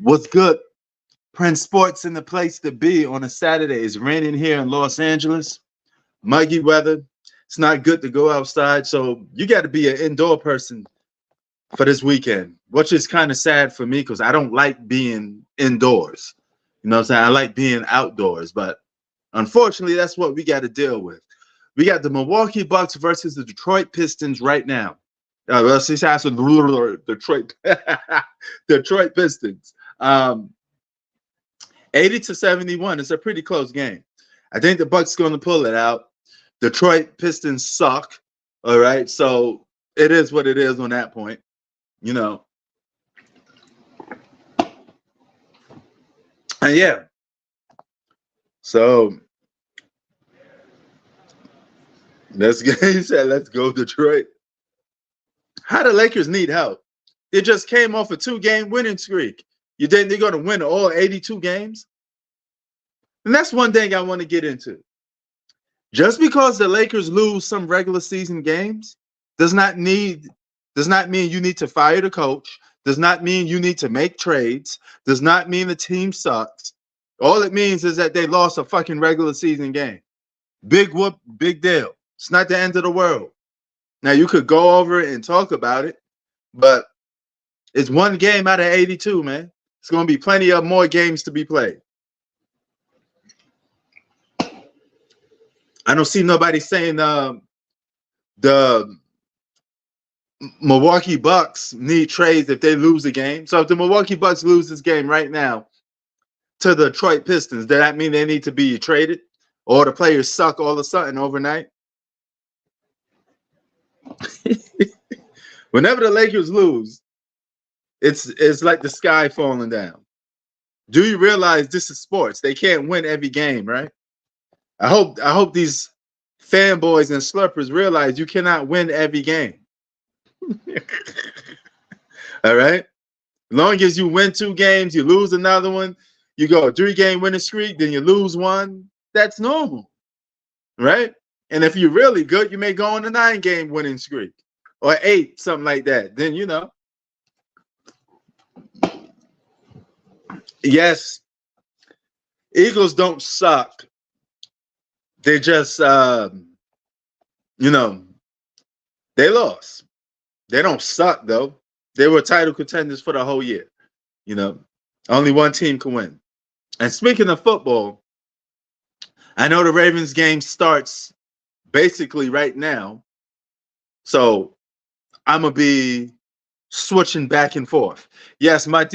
What's good? Prince Sports in the place to be on a Saturday. It's raining here in Los Angeles, muggy weather. It's not good to go outside, so you got to be an indoor person for this weekend, which is kind of sad for me because I don't like being indoors. You know what I'm saying? I like being outdoors, but unfortunately, that's what we got to deal with. We got the Milwaukee Bucks versus the Detroit Pistons right now. Well, this has Detroit, Detroit Pistons. 80-71. It's a pretty close game. I think the Bucks going to pull it out. Detroit Pistons suck. All right, so it is what it is on that point. You know. And yeah. So he said, let's go Detroit. How the Lakers need help? They just came off a 2-game winning streak. You think they're going to win all 82 games? And that's one thing I want to get into. Just because the Lakers lose some regular season games does not mean you need to fire the coach, does not mean you need to make trades, does not mean the team sucks. All it means is that they lost a fucking regular season game. Big whoop, big deal. It's not the end of the world. Now, you could go over it and talk about it, but it's one game out of 82, man. It's going to be plenty of more games to be played. I don't see nobody saying the Milwaukee Bucks need trades if they lose a game. So if the Milwaukee Bucks lose this game right now to the Detroit Pistons, does that mean they need to be traded? Or the players suck all of a sudden overnight? Whenever the Lakers lose, it's like the sky falling down. Do you realize this is sports? They can't win every game, right? I hope these fanboys and slurpers realize you cannot win every game. All right? As long as you win 2 games, you lose another one, you go a 3-game winning streak, then you lose one. That's normal, right? And if you're really good, you may go on a 9-game winning streak or 8, something like that. Then, you know. Yes, Eagles don't suck. They just, you know, they lost. They don't suck, though. They were title contenders for the whole year. You know, only one team can win. And speaking of football, I know the Ravens game starts basically right now. So I'm going to be switching back and forth. Yes, my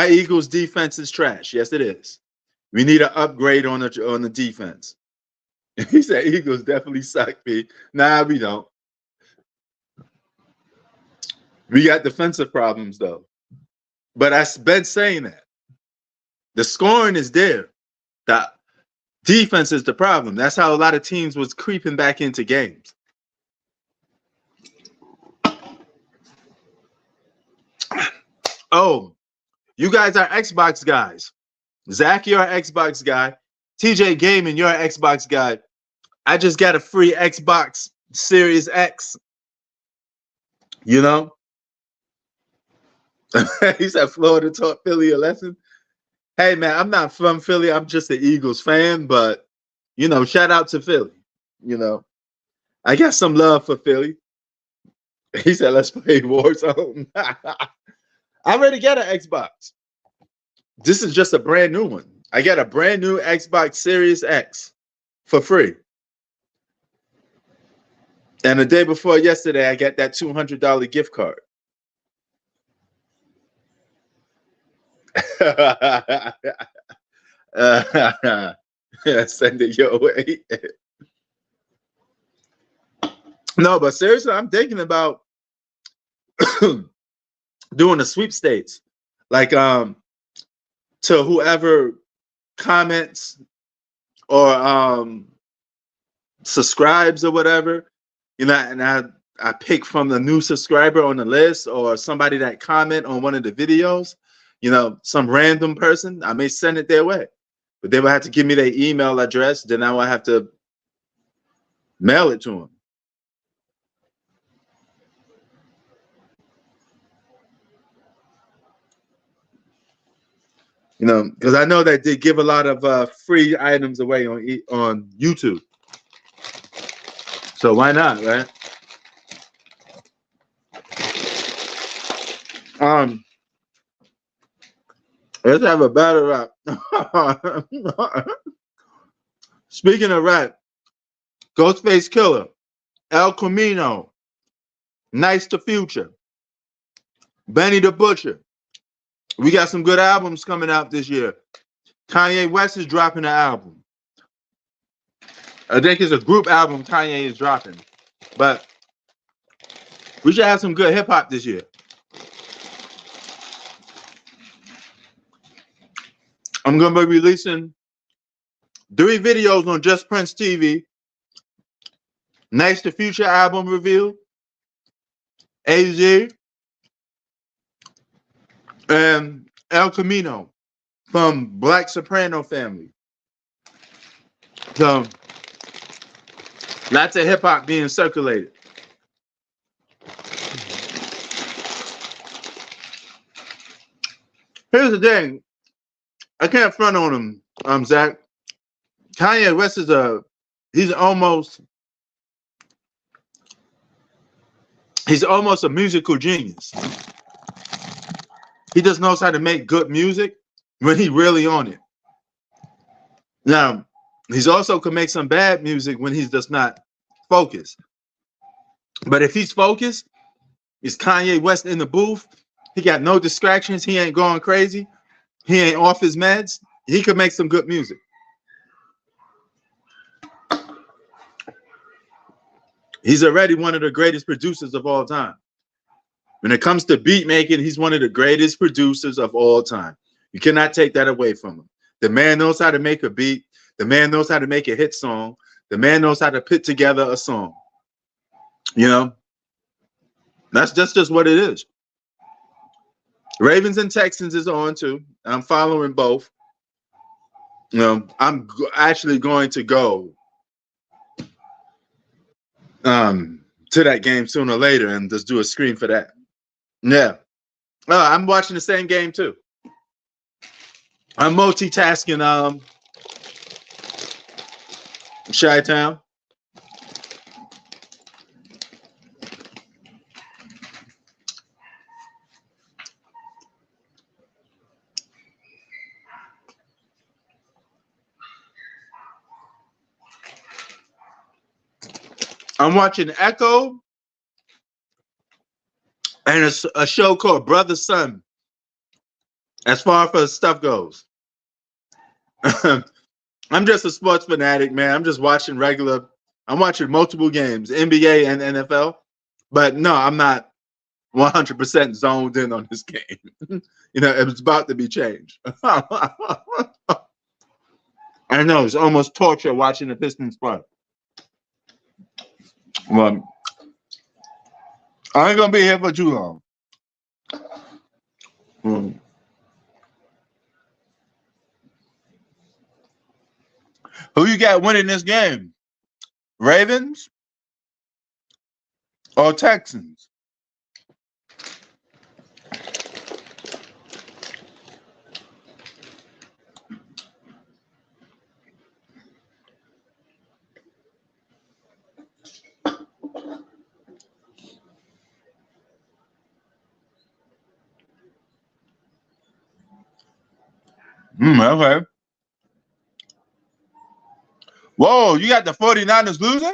Eagles defense is trash. Yes, it is. We need an upgrade on the defense. He said Eagles definitely suck, me. Nah, we don't. We got defensive problems, though. But I've been saying that. The scoring is there. The defense is the problem. That's how a lot of teams was creeping back into games. Oh, you guys are Xbox guys. Zach, you're an Xbox guy. TJ Gaming, you're an Xbox guy. I just got a free Xbox Series X. You know? He said Florida taught Philly a lesson. Hey, man, I'm not from Philly. I'm just an Eagles fan. But, you know, shout out to Philly. You know, I got some love for Philly. He said, let's play Warzone. I already got an Xbox. This is just a brand new one. I got a brand new Xbox Series X for free. And the day before yesterday, I got that $200 gift card. Send it your way. No, but seriously, I'm thinking about doing the sweepstakes. Like, to whoever comments or subscribes or whatever, you know, and I pick from the new subscriber on the list or somebody that comment on one of the videos, you know, some random person, I may send it their way. But they will have to give me their email address. Then I will have to mail it to them. You know, because I know that they give a lot of free items away on YouTube. So why not, right? Let's have a battle rap. Speaking of rap, Ghostface Killer, El Camino, Nice to Future, Benny the Butcher. We got some good albums coming out this year. Kanye West is dropping an album. I think it's a group album Kanye is dropping. But we should have some good hip hop this year. I'm going to be releasing 3 videos on Just Prince TV. Nice to Future album review, AZ, and El Camino from Black Soprano family. So lots of hip hop being circulated. Here's the thing. I can't front on him, Zach. Kanye West is he's almost a musical genius. He just knows how to make good music when he's really on it. Now, he's also can make some bad music when he's just not focused. But if he's focused, it's Kanye West in the booth. He got no distractions. He ain't going crazy. He ain't off his meds. He could make some good music. He's already one of the greatest producers of all time. When it comes to beat making, he's one of the greatest producers of all time. You cannot take that away from him. The man knows how to make a beat. The man knows how to make a hit song. The man knows how to put together a song. You know, that's just what it is. Ravens and Texans is on too. I'm following both. You know, I'm actually going to go to that game sooner or later and just do a screen for that. Yeah. I'm watching the same game too. I'm multitasking Chi-Town. I'm watching Echo and a show called Brother Son. As far as stuff goes, I'm just a sports fanatic, man. I'm just watching I'm watching multiple games, NBA and NFL. But no, I'm not 100% zoned in on this game. You know, it was about to be changed. I know it's almost torture watching the Pistons play. Well, I ain't gonna be here for too long. Who you got winning this game? Ravens or Texans? Okay. Whoa, you got the 49ers losing?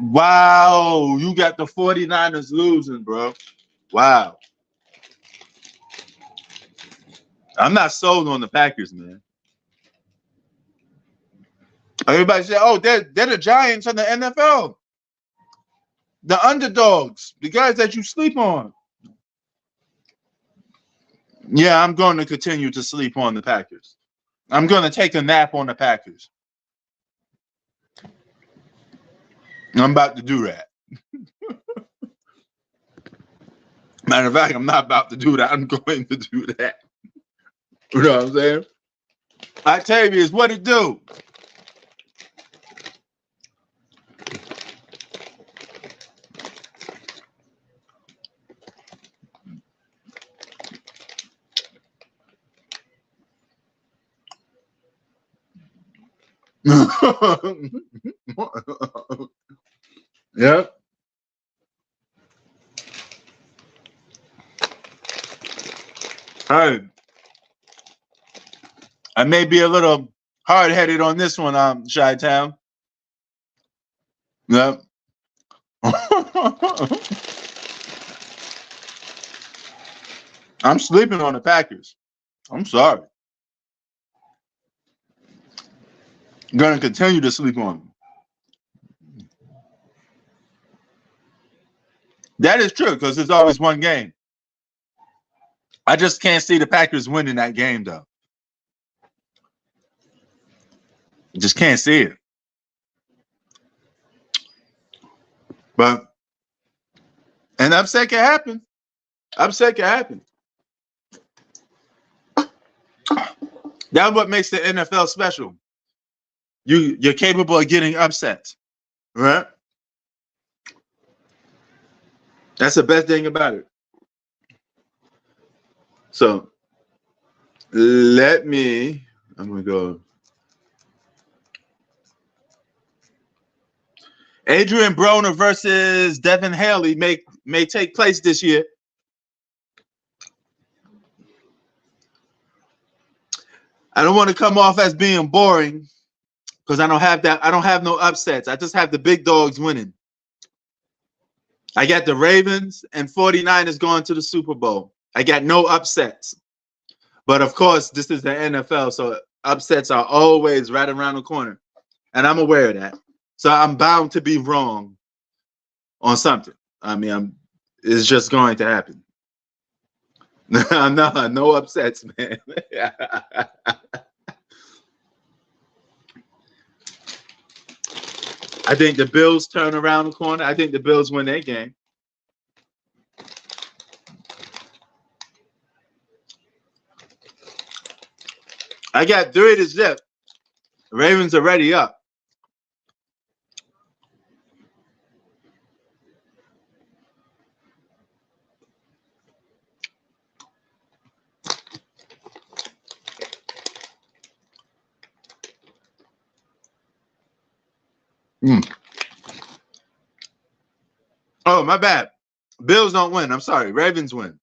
Wow, you got the 49ers losing, bro. Wow. I'm not sold on the Packers, man. Everybody say, oh, they're the Giants in the NFL. The underdogs, the guys that you sleep on. Yeah, I'm going to continue to sleep on the Packers. I'm going to take a nap on the Packers. I'm about to do that. Matter of fact, I'm not about to do that. I'm going to do that. You know what I'm saying? Octavius, what it do? Yeah. Hey, I may be a little hard-headed on this one, Chi-Town. Yep. I'm sleeping on the Packers. I'm sorry. I'm gonna continue to sleep on them. That is true because there's always one game. I just can't see the Packers winning that game, though. Just can't see it. But an upset can happen. Upset can happen. That's what makes the NFL special. You're capable of getting upset, right? That's the best thing about it. So I'm gonna go. Adrian Broner versus Devin Haley may take place this year. I don't want to come off as being boring because I don't have that. I don't have no upsets. I just have the big dogs winning. I got the Ravens and 49ers going to the Super Bowl. I got no upsets. But of course, this is the NFL, so upsets are always right around the corner. And I'm aware of that. So I'm bound to be wrong on something. I mean, it's just going to happen. No upsets, man. I think the Bills turn around the corner. I think the Bills win their game. I got 3-0. Ravens already up. Oh, my bad. Bills don't win. I'm sorry. Ravens win.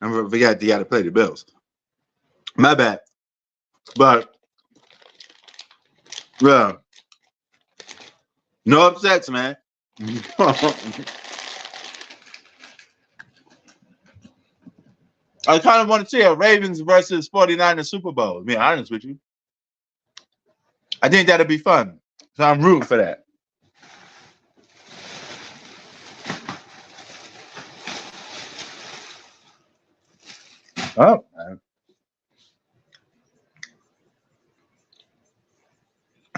I forgot you got to play the Bills. My bad. But, well, no upsets, man. I kind of want to see a Ravens versus 49ers Super Bowl, to be honest with you. I think that'd be fun. So I'm rooting for that. Oh, man.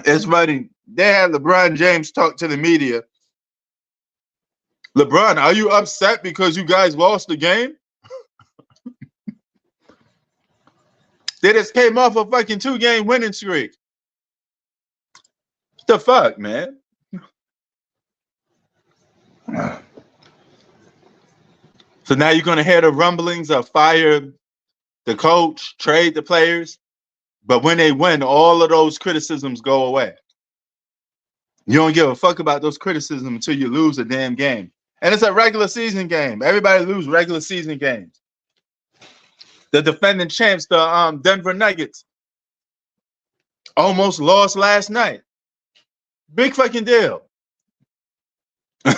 It's funny. They had LeBron James talk to the media. LeBron, are you upset because you guys lost the game? They just came off a fucking 2-game winning streak. What the fuck, man? So now you're going to hear the rumblings of fire the coach, trade the players. But when they win, all of those criticisms go away. You don't give a fuck about those criticisms until you lose a damn game. And it's a regular season game. Everybody lose regular season games. The defending champs, the Denver Nuggets, almost lost last night. Big fucking deal.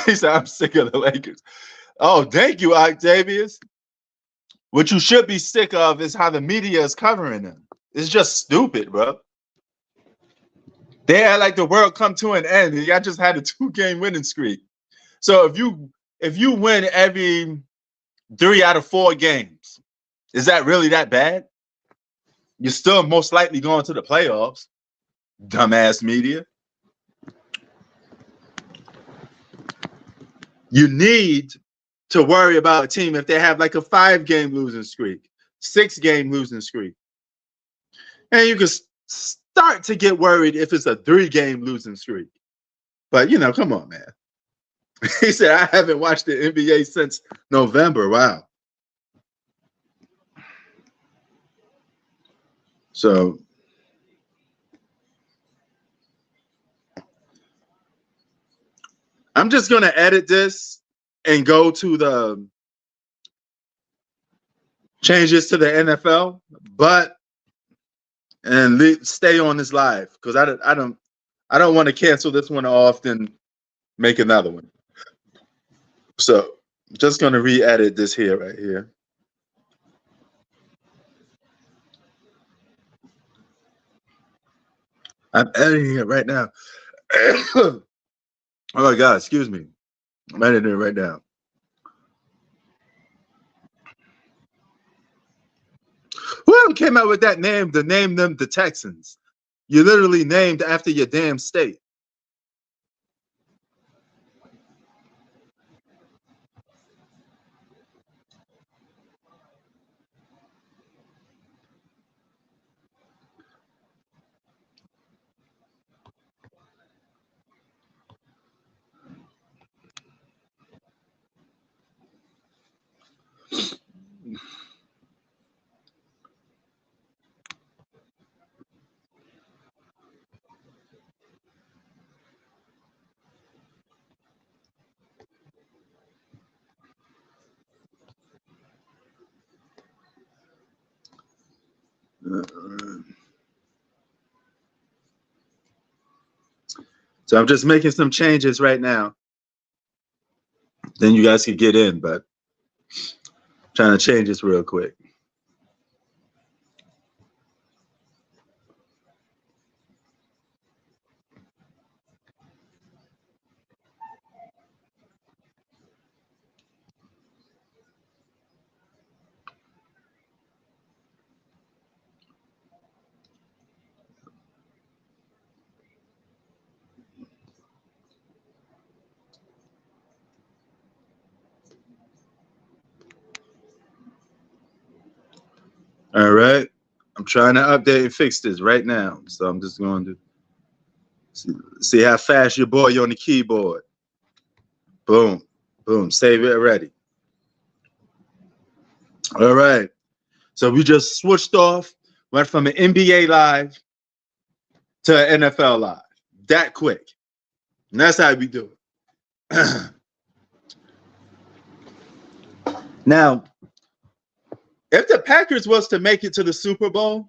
He said, I'm sick of the Lakers. Oh, thank you, Octavius. What you should be sick of is how the media is covering them. It's just stupid, bro. They had like the world come to an end. Y'all just had a 2-game winning streak. So if you win every 3 out of 4 games, is that really that bad? You're still most likely going to the playoffs, dumbass media. You need to worry about a team if they have like a 5-game losing streak, 6-game losing streak. And you can start to get worried if it's a 3-game losing streak. But, come on, man. He said, I haven't watched the NBA since November. Wow. So, I'm just gonna edit this and go to the changes to the NFL, but stay on this live because I don't want to cancel this one off and make another one. So just gonna re-edit this here right here. I'm editing it right now. Oh my God, excuse me. I'm editing it right now. Whoever came out with that name to name them the Texans? You literally named after your damn state. So I'm just making some changes right now. Then you guys can get in, but I'm trying to change this real quick. All right. I'm trying to update and fix this right now. So I'm just going to see how fast your boy on the keyboard. Boom. Boom. Save it already. All right. So we just switched off, went from an NBA live to an NFL live. That quick. And that's how we do it. Now, if the Packers was to make it to the Super Bowl,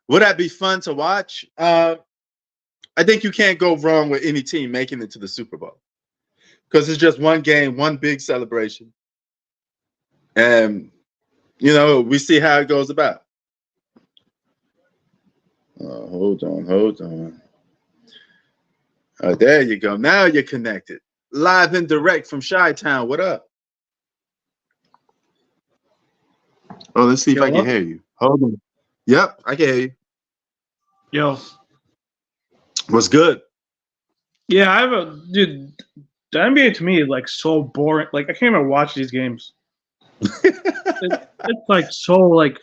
would that be fun to watch? I think you can't go wrong with any team making it to the Super Bowl because it's just one game, one big celebration. And, you know, we see how it goes about. Hold on. Oh, there you go. Now you're connected. Live and direct from Chi-Town. What up? Oh, let's see if I can hear you. Hold on. Yep, I can hear you. Yo. What's good? Yeah, dude, the NBA to me is like so boring. Like I can't even watch these games. It's like so like.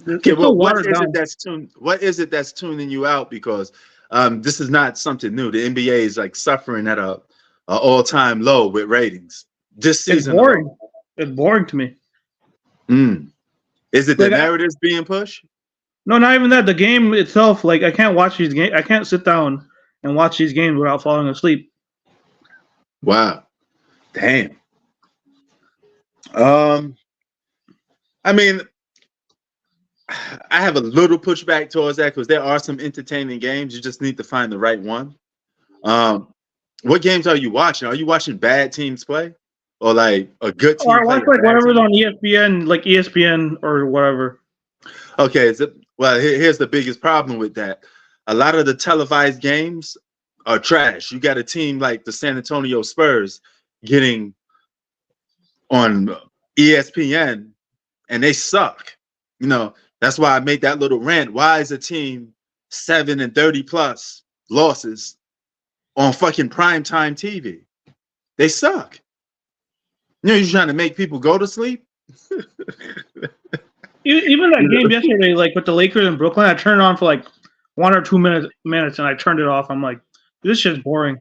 Okay, well, what is it that's tuning you out? Because this is not something new. The NBA is like suffering at a all-time low with ratings this season. It's boring. It's boring to me. Is it the narratives being pushed? No, not even that. The game itself, like I can't watch these games. I can't sit down and watch these games without falling asleep. Wow, damn. I mean, I have a little pushback towards that because there are some entertaining games. You just need to find the right one. What games are you watching? Are you watching bad teams play, or like a good team? I watch like whatever's on ESPN, like ESPN or whatever. Okay, well, here's the biggest problem with that. A lot of the televised games are trash. You got a team like the San Antonio Spurs getting on ESPN, and they suck. You know, that's why I made that little rant. Why is a team 7-30+ losses on fucking primetime TV? They suck. You know, you're trying to make people go to sleep. Even that game yesterday, like with the Lakers in Brooklyn, I turned it on for like 1 or 2 minutes, and I turned it off. I'm like, this shit's boring.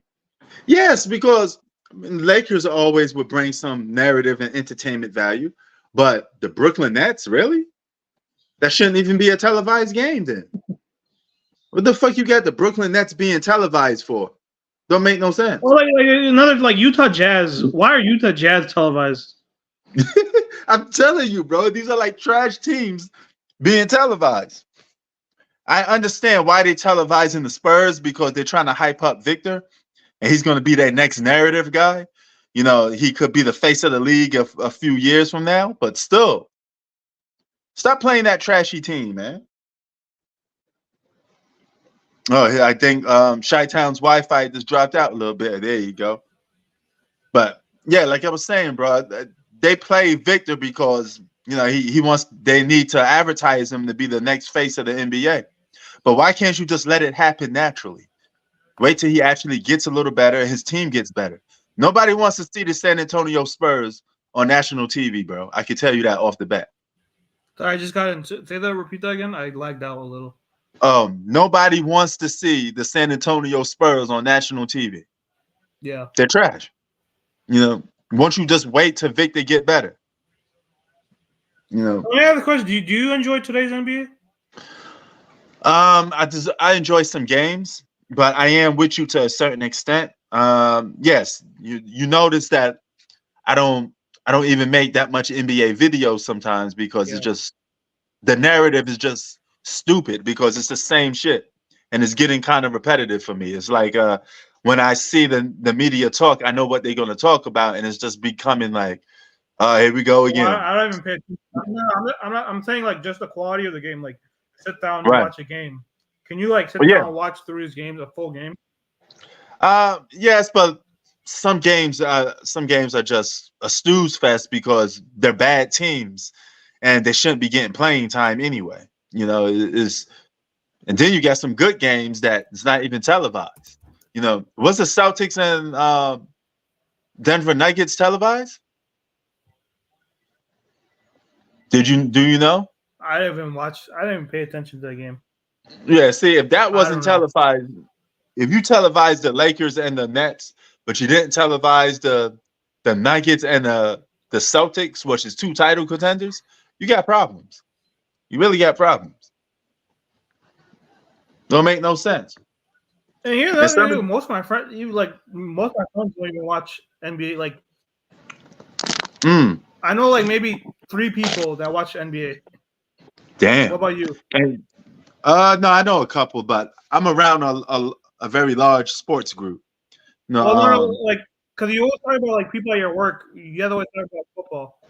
Yes, because Lakers always would bring some narrative and entertainment value, but the Brooklyn Nets, really? That shouldn't even be a televised game then. What the fuck you got the Brooklyn Nets being televised for? Don't make no sense. Well, like another like Utah Jazz. Why are Utah Jazz televised? I'm telling you, bro, these are like trash teams being televised. I understand why they televising the Spurs because they're trying to hype up Victor, and he's going to be their next narrative guy. You know, he could be the face of the league a few years from now, but still, stop playing that trashy team, man. Oh, yeah, I think Chi-Town's Wi-Fi just dropped out a little bit. There you go. But yeah, like I was saying, bro, they play Victor because you know he wants. They need to advertise him to be the next face of the NBA. But why can't you just let it happen naturally? Wait till he actually gets a little better and his team gets better. Nobody wants to see the San Antonio Spurs on national TV, bro. I can tell you that off the bat. Sorry, I just got into say that. Repeat that again. I lagged out a little. Nobody wants to see the San Antonio Spurs on national TV. Yeah, they're trash. You know, once you just wait till Victor get better. You know. Let me ask the question: Do you enjoy today's NBA? I enjoy some games, but I am with you to a certain extent. Yes, you notice that I don't even make that much NBA videos sometimes because it's just the narrative is just stupid because it's the same shit and it's getting kind of repetitive for me. It's like when I see the media talk, I know what they're going to talk about, and it's just becoming like, here we go again. Well, I don't even pay attention. I'm saying like just the quality of the game. Like sit down and watch a game. Can you like sit down and watch through his games, a full game? Yes, but some games are just a snooze fest because they're bad teams and they shouldn't be getting playing time anyway. You know, and then you got some good games that it's not even televised. You know, was the Celtics and Denver Nuggets televised? Do you know? I didn't even pay attention to the game. Yeah, see, if that wasn't televised, if you televised the Lakers and the Nets, but you didn't televise the Nuggets and the Celtics, which is two title contenders, you got problems. You really got problems. Don't make no sense. And here's the other thing, most of my friends, most of my friends don't even watch NBA. Like, I know like maybe 3 people that watch NBA. Damn. What about you? And, no, I know a couple, but I'm around a very large sports group. No, like because you always talk about like people at your work. You always talk about football.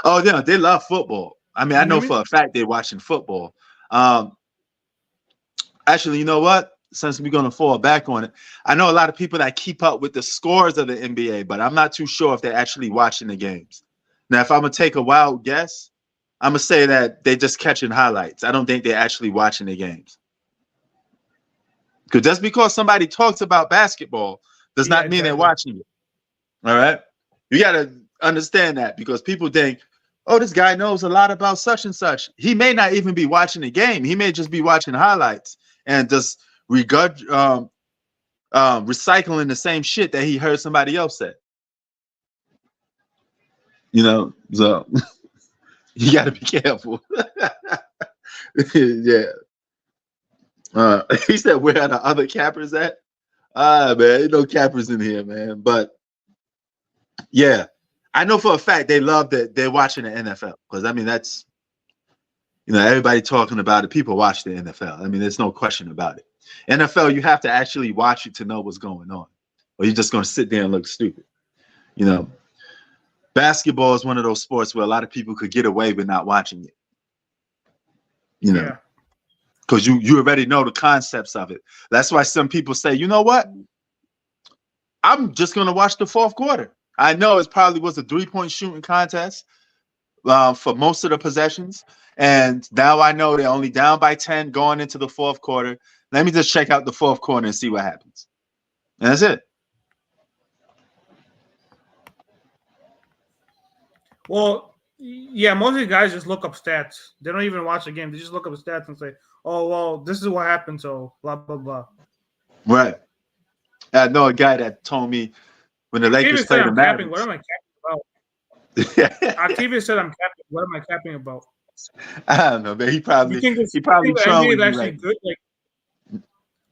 Oh yeah, they love football. I mean, I know for a fact they're watching football. Actually, you know what? Since we're gonna fall back on it, I know a lot of people that keep up with the scores of the NBA, but I'm not too sure if they're actually watching the games. Now, if I'm gonna take a wild guess, I'm gonna say that they're just catching highlights. I don't think they're actually watching the games. Because just because somebody talks about basketball does not mean they're watching it. All right, you gotta understand that because people think, oh, this guy knows a lot about such and such. He may not even be watching the game. He may just be watching highlights and just recycling the same shit that he heard somebody else say. You know, so you got to be careful. Yeah. He said, where are the other cappers at? Man, ain't no cappers in here, man. But yeah, I know for a fact they love that they're watching the NFL because I mean that's, you know, everybody talking about it. People watch the NFL. I mean, there's no question about it. NFL, you have to actually watch it to know what's going on, or you're just going to sit there and look stupid. You know, basketball is one of those sports where a lot of people could get away with not watching it. You know, because you already know the concepts of it. That's why some people say, you know what? I'm just going to watch the fourth quarter. I know it probably was a 3-point shooting contest for most of the possessions. And now I know they're only down by 10 going into the fourth quarter. Let me just check out the fourth quarter and see what happens. And that's it. Well, yeah, most of the guys just look up stats. They don't even watch the game. They just look up stats and say, oh, well, this is what happened, so blah, blah, blah. Right. I know a guy that told me when the Lakers played the Mavericks. What am I capping about? Octavia said I'm capping. What am I capping about? I don't know, man. He probably trolling you right. Good? Like,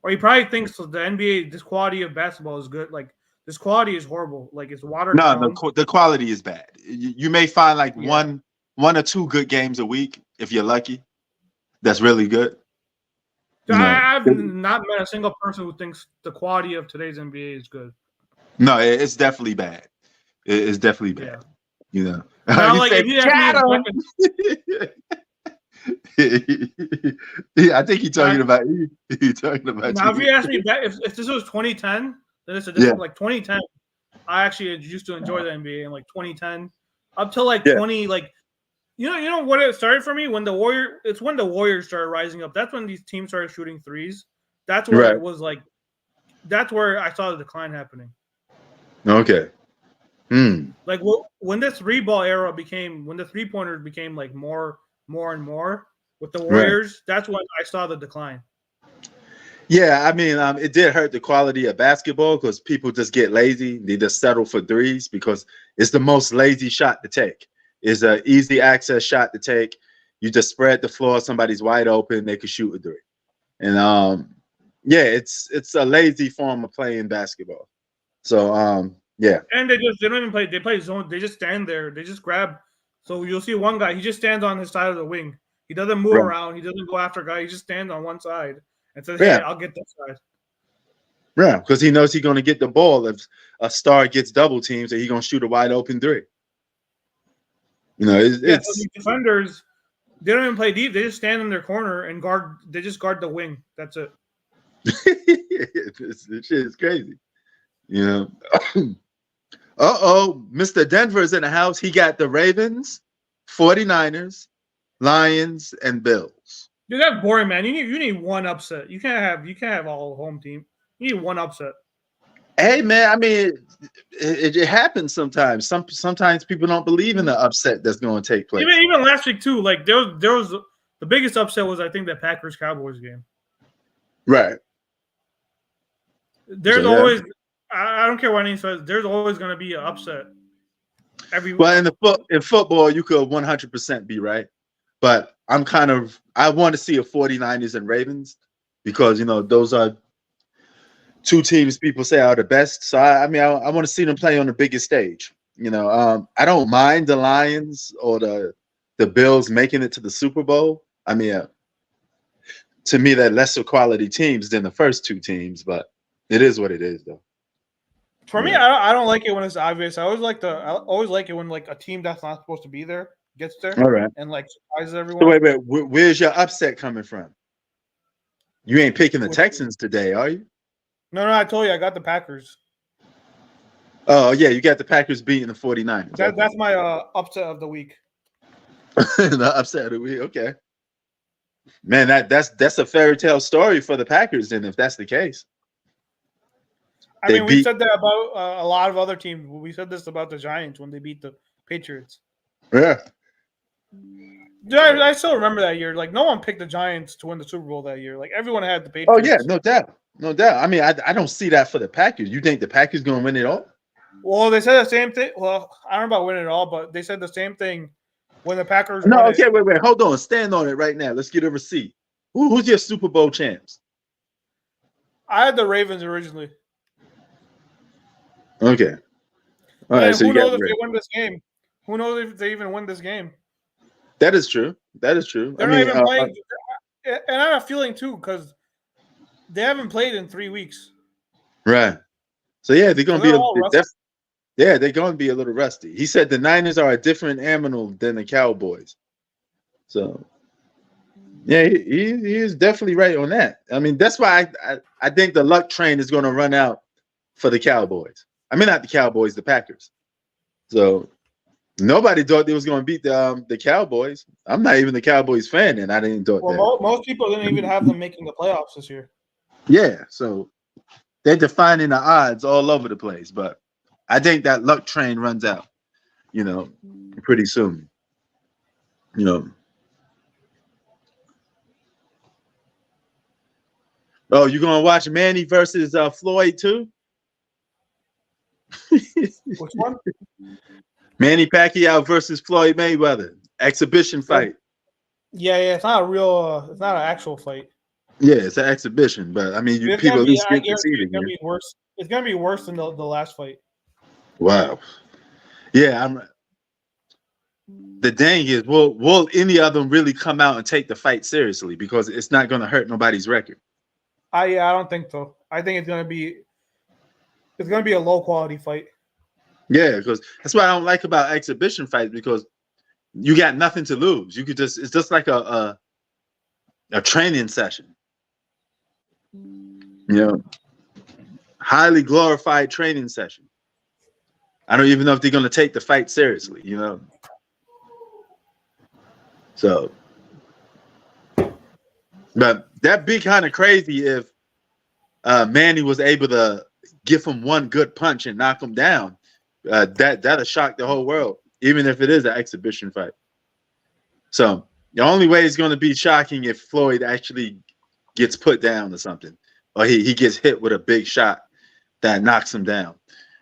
Or he probably thinks the NBA, this quality of basketball is good. Like this quality is horrible. Like it's watered No, down. the quality is bad. You may find like Yeah. one or two good games a week if you're lucky. That's really good. I've not met a single person who thinks the quality of today's NBA is good. No, it's definitely bad. It's definitely bad. Yeah. Now, You like say, if you ask me, I think he's talking about you. He's talking about now you. if you ask me back, if this was 2010, then it's a different. Like 2010, I actually used to enjoy the NBA in like 2010 up till like 20 like. You know what it started for me when the Warriors started rising up. That's when these teams started shooting threes. That's where it was like. That's where I saw the decline happening. Okay. Like when the 3-ball era became, when the 3-pointers became like more and more with the Warriors, that's when I saw the decline. Yeah, I mean, it did hurt the quality of basketball because people just get lazy. They just settle for threes because it's the most lazy shot to take. It's an easy access shot to take. You just spread the floor. Somebody's wide open. They could shoot a three. And it's a lazy form of playing basketball. So yeah. And they don't even play. They play zone. They just stand there. They just grab. So you'll see one guy. He just stands on his side of the wing. He doesn't move around. He doesn't go after a guy. He just stands on one side and says, "Hey, I'll get this side." Yeah, because he knows he's going to get the ball if a star gets double teamed, so he's going to shoot a wide open three. So the defenders, they don't even play deep. They just stand in their corner and guard. They just guard the wing. That's it. This shit is crazy. Mr. Denver's in the house. He got the Ravens, 49ers, Lions, and Bills. Dude, that's boring, man. You need one upset. You can't have all home team. You need one upset. Hey, man, I mean, it happens sometimes. Sometimes people don't believe in the upset that's going to take place. Even last week too. Like there was the biggest upset was I think that Packers Cowboys game. Right. There's always I don't care what anyone says. There's always going to be an upset. Well, in football, you could 100% be right, but I want to see a 49ers and Ravens because those are two teams people say are the best. So I want to see them play on the biggest stage. I don't mind the Lions or the Bills making it to the Super Bowl. I mean, to me, they're lesser quality teams than the first two teams, but it is what it is, though. For me, I don't like it when it's obvious. I always like it when like a team that's not supposed to be there gets there. All right. And like surprises everyone. So wait, where's your upset coming from? You ain't picking the Texans today, are you? No, I told you I got the Packers. Oh yeah, you got the Packers beating the 49ers. That's my upset of the week. The upset of the week, okay. Man, that's a fairy tale story for the Packers then, if that's the case. We said that about a lot of other teams. We said this about the Giants when they beat the Patriots. Yeah. Dude, I still remember that year. Like, no one picked the Giants to win the Super Bowl that year. Like, everyone had the Patriots. Oh, yeah, no doubt. No doubt. I mean, I don't see that for the Packers. You think the Packers going to win it all? Well, they said the same thing. Well, I don't know about winning it all, but they said the same thing when the Packers No, okay, wait. Hold on. Stand on it right now. Let's get a receipt. Who's your Super Bowl champs? I had the Ravens originally. Okay. All right. So who knows if they win this game? Who knows if they even win this game? That is true. They're not even playing. And I have a feeling too because they haven't played in 3 weeks. Right. So yeah, they're going to be they're going to be a little rusty. He said the Niners are a different animal than the Cowboys. So yeah, he is definitely right on that. I mean, that's why I think the luck train is going to run out for the Cowboys. I mean, not the Cowboys, the Packers. So nobody thought they was going to beat the Cowboys. I'm not even the Cowboys fan, and I didn't thought that. Well, most people didn't even have them making the playoffs this year. Yeah, so they're defining the odds all over the place. But I think that luck train runs out, pretty soon. Oh, you gonna watch Manny versus Floyd too? Which one? Manny Pacquiao versus Floyd Mayweather exhibition fight. Yeah, it's not a real. It's not an actual fight. Yeah, it's an exhibition, but I mean, It's people gonna at be. least I get to guarantee see it it's gonna again. be worse. It's gonna be worse than the last fight. Wow. Yeah, the thing is, will any of them really come out and take the fight seriously? Because it's not going to hurt nobody's record. I don't think so. I think it's gonna be a low quality fight. Yeah, because that's what I don't like about exhibition fights, because you got nothing to lose. You could just, it's just like a training session. You know, highly glorified training session. I don't even know if they're going to take the fight seriously, you know. So, but that'd be kind of crazy if Manny was able to give him one good punch and knock him down. That'll shock the whole world, even if it is an exhibition fight. So the only way it's going to be shocking if Floyd actually gets put down or something, or he gets hit with a big shot that knocks him down.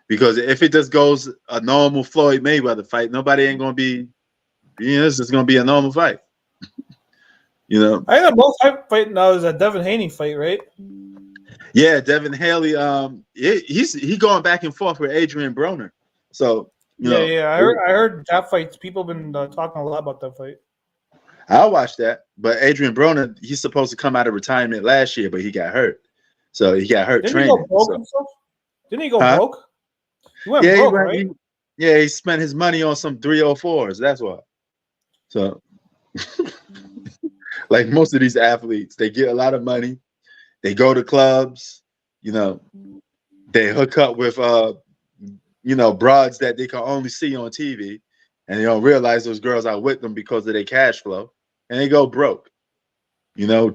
Because if it just goes a normal Floyd Mayweather fight, nobody ain't going to be, it's just going to be a normal fight. You know, I think the most hype fight now is a Devin Haney fight, right? Yeah, Devin Haley. He going back and forth with Adrian Broner. So Yeah. I heard that fight. People have been talking a lot about that fight. I'll watch that. But Adrian Broner, he's supposed to come out of retirement last year, but he got hurt. So he got hurt Didn't training. he go broke and stuff? Didn't he go broke? He went broke, right? He spent his money on some 304s. That's why. So, like most of these athletes, they get a lot of money. They go to clubs. They hook up with broads that they can only see on TV, and they don't realize those girls are with them because of their cash flow, and they go broke.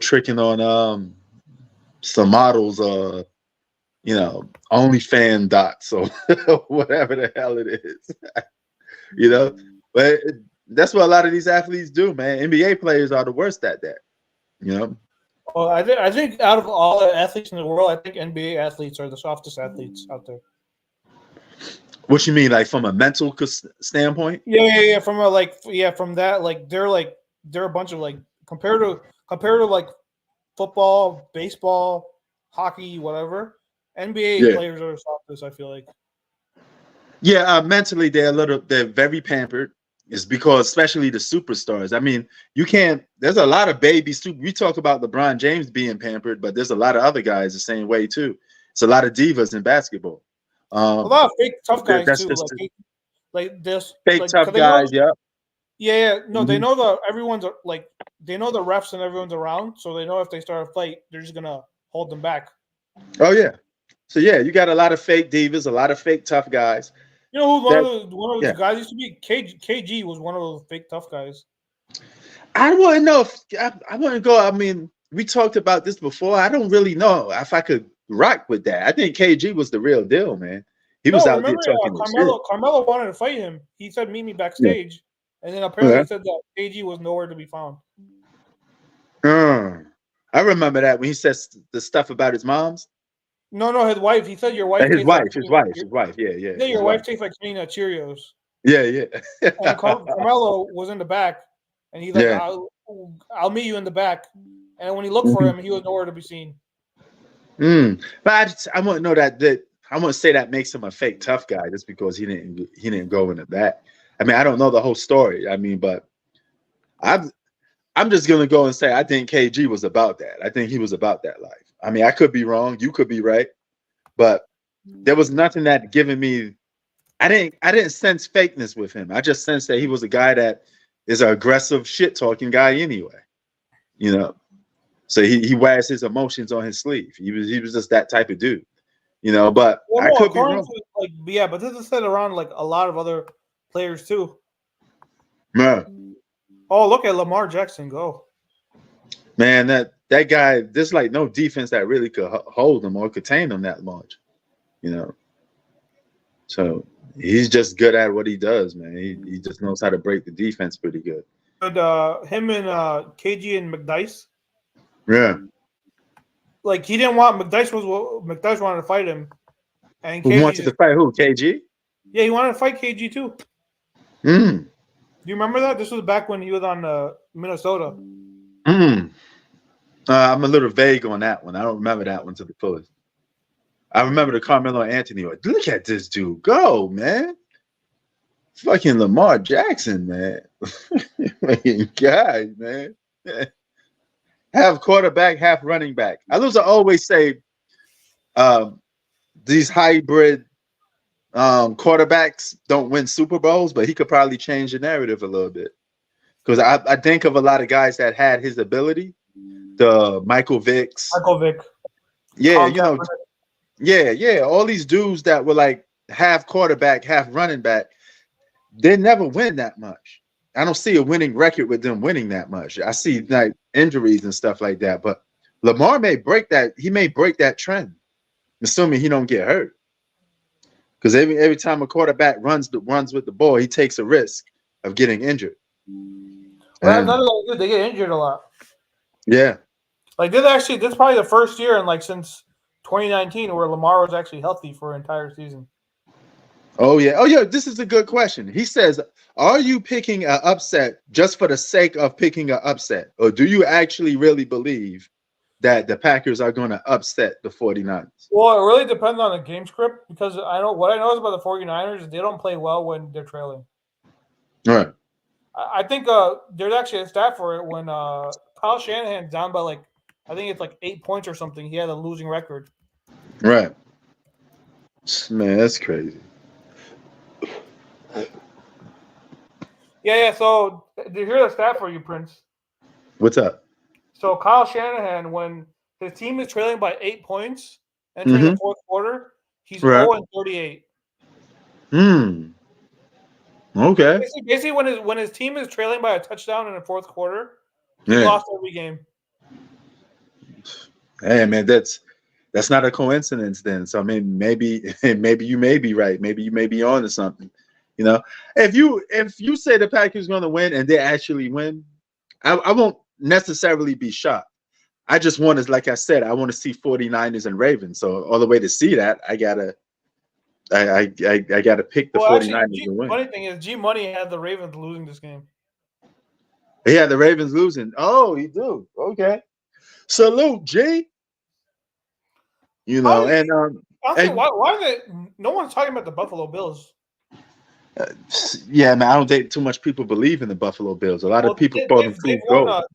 Tricking on some models, OnlyFans dots or whatever the hell it is. But that's what a lot of these athletes do, man. NBA players are the worst at that. Well, I think out of all the athletes in the world, I think NBA athletes are the softest athletes out there. What you mean, like from a mental standpoint? Yeah. From that, they're a bunch of compared to like football, baseball, hockey, whatever. NBA players are the softest, I feel like. Yeah, mentally they're very pampered. It's because especially the superstars. I mean, there's a lot of we talk about LeBron James being pampered, but there's a lot of other guys the same way too. It's a lot of divas in basketball. A lot of fake tough guys too. Fake tough guys, Yeah. No, they know they know the refs and everyone's around, so they know if they start a fight, they're just gonna hold them back. Oh yeah. So yeah, you got a lot of fake divas, a lot of fake tough guys. You know who one of those guys used to be? KG was one of those fake tough guys. I wouldn't know if I wouldn't go. I mean, we talked about this before. I don't really know if I could rock with that. I think KG was the real deal, man. He was out there talking Carmelo wanted to fight him. He said, "Meet me backstage," and then apparently he said that KG was nowhere to be found. I remember that when he said the stuff about his mom's. No, his wife. He said your wife. His wife. Yeah. Yeah, your wife tastes like Canina Cheerios. Yeah. And Carmelo was in the back, and he's like, I'll meet you in the back. And when he looked for him, he was nowhere to be seen. But I wouldn't know that I wouldn't say that makes him a fake tough guy just because he didn't go in the back. I mean, I don't know the whole story. I mean, but I'm just gonna go and say I think KG was about that. I think he was about that life. I mean, I could be wrong. You could be right, but there was nothing that given me. I didn't sense fakeness with him. I just sensed that he was a guy that is an aggressive shit talking guy anyway. So he wears his emotions on his sleeve. He was just that type of dude. But I could be wrong. But this is said around a lot of other players too. Yeah. Oh, look at Lamar Jackson go. Man, that guy, there's no defense that really could hold him or contain him that much, So he's just good at what he does, man. He just knows how to break the defense pretty good. But him and KG and McDice. Yeah. He didn't want McDice wanted to fight him, and KG wanted to fight who? KG? Yeah, he wanted to fight KG too. Do you remember that? This was back when he was on Minnesota. I'm a little vague on that one. I don't remember that one to the fullest. I remember the Carmelo Anthony. Like, look at this dude go, man. Fucking Lamar Jackson, man. Fucking guy, man. Half quarterback, half running back. I always say these hybrid quarterbacks don't win Super Bowls, but he could probably change the narrative a little bit. Because I think of a lot of guys that had his ability. The Michael Vicks. Michael Vick. Yeah, yeah. All these dudes that were like half quarterback, half running back, they never win that much. I don't see a winning record with them winning that much. I see like injuries and stuff like that. But Lamar may break that. He may break that trend, assuming he don't get hurt. Because every time a quarterback runs with the ball, he takes a risk of getting injured. Well, they get injured a lot. Yeah. Like this is probably the first year in like since 2019 where Lamar was actually healthy for an entire season. Oh yeah. This is a good question. He says, "Are you picking an upset just for the sake of picking an upset, or do you actually really believe that the Packers are going to upset the 49ers?" Well, it really depends on the game script because what I know about the 49ers is they don't play well when they're trailing. All right. I think there's actually a stat for it when Kyle Shanahan's down by like I think it's like 8 points or something. He had a losing record. Right. Man, that's crazy. Yeah. So, here's a stat for you, Prince. What's up? So, Kyle Shanahan, when his team is trailing by 8 points entering the fourth quarter, he's 0-38. Okay. Basically, when his team is trailing by a touchdown in the fourth quarter, he lost every game. Hey, man, that's not a coincidence then. So I mean, maybe you may be right. Maybe you may be on to something. You know, if you say the Packers going to win and they actually win, I won't necessarily be shocked. I just want to, like I said, I want to see 49ers and Ravens. So all the way to see that, I gotta pick the 49ers to win. Funny thing is, G Money had the Ravens losing this game. Yeah, the Ravens losing. Oh, you do. Okay. Salute, G. You know, why is it no one's talking about the Buffalo Bills? Yeah, man, I don't think too much people believe in the Buffalo Bills. A lot of people call them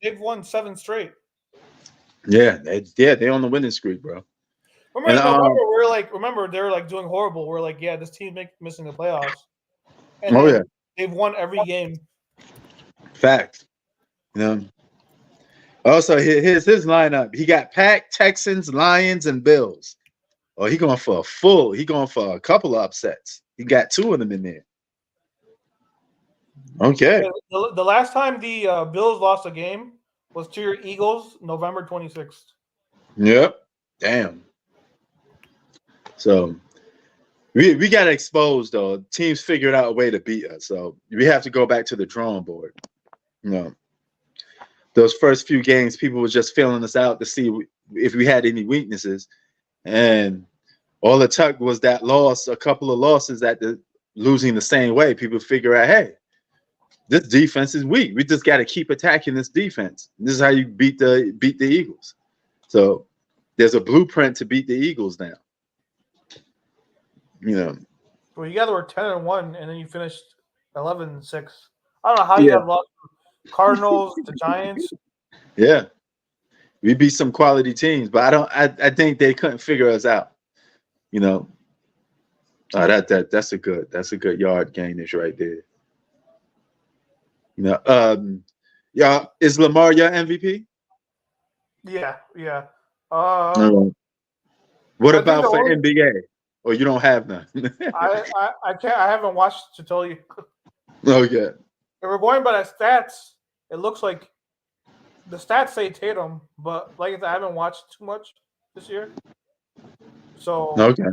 they've won 7 straight. Yeah, they're on the winning streak, bro. Remember they were like doing horrible. We're like, yeah, this team missing the playoffs. And they've won every game. Fact. You know. Also, here's his lineup. He got Pack, Texans, Lions, and Bills. Oh, he going for a couple of upsets. He got 2 of them in there. Okay. The last time the Bills lost a game was to your Eagles, November 26th. Yep. Damn. So we got exposed though. Teams figured out a way to beat us. So we have to go back to the drawing board. You know, those first few games, people were just feeling us out to see if we had any weaknesses. And all it took was that loss, a couple of losses at losing the same way. People figure out, hey, this defense is weak. We just got to keep attacking this defense. This is how you beat the Eagles. So there's a blueprint to beat the Eagles now. You know. Well, you guys were 10-1, and then you finished 11-6. I don't know how you have lost the Cardinals, the Giants. Yeah, we beat some quality teams, but I think they couldn't figure us out. You know. That's a good yard gainage right there. You know, is Lamar your MVP? Yeah. What about for NBA? Or you don't have none? I can't. I haven't watched to tell you. Okay. If we're going by the stats, it looks like the stats say Tatum, but like I said, I haven't watched too much this year. So okay.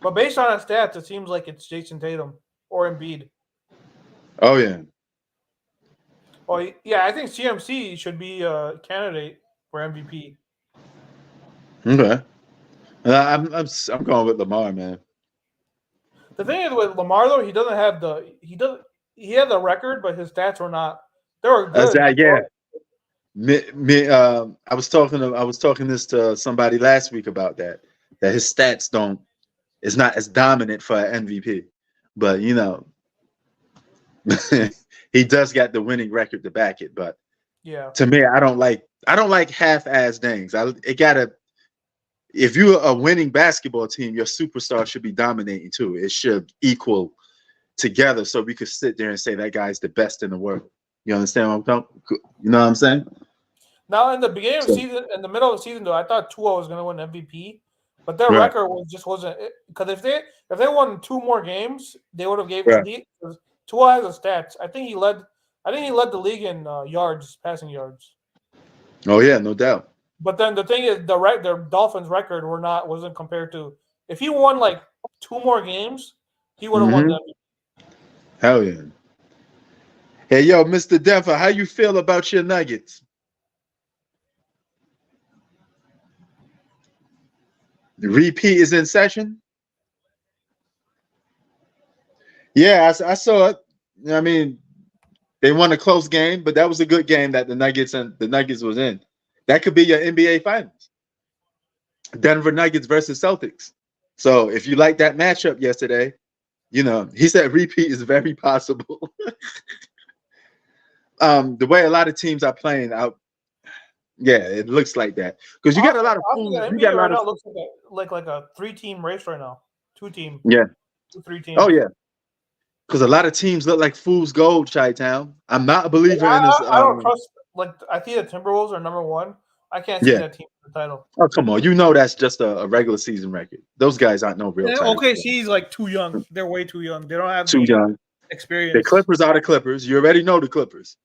But based on the stats, it seems like it's Jason Tatum or Embiid. Oh yeah. Well, yeah, I think CMC should be a candidate for MVP. Okay. I'm going with Lamar, man. The thing is with Lamar though, he had the record, but his stats were not. They were good. Yeah. I was talking this to somebody last week about that his stats don't is not as dominant for an MVP, but he does got the winning record to back it. But Yeah. to me, I don't like half-ass things. If you're a winning basketball team, your superstar should be dominating too. It should equal together, so we could sit there and say that guy's the best in the world. You understand what I'm talking? You know what I'm saying? Now, in the beginning of the season, in the middle of the season, though, I thought Tua was going to win MVP, but their record wasn't because if they won 2 more games, they would have gave the lead. Tua has the stats. I think he led the league in passing yards. Oh yeah, no doubt. But then the thing is, their Dolphins record wasn't compared to if he won like 2 more games, he would have won the MVP. Hell yeah. Hey yo, Mr. Denver, how you feel about your Nuggets? The repeat is in session. Yeah, I saw it. I mean, they won a close game, but that was a good game that the Nuggets was in. That could be your NBA Finals. Denver Nuggets versus Celtics. So if you like that matchup yesterday, he said repeat is very possible. The way a lot of teams are playing out, yeah, it looks like that because you got a lot of fools. The NBA right now looks like a 3-team race right now. 2-team. Yeah. 3 teams. Oh yeah. Because a lot of teams look like fool's gold, Chi-Town. I'm not a believer in this. I don't trust. I think the Timberwolves are number 1. I can't see that team for the title. Oh come on, that's just a regular season record. Those guys aren't no real. OKC's like too young. They're way too young. They don't have too young experience. The Clippers are the Clippers. You already know the Clippers,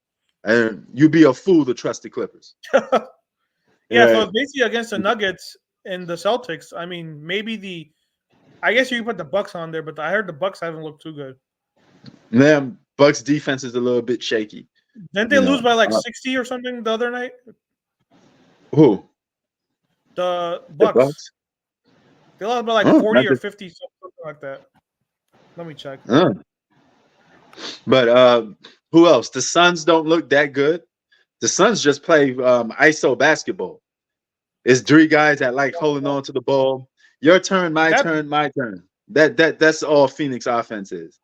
and you'd be a fool to trust the Clippers. Yeah, so it's basically against the Nuggets and the Celtics. I mean, maybe I guess you can put the Bucks on there, but I heard the Bucks haven't looked too good. Them Bucks defense is a little bit shaky. Didn't they lose by like 60 or something the other night? Who? The Bucks. They lost by like 40 or 50, something like that. Let me check. But who else? The Suns don't look that good. The Suns just play ISO basketball. It's 3 guys that like holding on to the ball. Your turn, my turn, my turn. That's all Phoenix offense is.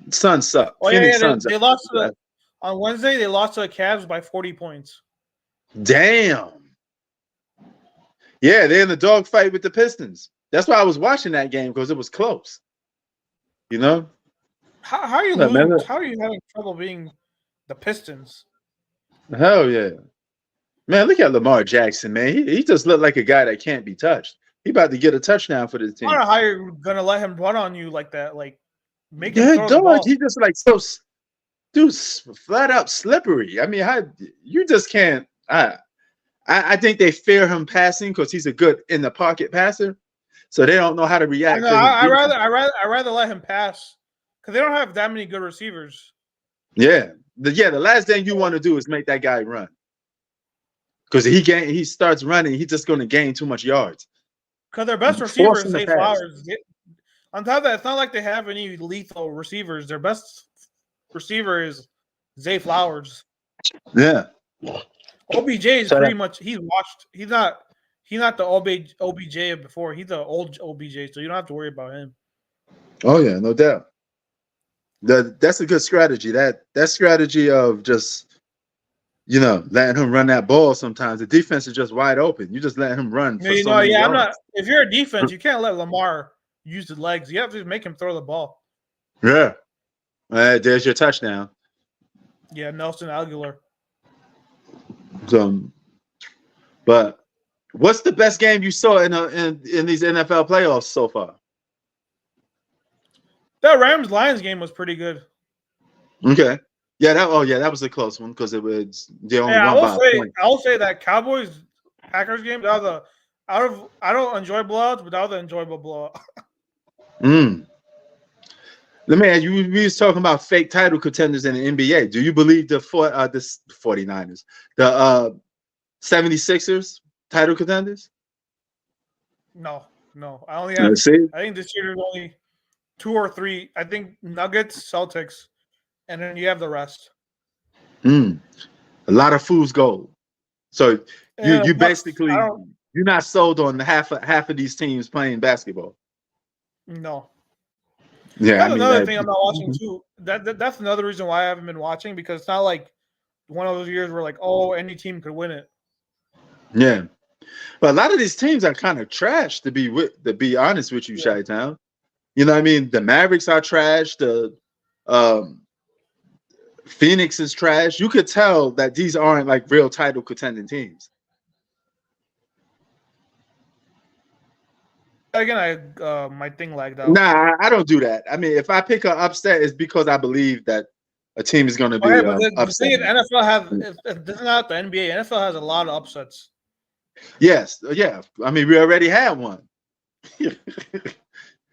Suns suck. Oh, Phoenix yeah, Suns they lost on Wednesday. They lost to the Cavs by 40 points. Damn. Yeah, they're in the dogfight with the Pistons. That's why I was watching that game because it was close. How are you losing? How are you having trouble being the Pistons? Hell yeah. Man, look at Lamar Jackson, man. He just looked like a guy that can't be touched. He about to get a touchdown for the team. I don't know how you're gonna let him run on you like that. Like, make him throw the ball. He just like so, dude, flat out slippery. I mean, you just can't. I think they fear him passing because he's a good in the pocket passer, so they don't know how to react. I rather let him pass because they don't have that many good receivers. Yeah, the last thing you want to do is make that guy run because he starts running, he's just going to gain too much yards. Because their best receiver is Zay Flowers. On top of that, it's not like they have any lethal receivers. Their best receiver is Zay Flowers. Yeah. OBJ is pretty much he's washed. He's not the OBJ of before. He's the old OBJ, so you don't have to worry about him. Oh yeah, no doubt. That's a good strategy. That strategy of just letting him run that ball. Sometimes the defense is just wide open. You just let him run. I'm not. If you're a defense, you can't let Lamar use the legs. You have to make him throw the ball. Yeah. There's your touchdown. Yeah, Nelson Aguilar. But what's the best game you saw in these NFL playoffs so far? That Rams-Lions game was pretty good. Okay. Yeah, that was a close one because they only won by a point. I will say that Cowboys-Packers game, I don't enjoy blowouts, but that was an enjoyable blowout. Let me ask you, we was talking about fake title contenders in the NBA. Do you believe the 49ers, the 76ers title contenders? No. I only have. I think this year there's only 2 or 3. I think Nuggets, Celtics, and then you have the rest. A lot of fool's gold. So you Bucks, basically you're not sold on half of these teams playing basketball. No. Yeah, That's another thing I'm not watching too. That's another reason why I haven't been watching, because it's not like one of those years where like, oh, any team could win it. Yeah, but a lot of these teams are kind of trash to be honest with you, Chi-Town. You know what I mean? The Mavericks are trash. The Phoenix is trash. You could tell that these aren't like real title contending teams. Again, my thing lagged out. Nah, I don't do that. I mean, if I pick an upset, it's because I believe that a team is going to be but the upset. thing is, NFL has, if this is not the NBA, NFL has a lot of upsets. Yes, yeah. I mean, we already had one.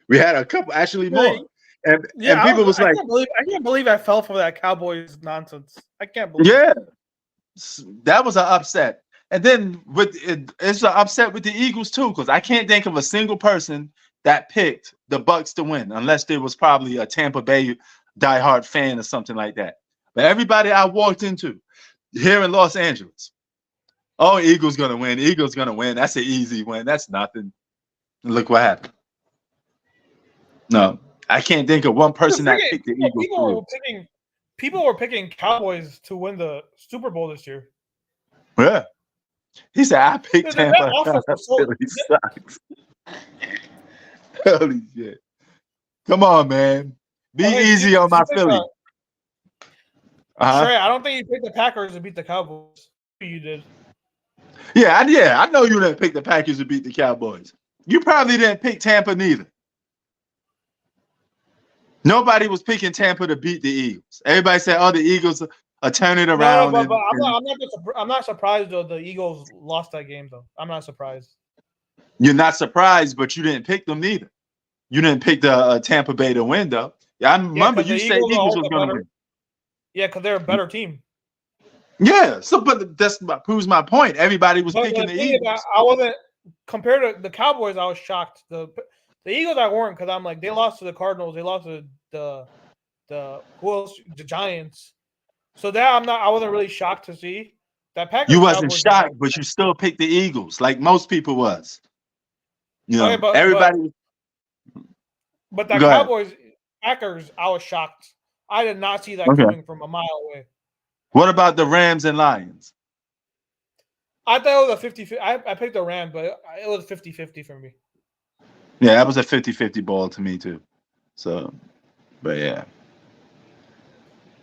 We had a couple, actually more. And people was like, I can't believe I fell for that Cowboys nonsense. I can't believe. Yeah, that was an upset. And then it's an upset with the Eagles too, because I can't think of a single person that picked the Bucks to win, unless there was probably a Tampa Bay diehard fan or something like that. But everybody I walked into here in Los Angeles, oh, Eagles gonna win. Eagles gonna win. That's an easy win. That's nothing. Look what happened. No, I can't think of one person that picked the Eagles. People were picking Cowboys to win the Super Bowl this year. Yeah. He said, I picked Tampa. Philly sucks. Holy shit. Come on, man. Be easy on my Philly. Trey, I don't think you picked the Packers to beat the Cowboys. You did. Yeah, I know you didn't pick the Packers to beat the Cowboys. You probably didn't pick Tampa neither. Nobody was picking Tampa to beat the Eagles. Everybody said, oh, the Eagles are turning around. No, but I'm not surprised though the Eagles lost that game though. I'm not surprised. You're not surprised, but you didn't pick them neither. You didn't pick the Tampa Bay to win though. I remember you said Eagles was going to win. Yeah, because they're a better team. Yeah, but that proves my point. Everybody was picking the Eagles. I wasn't compared to the Cowboys. I was shocked. The Eagles I weren't, because I'm like, they lost to the Cardinals. They lost to the who else? The Giants. So that I wasn't really shocked to see that Packers. You wasn't shocked, but you still picked the Eagles, like most people was. You know, okay, everybody. But that Cowboys Packers, I was shocked. I did not see that coming from a mile away. What about the Rams and Lions? I thought it was a 50-50. I picked the Rams, but it was 50-50 for me. Yeah, that was a 50-50 ball to me too. So, but yeah.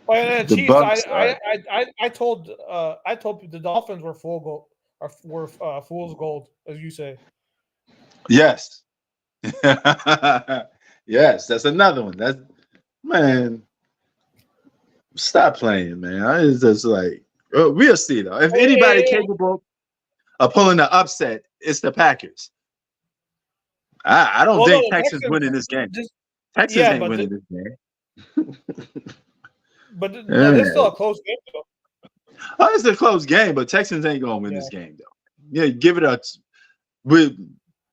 Well, and the Chiefs, Bucks, I told the Dolphins were fool's gold, as you say. Yes. Yes, that's another one. That's, man, stop playing, man. It's just like, we'll see though. If anybody capable of pulling the upset, it's the Packers. I don't think Texans winning this game. Texans ain't winning this game. But it's still a close game, though. Oh, it's a close game, but Texans ain't gonna win this game, though. Yeah, give it a.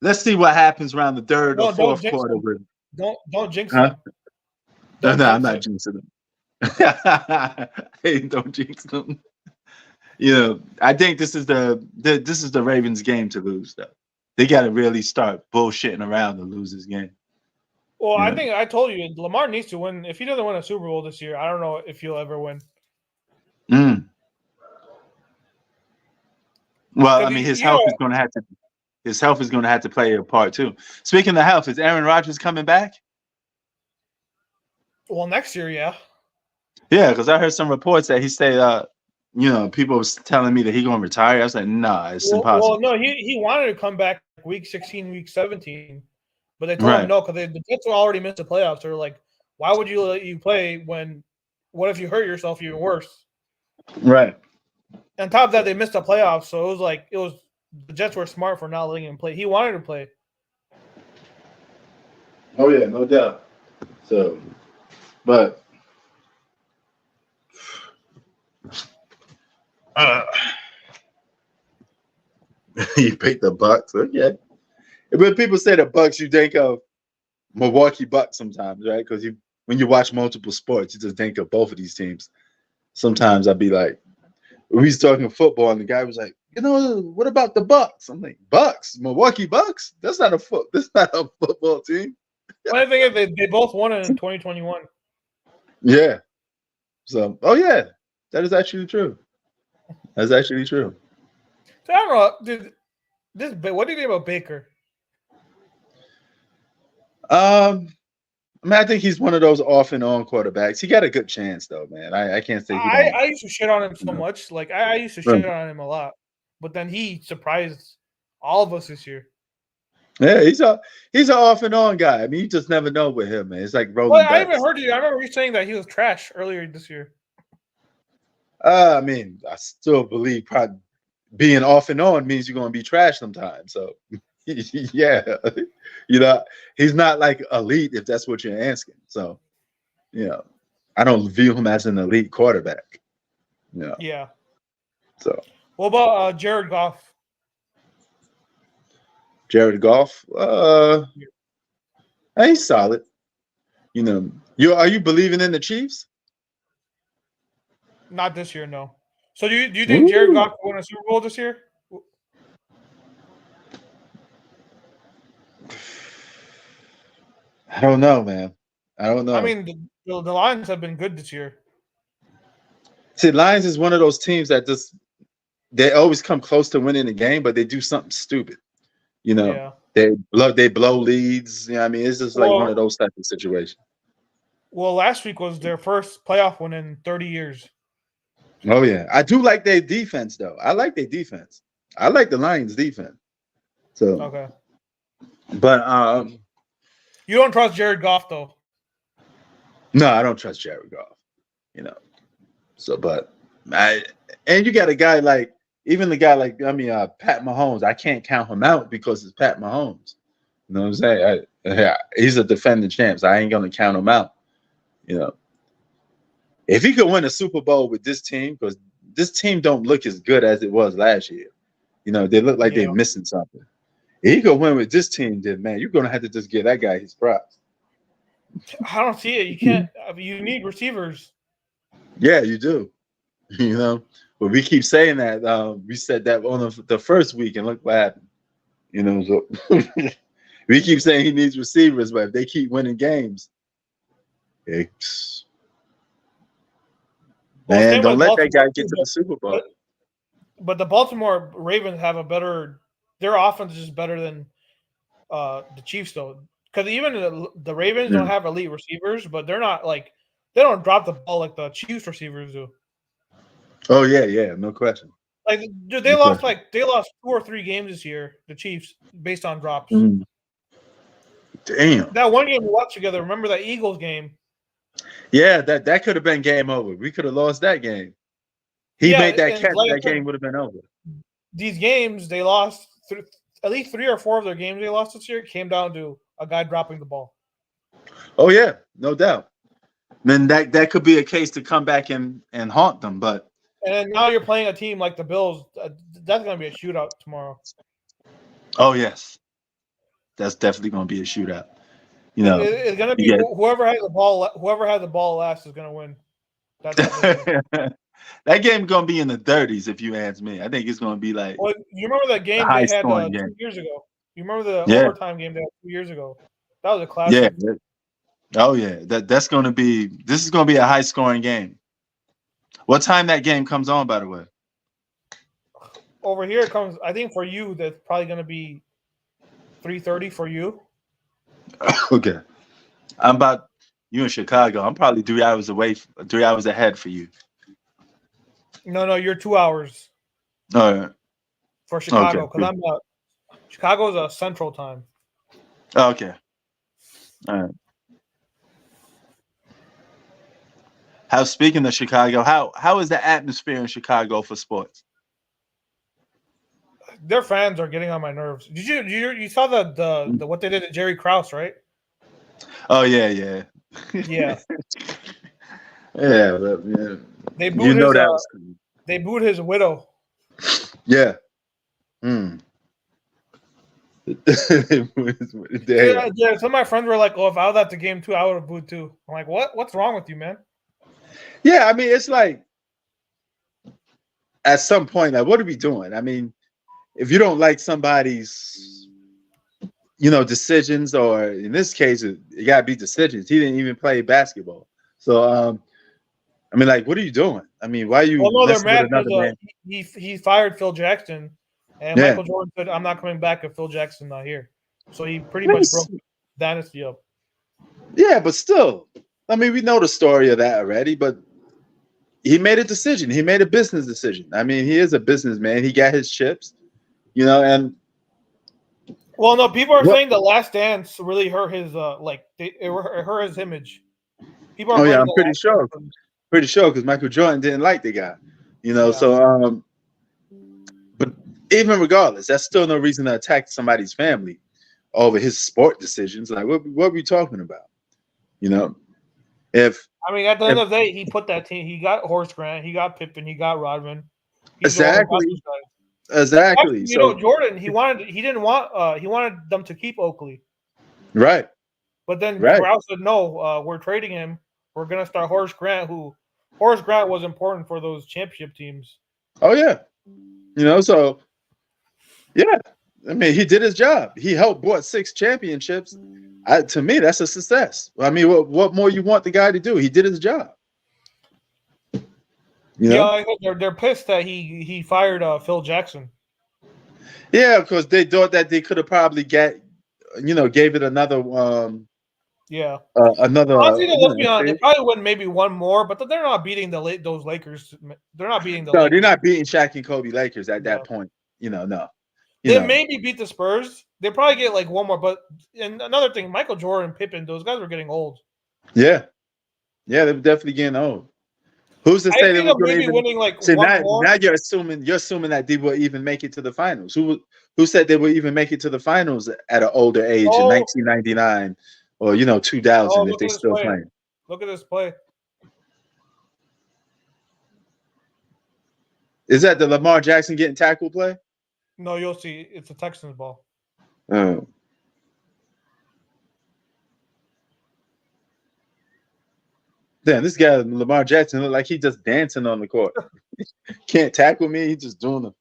Let's see what happens around the third or fourth quarter. Don't jinx them. No, I'm not jinxing them. Hey, don't jinx them. You know, I think this is the Ravens' game to lose, though. They got to really start bullshitting around to lose this game. Well, I think I told you Lamar needs to win. If he doesn't win a Super Bowl this year, I don't know if he'll ever win. Well, I mean, his health is going to have to play a part too. Speaking of health, is Aaron Rodgers coming back? Well, next year, yeah. Yeah, because I heard some reports that he said, people was telling me that he's going to retire. I was like, nah, it's impossible. Well, no, he wanted to come back week 16, week 17. But they told him no, because the Jets were already missed the playoffs. They're like, why would you let you play what if you hurt yourself even worse? Right. On top of that, they missed the playoffs. So the Jets were smart for not letting him play. He wanted to play. Oh, yeah, no doubt. So, but you picked the Bucks. Okay. When people say the Bucks, you think of Milwaukee Bucks sometimes, right? Because when you watch multiple sports, you just think of both of these teams. Sometimes I'd be like, we was talking football, and the guy was like, what about the Bucks? I'm like, Bucks, Milwaukee Bucks? That's not a football team. Funny thing is, they both won it in 2021. Yeah. So, yeah, that is actually true. That's actually true. So I don't know, dude. What do you think about Baker? I think he's one of those off and on quarterbacks. He got a good chance, though, man. I can't say he don't. I used to shit on him so much. Like I used to shit on him a lot, but then he surprised all of us this year. Yeah, he's an off and on guy. I mean, you just never know with him, man. It's like rolling. Well, I even heard you. I remember you saying that he was trash earlier this year. I mean, I still believe probably being off and on means you're going to be trash sometimes. So, yeah, he's not like elite if that's what you're asking. So, I don't view him as an elite quarterback. Yeah. So, what about Jared Goff? Jared Goff, he's solid. Are you believing in the Chiefs? Not this year, no. So do you think Jared Goff will win a Super Bowl this year? I don't know, man. I don't know. I mean, the Lions have been good this year. See, Lions is one of those teams that they always come close to winning the game, but they do something stupid. Yeah. They blow leads. I mean, it's just like one of those type of situations. Well, last week was their first playoff win in 30 years. Oh yeah, I do like their defense though. I like their defense. I like the Lions' defense. So okay, but you don't trust Jared Goff though. No, I don't trust Jared Goff. So but and you got a guy like. Even the guy like Pat Mahomes, I can't count him out because it's Pat Mahomes. You know what I'm saying? He's a defending champ, so I ain't gonna count him out. If he could win a Super Bowl with this team, because this team don't look as good as it was last year. They look like they're missing something. If he could win with this team, then man, you're gonna have to just give that guy his props. I don't see it. You can't. You need receivers. Yeah, you do. But we keep saying that. We said that on the first week, and look what happened. So we keep saying he needs receivers, but if they keep winning games, man, don't let that guy get to the Super Bowl. But the Baltimore Ravens have their offense is better than the Chiefs, though. Because even the Ravens don't have elite receivers, but they're not like they don't drop the ball like the Chiefs receivers do. Oh yeah, no question. Like, dude, they lost 2 or 3 games this year, the Chiefs, based on drops. Damn. That one game we watched together, remember that Eagles game? Yeah, that could have been game over. We could have lost that game. He made that catch, that game would have been over. These games, they lost at least 3 or 4 of their games they lost this year came down to a guy dropping the ball. Oh yeah, no doubt. Then that could be a case to come back and haunt them, but and now you're playing a team like the Bills. That's going to be a shootout tomorrow. Oh yes, that's definitely going to be a shootout. It's going to be whoever has the ball. Whoever has the ball last is going to win. That game going to be in the 30s, if you ask me. I think it's going to be like. Well, you remember that game they had 2 years ago? You remember the overtime game they had 2 years ago? That was a classic. Yeah. Oh yeah, that's going to be. This is going to be a high scoring game. What time that game comes on, by the way? Over here it comes. I think for you, that's probably going to be 3:30 for you. Okay, you in Chicago. I'm probably 3 hours away, 3 hours ahead for you. No, you're 2 hours. All right. For Chicago, because I'm not. Chicago's a Central Time. Okay. All right. Speaking of Chicago, how is the atmosphere in Chicago for sports? Their fans are getting on my nerves. Did you saw the what they did to Jerry Krause, right? Oh yeah. Yeah. Yeah, but, yeah. They booed they booed his widow. Yeah. Yeah, some of my friends were like, "Oh, if I was at the game too, I would have booed too." I'm like, "What's wrong with you, man?" Yeah, I mean, it's like at some point, like, what are we doing? I mean, if you don't like somebody's, decisions, or in this case, it gotta be decisions. He didn't even play basketball. So, I mean, like, what are you doing? I mean, why are you Well, no, they're messing with mad another because man? he fired Phil Jackson, and Yeah. Michael Jordan said, "I'm not coming back if Phil Jackson's not here." So he pretty much Yes. broke the dynasty up. Yeah, but still, I mean, we know the story of that already, but he made a decision. He made a business decision. I mean, he is a businessman. He got his chips, and Well, no, people are what? saying the Last Dance really hurt his it hurt his image. People are Oh yeah, blaming I'm the Last Dance. pretty sure, because Michael Jordan didn't like the guy, Yeah. So, but even regardless, that's still no reason to attack somebody's family over his sport decisions. Like, what are we talking about? If I mean, at the end of the day, he put that team. He got Horace Grant, he got Pippen, he got Rodman. He's all about those guys. exactly, Actually, Jordan, he wanted them to keep Oakley, right, but then right. Corral said no. We're trading him. We're gonna start Horace Grant, Horace Grant was important for those championship teams. Oh yeah, so yeah. I mean, he did his job. He helped bought 6 championships. To me, that's a success. I mean, what more you want the guy to do? He did his job. Yeah, they're pissed that he fired Phil Jackson. Yeah, because they thought that they could have probably gave it another another. Honestly, let's be honest. They probably win maybe one more, but they're not beating those Lakers. They're not beating the Lakers. They're not beating Shaq and Kobe Lakers at that point. No. They maybe beat the Spurs. They probably get like one more. But and another thing, Michael Jordan, Pippen, those guys were getting old. Yeah, they're definitely getting old. Who's to say they were going to even winning like see, one more? Now you're assuming that they will even make it to the finals. Who said they will even make it to the finals at an older age in 1999 or 2000 if they're still playing? Look at this play. Is that the Lamar Jackson getting tackle play? No, you'll see. It's a Texans ball. Oh. Damn, this guy Lamar Jackson look like he just dancing on the court. Can't tackle me. He just doing the.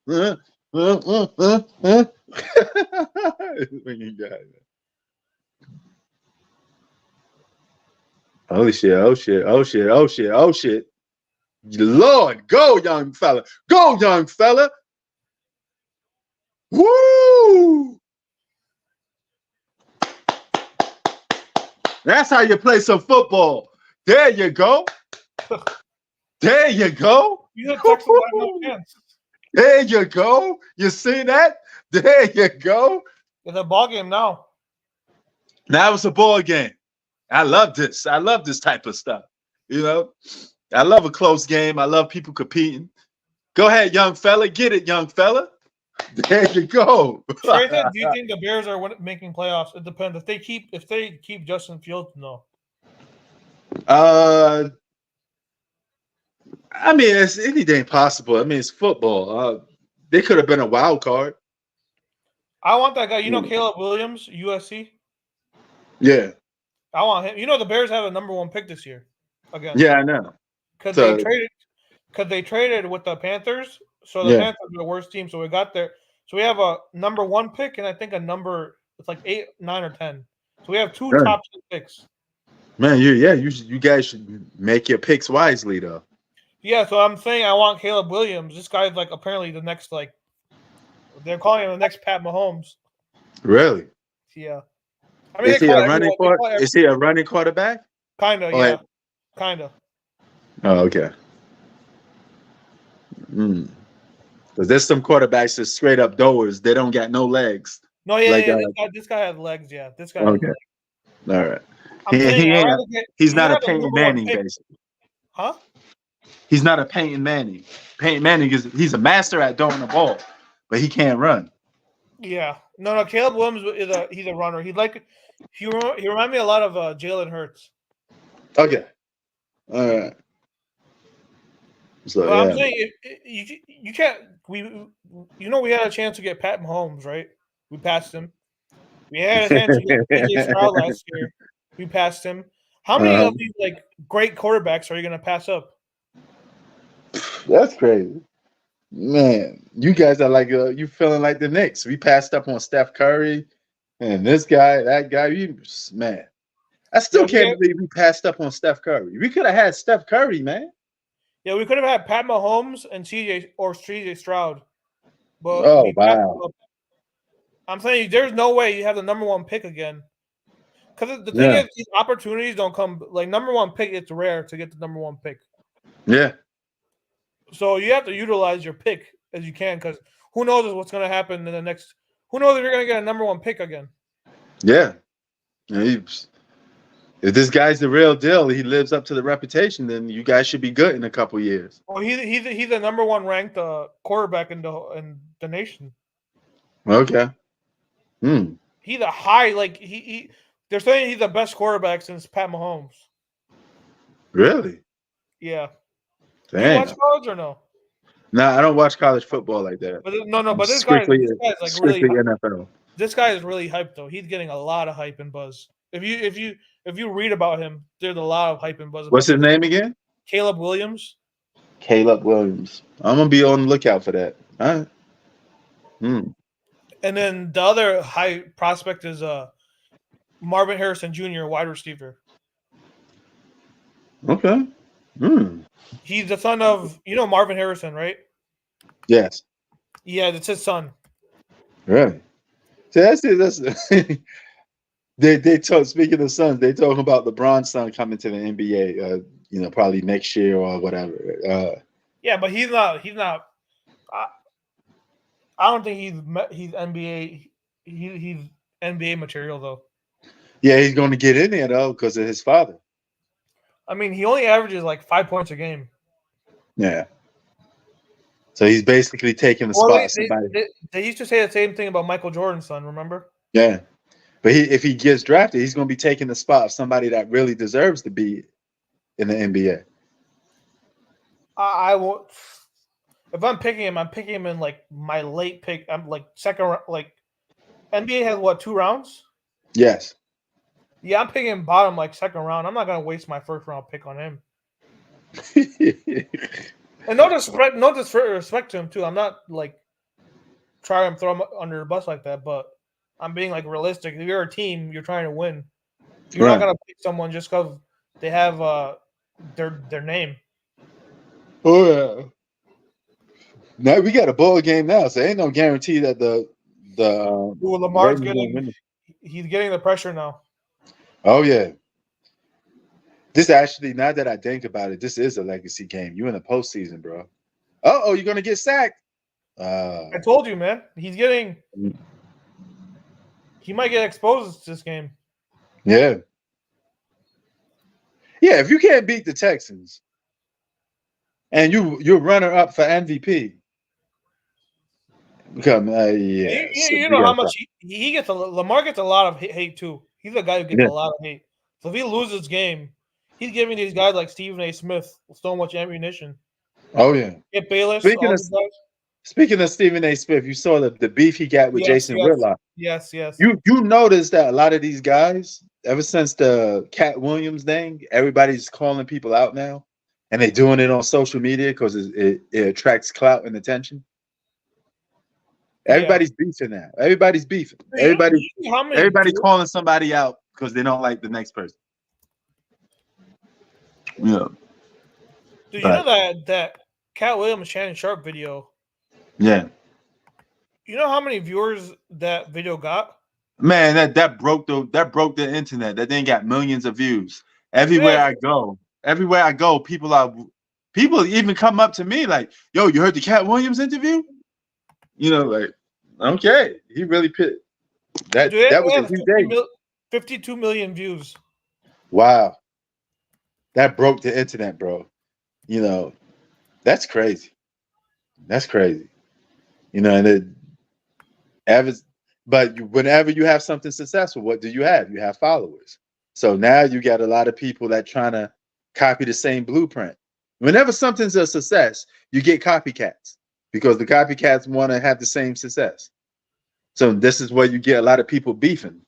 Holy shit! Oh shit! Oh shit! Oh shit! Oh shit! Lord, go young fella! Go young fella! Woo! That's how you play some football. There you go. There you go. There you go. You see that? There you go. It's a ball game now. Now it's a ball game. I love this. I love this type of stuff. I love a close game. I love people competing. Go ahead, young fella. Get it, young fella. There you go. Do you think the Bears are making playoffs? It depends. If they keep Justin Fields, no. I mean, it's anything possible. I mean, it's football. They could have been a wild card. I want that guy. Caleb Williams, USC. Yeah. I want him. The Bears have a number 1 pick this year. Again. Yeah, I know. Because they traded with the Panthers. So the Panthers are the worst team. So we got there. So we have a number 1 pick and I think it's like 8, 9, or 10. So we have 2 top 10 picks. Man, you guys should make your picks wisely though. Yeah, so I'm saying I want Caleb Williams. This guy's like apparently the next they're calling him the next Pat Mahomes. Really? Yeah. I mean, is he a running quarterback? Kinda, yeah. Kinda. Oh, okay. Because there's some quarterbacks that straight up doors. They don't got no legs. No, yeah. This guy has legs. Yeah, this guy. Okay. All right. He's not a Peyton Manning, basically. Huh? He's not a Peyton Manning. Peyton Manning he's a master at throwing the ball, but he can't run. Yeah. No. Caleb Williams he's a runner. He reminds me a lot of Jalen Hurts. Okay. All right. So I'm saying you can't. We had a chance to get Pat Mahomes, right? We passed him. We had a chance to get PJ Stroud last year. We passed him. How many of these great quarterbacks are you going to pass up? That's crazy. Man, you guys are like you feeling like the Knicks. We passed up on Steph Curry and this guy, that guy. Man, I Yeah, still we can't get, believe we passed up on Steph Curry. We could have had Steph Curry, man. yeah, we could have had Pat Mahomes and CJ Stroud, but Oh we passed wow, up. I'm saying there's no way you have the number one pick again. Because the thing yeah, is, these opportunities don't come like number one pick. It's rare to get the number one pick, yeah, so you have to utilize your pick as you can. Because who knows what's going to happen in the next? Who knows if you're going to get a number one pick again? yeah. If this guy's the real deal, he lives up to the reputation, then you guys should be good in a couple years. Well, he's the number one ranked quarterback in the nation. Okay. Hmm. He's a high like he. They're saying he's the best quarterback since Pat Mahomes. Really? Yeah. Do you watch Damn. college or no? No, I don't watch college football like that. But no. I'm But strictly this guy's like really. strictly NFL. This guy is really hyped though. He's getting a lot of hype and buzz. If you read about him, there's a lot of hype and buzz What's about his this. name again? Caleb Williams. Caleb Williams. I'm gonna be on the lookout for that. All right. Hmm. And then the other high prospect is Marvin Harrison Jr., wide receiver. Okay. Hmm. He's the son of Marvin Harrison, right? Yes. Yeah, that's his son. Really. So that's it. That's they talk. Speaking of sons, they talking about LeBron's son coming to the NBA. Probably next year or whatever. Yeah, but he's not. I don't think he's NBA. He's NBA material though. Yeah, he's going to get in there though because of his father. I mean, he only averages like 5 points a game. Yeah. So he's basically taking the spot of somebody. They used to say the same thing about Michael Jordan's son. Remember? Yeah. But if he gets drafted, he's going to be taking the spot of somebody that really deserves to be in the NBA. I will. If I'm picking him in like my late pick. I'm like second. Like NBA has what 2 rounds? Yes. Yeah, I'm picking bottom like second round. I'm not gonna waste my first round pick on him. And no disrespect to him too. I'm not like trying to throw him under the bus like that, but I'm being like realistic. If you're a team, you're trying to win. You're not gonna pick someone just because they have their name. Oh yeah. Now we got a bowl game now, so ain't no guarantee that the Lamar's he's getting the pressure now. Oh yeah. This actually, now that I think about it, this is a legacy game. You in the postseason, bro. Oh, you're gonna get sacked. I told you, man. He might get exposed this game. Yeah. Yeah, if you can't beat the Texans and you're runner up for MVP. You know how much he gets. Lamar gets a lot of hate too. He's a guy who gets a lot of hate. So if he loses game, he's giving these guys like Stephen A. Smith so much ammunition. Oh yeah. Get Bayless. Speaking of Stephen A. Smith, you saw the beef he got with Jason Whitlock. Yes. You noticed that a lot of these guys, ever since the Cat Williams thing, everybody's calling people out now, and they're doing it on social media because it attracts clout and attention. Everybody's beefing now. Everybody's beefing. Everybody's calling somebody out because they don't like the next person. Yeah. Do you know that Cat Williams Shannon Sharp video? Yeah. You know how many viewers that video got? Man, that broke the internet. That thing got millions of views. Everywhere I go, people even come up to me like, "Yo, you heard the Cat Williams interview?" Like, okay, he really put that. That was a huge day. 52 million views. Wow, that broke the internet, bro. That's crazy. That's crazy. But whenever you have something successful, what do you have? You have followers. So now you got a lot of people that trying to copy the same blueprint. Whenever something's a success, you get copycats because the copycats want to have the same success. So this is where you get a lot of people beefing.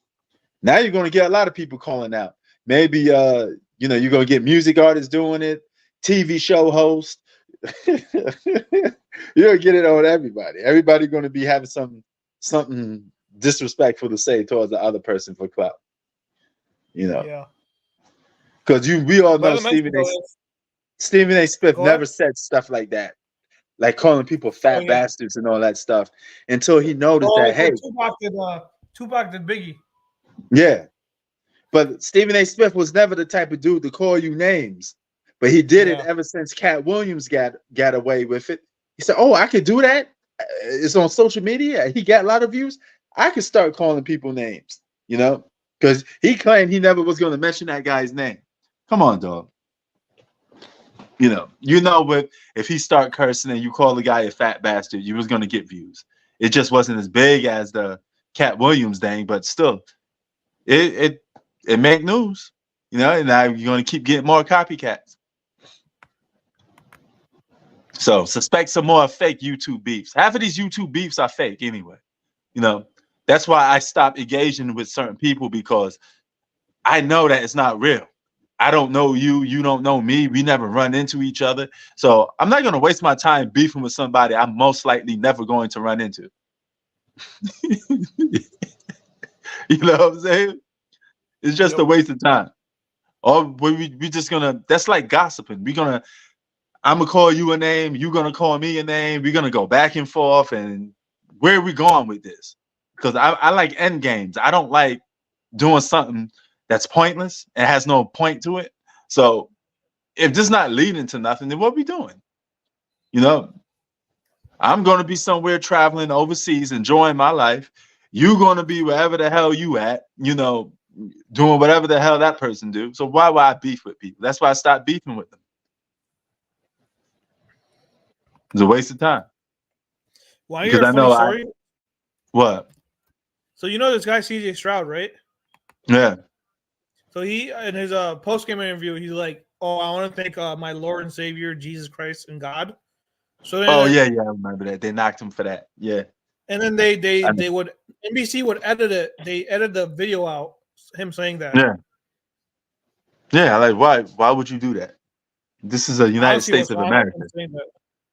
Now you're going to get a lot of people calling out. Maybe you're going to get music artists doing it, TV show hosts. You'll get it on everybody. Everybody going to be having something disrespectful to say towards the other person for clout. Yeah. Because we all know But Stephen A. Smith go ahead. never said stuff like that, like calling people Oh fat yeah. bastards and all that stuff, until he noticed that, hey, Tupac did Biggie. yeah. But Stephen A. Smith was never the type of dude to call you names. But he did it ever since Cat Williams got away with it. He said, "Oh, I could do that. It's on social media. He got a lot of views. I could start calling people names, because he claimed he never was going to mention that guy's name. Come on, dog. If he start cursing and you call the guy a fat bastard, you was going to get views. It just wasn't as big as the Cat Williams thing, but still, it make news, and now you're going to keep getting more copycats. So suspect some more fake YouTube beefs. Half of these YouTube beefs are fake anyway. That's why I stopped engaging with certain people, because I know that it's not real. I don't know you. You don't know me. We never run into each other. So I'm not going to waste my time beefing with somebody I'm most likely never going to run into. You know what I'm saying? It's just a waste of time. Or we just gonna, that's like gossiping. I'm gonna call you a name, you're gonna call me a name, we're gonna go back and forth, and where are we going with this? Because I like end games. I don't like doing something that's pointless and has no point to it. So if this is not leading to nothing, then what are we doing? I'm gonna be somewhere traveling overseas, enjoying my life. You're gonna be wherever the hell you at, doing whatever the hell that person do. So why would I beef with people? That's why I stopped beefing with them. It's a waste of time. Well, here's a funny story. What? So this guy CJ Stroud, right? Yeah. So he, in his post-game interview, he's like, "Oh, I want to thank my Lord and Savior Jesus Christ and God." So then, yeah, I remember that. They knocked him for that. Yeah. And then NBC would edit it. They edit the video out, him saying that. Yeah. Yeah, like why would you do that? This is a United States of America.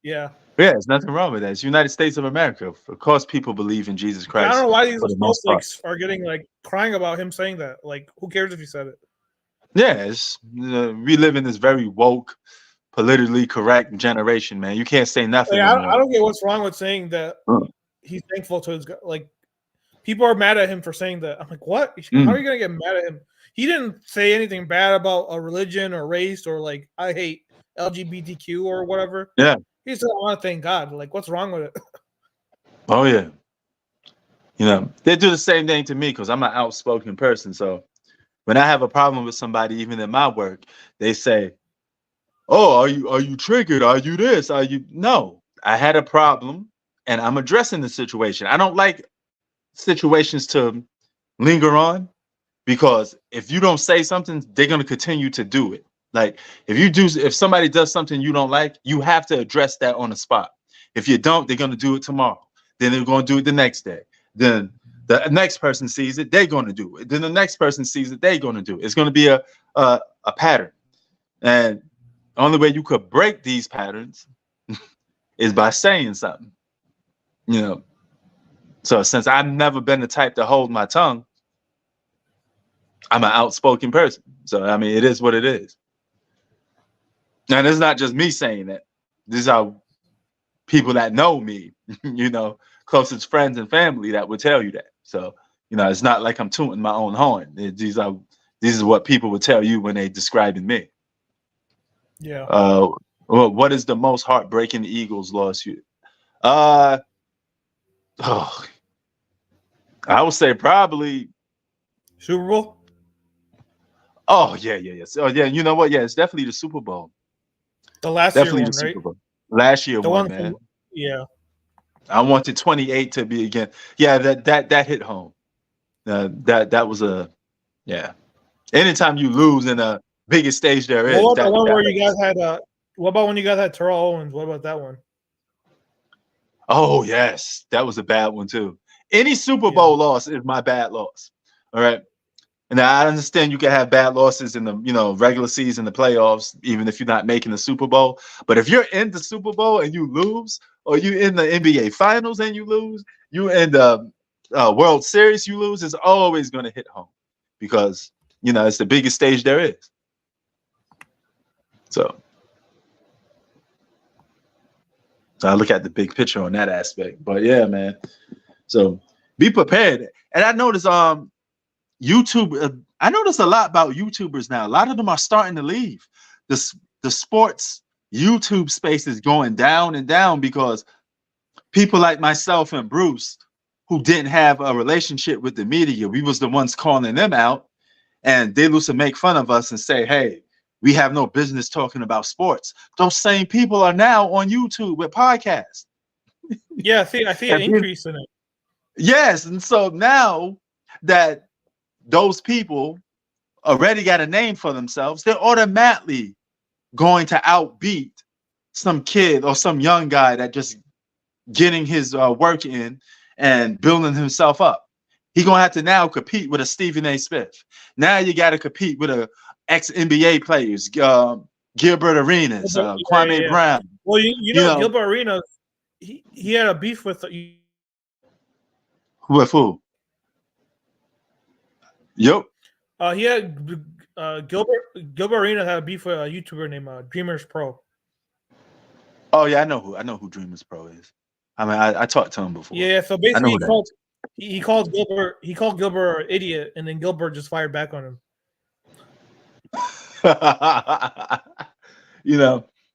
Yeah. Yeah, there's nothing wrong with that. It's United States of America. Of course, people believe in Jesus Christ. I don't know why these snowflakes are getting crying about him saying that. Like, who cares if he said it? Yeah, we live in this very woke, politically correct generation, man. You can't say nothing. I don't get what's wrong with saying that he's thankful to his God. Like, people are mad at him for saying that. I'm like, what? How are you gonna get mad at him? He didn't say anything bad about a religion or race or I hate LGBTQ or whatever. Yeah. He said, I want to thank God. Like, what's wrong with it? Oh yeah. They do the same thing to me because I'm an outspoken person. So when I have a problem with somebody, even in my work, they say, "Oh, are you triggered? Are you this? Are you?" No, I had a problem and I'm addressing the situation. I don't like situations to linger on, because if you don't say something, they're going to continue to do it. Like, if somebody does something you don't like, you have to address that on the spot. If you don't, they're going to do it tomorrow. Then they're going to do it the next day. Then the next person sees it, they're going to do it. Then the next person sees it, they're going to do it. It's going to be a pattern. And the only way you could break these patterns is by saying something. So since I've never been the type to hold my tongue, I'm an outspoken person. So, I mean, it is what it is. And it's not just me saying that. These are people that know me, closest friends and family that would tell you that. So, it's not like I'm tooting my own horn. These is what people would tell you when they describing me. Yeah. What is the most heartbreaking Eagles loss you? I would say probably Super Bowl. Oh yeah. Oh yeah, you know what? Yeah, it's definitely the Super Bowl. The last definitely year one, the Super right? Bowl. Last year the one, one man. Yeah. I wanted 28 to be again. Yeah, that hit home. That was Anytime you lose in the biggest stage there is. What about the one where you guys had? What about when you guys had Terrell Owens? What about that one? Oh yes, that was a bad one too. Any Super Bowl loss is my bad loss. All right. And I understand you can have bad losses in the regular season, the playoffs, even if you're not making the Super Bowl. But if you're in the Super Bowl and you lose, or you in the NBA Finals and you lose, you in the World Series you lose, it's always going to hit home because it's the biggest stage there is. So I look at the big picture on that aspect. But yeah, man. So be prepared. And I noticed YouTube. I notice a lot about YouTubers now. A lot of them are starting to leave. The sports YouTube space is going down and down because people like myself and Bruce, who didn't have a relationship with the media, we was the ones calling them out, and they used to make fun of us and say, "Hey, we have no business talking about sports." Those same people are now on YouTube with podcasts. Yeah, I see an increase in it. Yes, and so now that those people already got a name for themselves, they're automatically going to outbeat some kid or some young guy that just getting his work in and building himself up. He's gonna have to now compete with a Stephen A. Smith. Now you got to compete with a ex-NBA players, Gilbert Arenas, Kwame Brown. Well, you know Gilbert Arenas, he had a beef with with who? Yep. He had Gilbert Arenas had a beef with a YouTuber named Dreamers Pro. Oh yeah, I know who Dreamers Pro is. I mean, I talked to him before. Yeah, so basically he called Gilbert an idiot, and then Gilbert just fired back on him.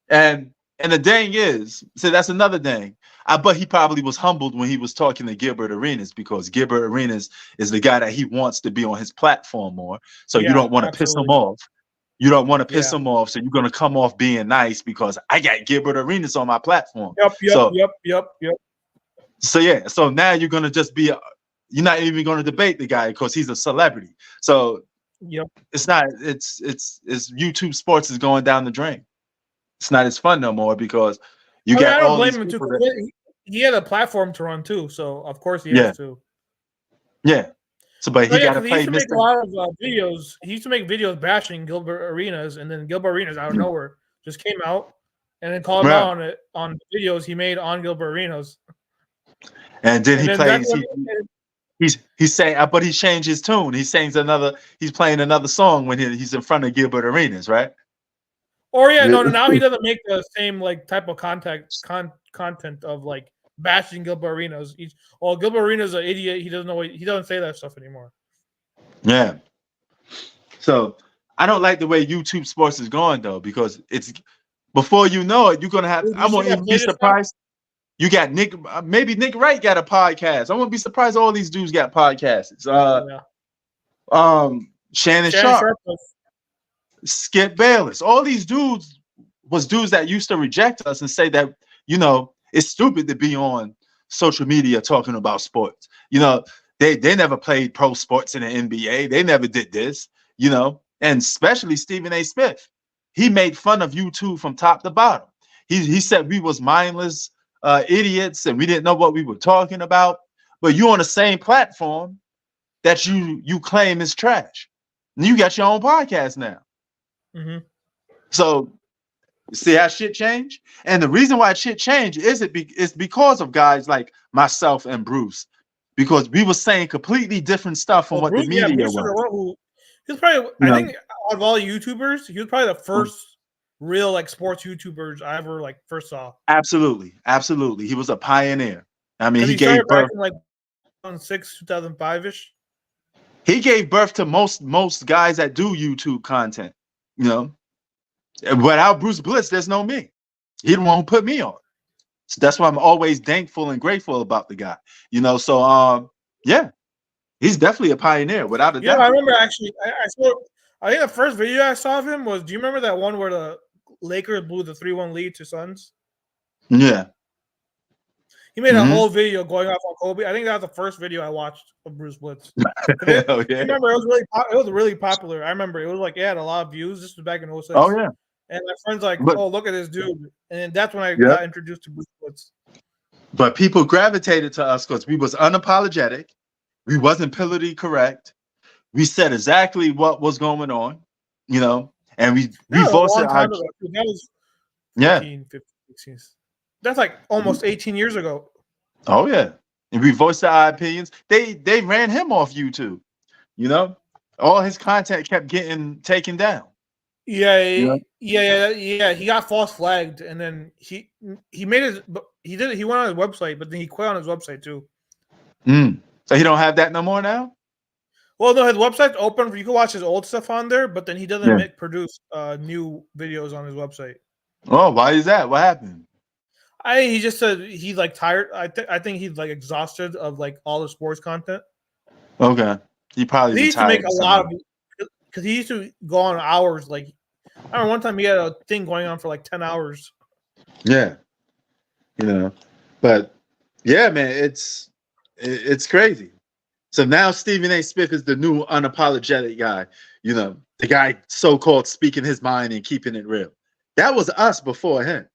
And the thing is, so that's another thing. But he probably was humbled when he was talking to Gilbert Arenas, because Gilbert Arenas is the guy that he wants to be on his platform more. So you don't want to piss him off. You don't want to piss him off. So you're going to come off being nice because I got Gilbert Arenas on my platform. Yep. So yeah. So now you're going to just be, you're not even going to debate the guy because he's a celebrity. So it's not, it's YouTube sports is going down the drain. It's not as fun no more because I don't blame him too. He had a platform to run too, so of course he has to. Yeah. So, but he got to play. He used to make a lot of videos. He used to make videos bashing Gilbert Arenas, and then Gilbert Arenas out of nowhere just came out and then called him out on videos he made on Gilbert Arenas. And then he plays. He's saying, but he changed his tune. He's playing another song when he's in front of Gilbert Arenas, right? Or now he doesn't make the same type of content of bashing Gilbert Arenas. Gilbert Arenas is an idiot. He doesn't say that stuff anymore. Yeah. So I don't like the way YouTube sports is going though, because it's before you know it, you're gonna have. I won't even be surprised. You got maybe Nick Wright got a podcast. I won't be surprised all these dudes got podcasts. Shannon Sharp. Skip Bayless, all these dudes was dudes that used to reject us and say that, it's stupid to be on social media talking about sports. They never played pro sports in the NBA. They never did this, and especially Stephen A. Smith. He made fun of YouTube from top to bottom. He said we was mindless idiots and we didn't know what we were talking about. But you on the same platform that you claim is trash. And you got your own podcast now. Mm-hmm. So see how shit change? And the reason why shit change is because of guys like myself and Bruce, because we were saying completely different stuff from what Bruce, the media was. He's probably, I think, out of all YouTubers, he was probably the first real sports YouTubers I ever first saw. Absolutely. He was a pioneer. I mean, he gave birth in 2006, 2005-ish. He gave birth to most guys that do YouTube content. Without Bruce Bliss, there's no me. He the one who put me on. So that's why I'm always thankful and grateful about the guy. So he's definitely a pioneer without a doubt. Yeah, I remember actually. I think the first video I saw of him was. Do you remember that one where the Lakers blew the 3-1 lead to Suns? Yeah. He made a whole video going off on Kobe. I think that was the first video I watched of Bruce Blitz. I remember it was really popular. I remember it was it had a lot of views. This was back in 06. Oh yeah. And my friend's look at this dude. And that's when I got introduced to Bruce Blitz. But people gravitated to us because we was unapologetic. We wasn't politically correct. We said exactly what was going on, and we That was a voiced long our time ago. That was yeah. 14, 15, 16. That's like almost 18 years ago. Oh yeah, and we voiced our opinions. They ran him off YouTube. All his content kept getting taken down. Yeah. He got false flagged, and then he made his he went on his website, but then he quit on his website too. So he don't have that no more now. Well, no, his website's open. You can watch his old stuff on there, but then he doesn't produce new videos on his website. Oh, why is that? What happened? He just said he's like tired. I think he's like exhausted of like all the sports content. Okay, he probably He used to make a lot of because he used to go on hours. Like I remember one time he had a thing going on for like 10 hours. Yeah, but yeah, man, it's crazy. So now Stephen A. Smith is the new unapologetic guy. The guy so-called speaking his mind and keeping it real. That was us before him.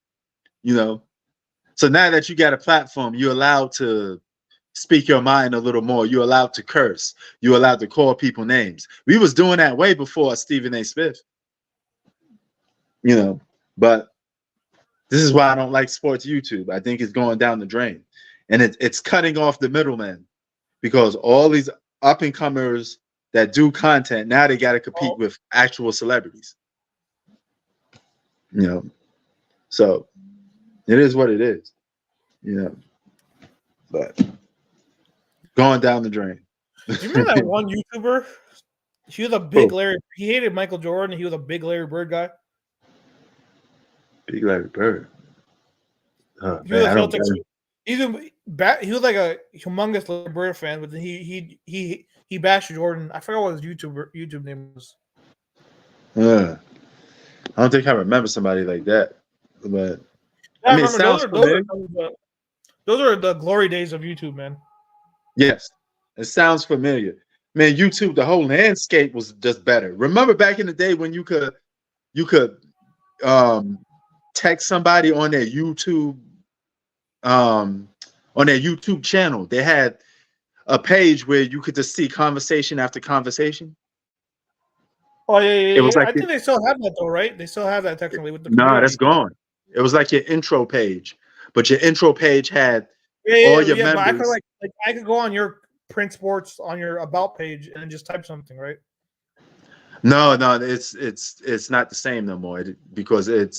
So now that you got a platform, you're allowed to speak your mind a little more. You're allowed to curse. You're allowed to call people names. We was doing that way before Stephen A. Smith. But this is why I don't like sports YouTube. I think it's going down the drain. And it's cutting off the middleman because all these up-and-comers that do content, now they got to compete with actual celebrities. So it is what it is. But going down the drain. Do you remember that one YouTuber? He was a big Larry. He hated Michael Jordan. He was a big Larry Bird guy. Big Larry Bird. Oh, he was like a humongous Larry Bird fan, but then he bashed Jordan. I forgot what his YouTube name was. I don't think I remember somebody like that. But yeah, I mean, it sounds familiar. Those are the glory days of YouTube, man. Yes, it sounds familiar. Man, YouTube, the whole landscape was just better. Remember back in the day when you could text somebody on their YouTube channel. They had a page where you could just see conversation after conversation. Oh yeah. I think they still have that though, right? They still have that technically with the No, that's gone. It was like your intro page, but your intro page had all your members. But I could go on your print sports on your about page and just type something, right? No, it's not the same no more because it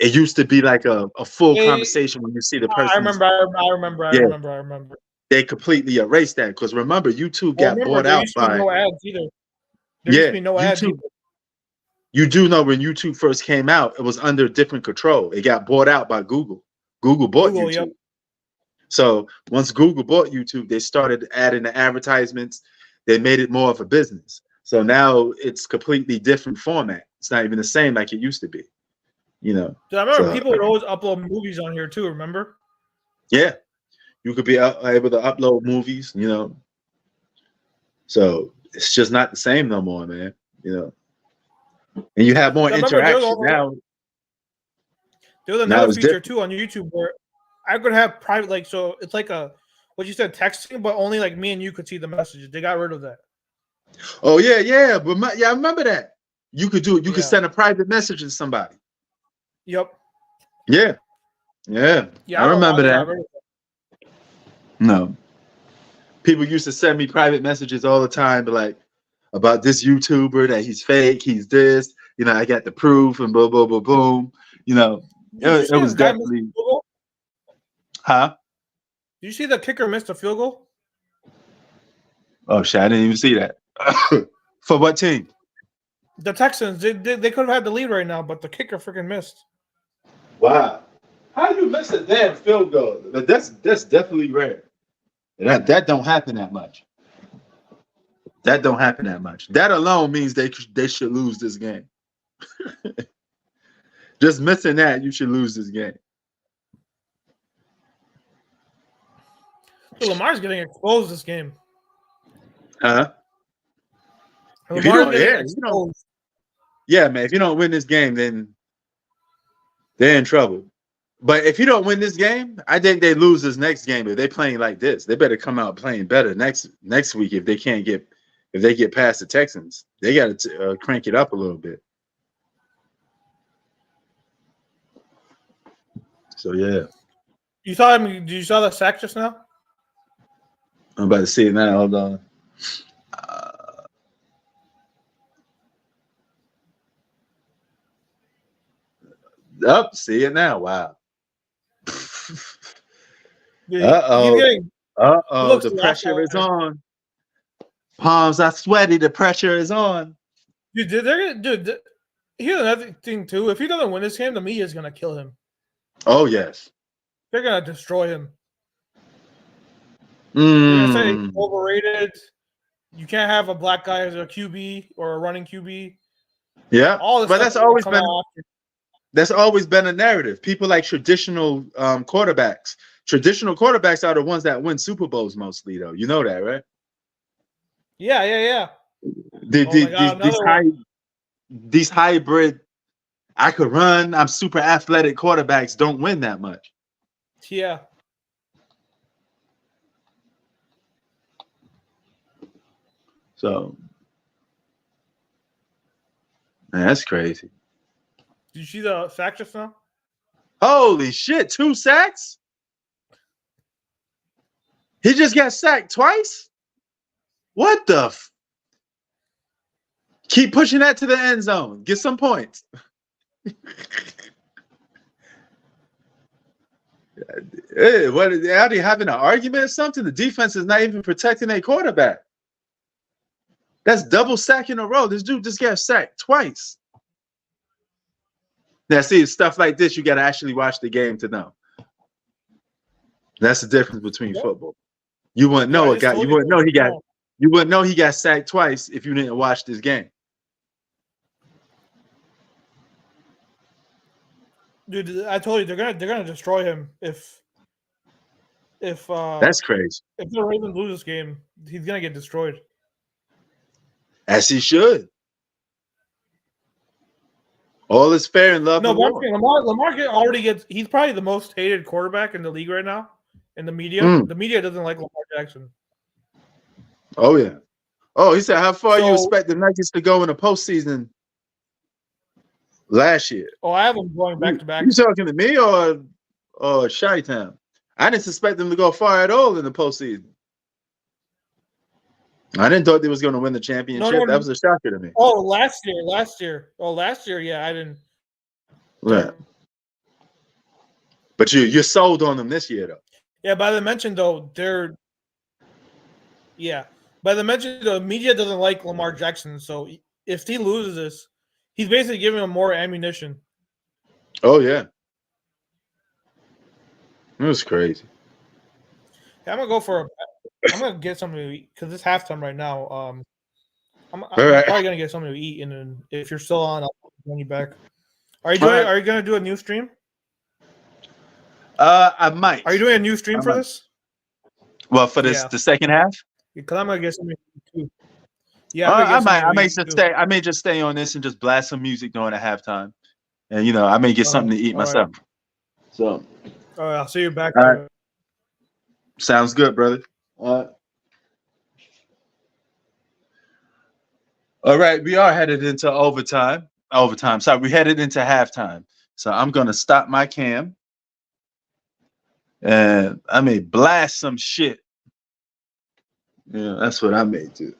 used to be like a full conversation when you see the person. I remember. They completely erased that because remember YouTube got bought out by no ads either. There used to be no ads either. You do know when YouTube first came out, it was under different control. It got bought out by Google. Google bought YouTube. Yep. So once Google bought YouTube, they started adding the advertisements. They made it more of a business. So now it's completely different format. It's not even the same like it used to be. I remember people would always upload movies on here too. Remember? Yeah, you could be able to upload movies. So it's just not the same no more, man. And you have more interaction now. There was another feature too on YouTube where I could have private, so it's like what you said, texting, but only like me and you could see the messages. They got rid of that. Oh yeah, but I remember that. You could do it. You could send a private message to somebody. Yep. Yeah. I remember that. No. People used to send me private messages all the time, like about this YouTuber that he's fake, he's this. I got the proof and boom, boom, boom, boom. It was definitely. Huh? Did you see the kicker missed a field goal? Oh shit! I didn't even see that. For what team? The Texans. They could have had the lead right now, but the kicker freaking missed. Wow! How do you miss a damn field goal? That's definitely rare. That don't happen that much. That don't happen that much. That alone means they should lose this game. Just missing that, you should lose this game. So Lamar's getting exposed this game. Huh? Yeah, man. If you don't win this game, then they're in trouble. But if you don't win this game, I think they lose this next game. If they're playing like this, they better come out playing better next week if they can't get if they get past the Texans. They got to crank it up a little bit. So yeah, You saw him? Did you saw the sack just now? I'm about to see it now. Hold on. Up, see it now. Wow. Dude, he's getting. He looks The lost pressure out is there. on. Palms are sweaty. The pressure is on. Dude, here's another thing too. If he doesn't win this game, the media is gonna kill him. Oh yes. They're gonna destroy him. They're gonna say Mm. overrated. You can't have a black guy as a QB or a running QB. Yeah, All this but stuff that's is gonna always come been out. a narrative. People like traditional quarterbacks. Traditional quarterbacks are the ones that win Super Bowls mostly, though. You know that, right? Yeah. The- Oh the- my god, these another high, one. these hybrid, I could run. I'm super athletic quarterbacks don't win that much. Yeah. So, man, that's crazy. Did you see the sack just now? Holy shit! 2 sacks. He just got sacked twice. What the? Keep pushing that to the end zone. Get some points. Hey, what are they having an argument or something? The defense is not even protecting a quarterback. That's double sack in a row. This dude just got sacked twice. Now, see, stuff like this, you got to actually watch the game to know. That's the difference between football. You wouldn't know a guy. You wouldn't know he got. You wouldn't know he got sacked twice if you didn't watch this game. Dude, I told you they're gonna destroy him if That's crazy. if the Ravens lose this game, he's gonna get destroyed. As he should. All is fair in love No, and but I'm war. saying Lamar already gets. He's probably the most hated quarterback in the league right now. In the media, the media doesn't like Lamar Jackson. Oh yeah. Oh, he said, how far you So- expect the Nuggets to go in the postseason last year? Oh, I have them going back to back. You talking to me or Chi-Town? I didn't suspect them to go far at all in the postseason. I didn't thought they was going to win the championship. No. That was a shocker to me. Oh, last year. Oh, last year, yeah, I didn't. Right. But you're sold on them this year, though. Yeah, by the mention though, by the mention the media doesn't like Lamar Jackson. So if he loses this, he's basically giving him more ammunition. Oh yeah. It was crazy. Yeah, I'm gonna get something to eat because it's halftime right now. I'm right. probably gonna get something to eat, and then if you're still on, I'll bring you back. Are you gonna do a new stream? I might. Are you doing a new stream for this? Well, for this the second half? Because I'm gonna get something to eat too. Yeah, I may just stay on this and just blast some music during the halftime. And I may get something to eat myself. Right. So all right, I'll see you back. All right. Sounds good, brother. All right, we are headed into overtime. Sorry, we headed into halftime. So I'm gonna stop my cam. And I may blast some shit. Yeah, that's what I may do.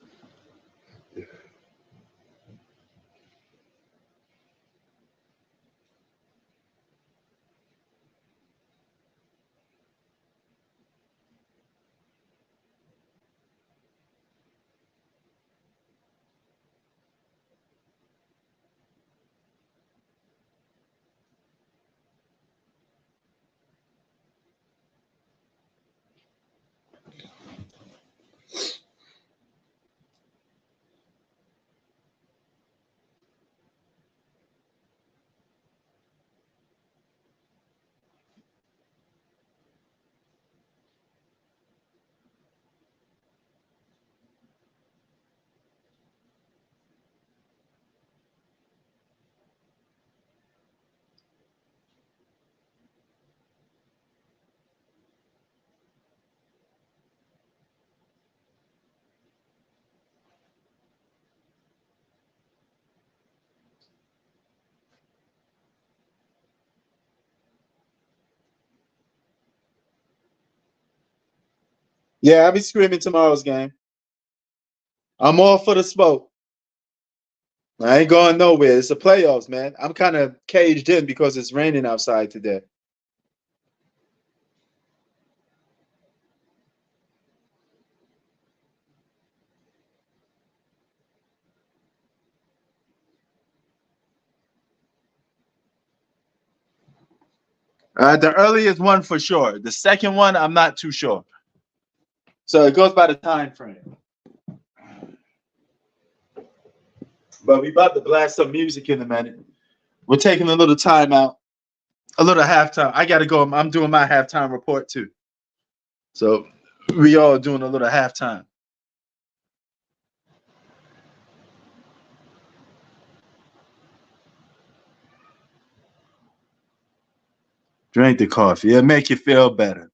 Yeah, I'll be screaming tomorrow's game. I'm all for the smoke. I ain't going nowhere. It's the playoffs, man. I'm kind of caged in because it's raining outside today. The earliest one for sure. The second one, I'm not too sure. So it goes by the time frame. But we about to blast some music in a minute. We're taking a little time out, a little halftime. I got to go. I'm doing my halftime report too. So we all doing a little halftime. Drink the coffee. It'll make you feel better.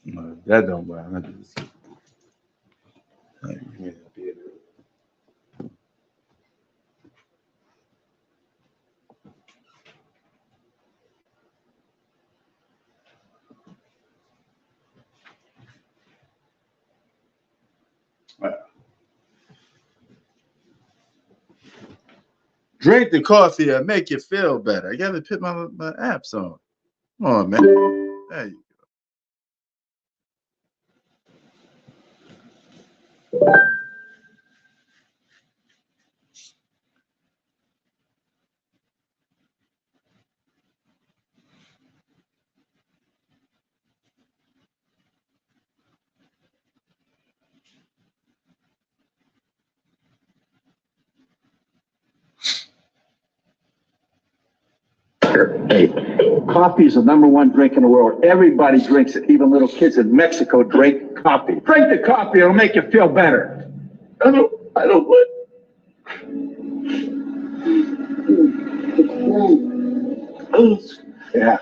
No, that don't work. Drink the coffee and make you feel better. I gotta put my apps on. Come on, man. There you go. Hey, coffee is the #1 drink in the world. Everybody drinks it. Even little kids in Mexico drink coffee. Drink the coffee. It'll make you feel better. I don't what? Yeah.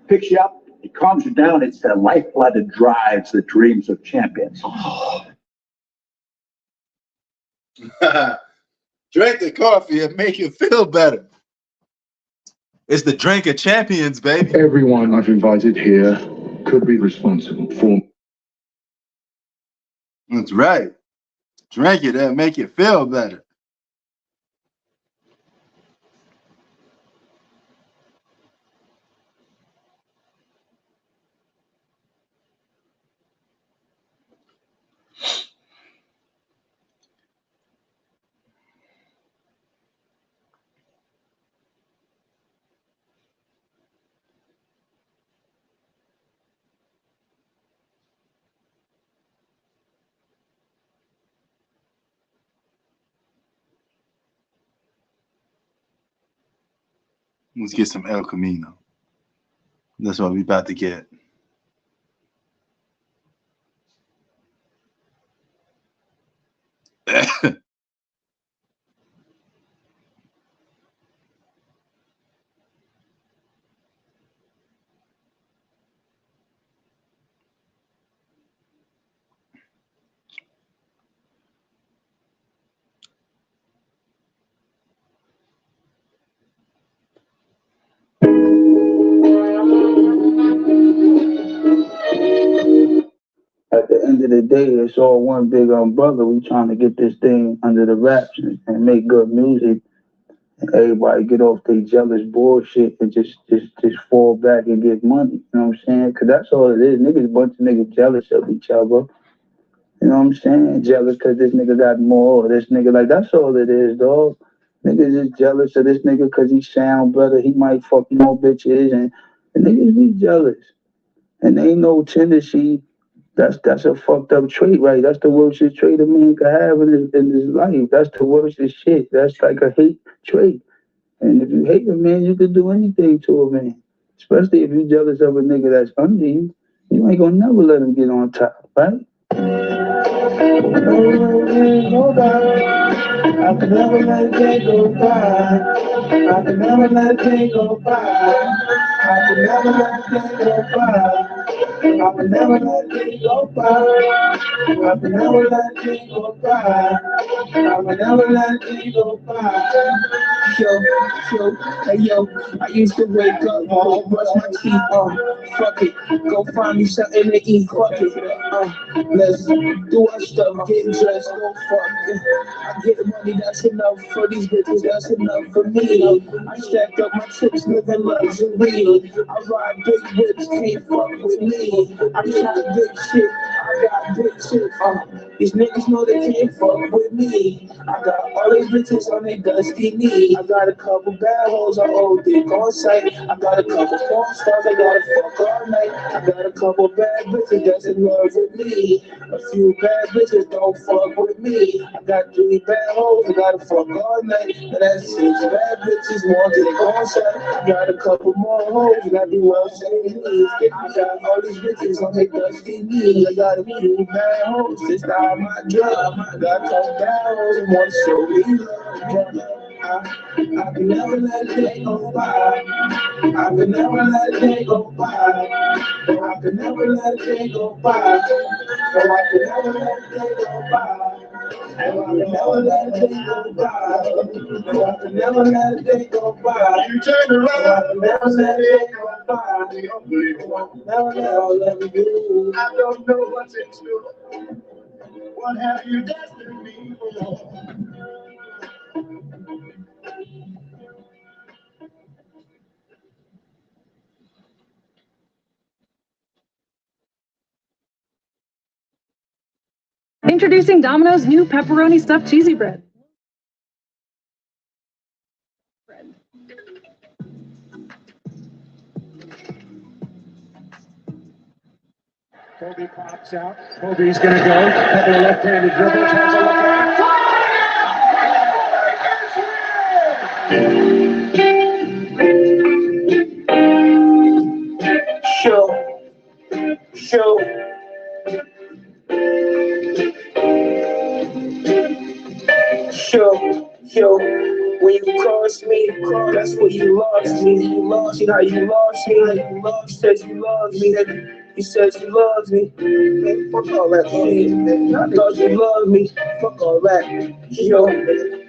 Picks you up. It calms you down. It's the lifeblood that drives the dreams of champions. Drink the coffee and make you feel better. It's the drink of champions, baby. Everyone I've invited here could be responsible for. That's right. Drink it and make you feel better. Let's get some El Camino. That's what we about to get. At the end of the day, it's all one big umbrella. We trying to get this thing under the wraps and make good music. And everybody get off their jealous bullshit and just fall back and get money. You know what I'm saying? Because that's all it is. Niggas, a bunch of niggas jealous of each other. You know what I'm saying? Jealous because this nigga got more, or this nigga, like, that's all it is, dog. Niggas is jealous of this nigga because he sound better. He might fuck more bitches. And niggas be jealous. And ain't no tendency. That's a fucked up trait, right? That's the worst trait a man could have in his life. That's the worst shit. That's like a hate trait. And if you hate a man, you could do anything to a man. Especially if you're jealous of a nigga that's under you. You ain't gonna never let him get on top, right? Nobody, I could never let that go by. I can never let a day go by. I can never let a day go by. I can never let a day go by. I can never let a day go by. I can never let a day go by. Yo, I used to wake up, brush my teeth, fuck it, go find me something to eat, fuck it, let's do our stuff, get dressed, go fuck it. I get money, that's enough for these bitches, that's enough for me. I stacked up my chips, living luxury. I ride big whips, can't fuck with me. I try big shit, I got big shit. These niggas know they can't fuck with me. I got all these bitches on their dusty knee. I got a couple bad hoes on old dick on sight. I got a couple porn stars, I gotta fuck all night. I got a couple bad bitches that's in love with me. A few bad bitches don't fuck with me. I got 3 bad hoes, I gotta fuck all night. And that's 6 bad bitches, more dick on sight. I got a couple more hoes, I gotta do well saying me. I got all these bitches on their dusty knees. I got a few bad hoes, just out my job. I got a couple bad hoes and want to show me love. I can never let a day go by. I can never let a day go by. I can never let a day go by. I can never let a day go by. I can never let a day go by. I can never let a day go by. You turn around. I can never let a day go by. Never let you. I don't know what's in store. What have you destined me for? Introducing Domino's new pepperoni stuffed cheesy bread. Kobe pops out. Kobe's going to go. Couple of left-handed dribbles. Has a look at Yo, when you cross me, that's when you lost me. You lost me, how you lost me, how you lost. You said you loved me, you said you loved me. Man, fuck all that shit, man. I thought you loved me. Fuck all that. Yo,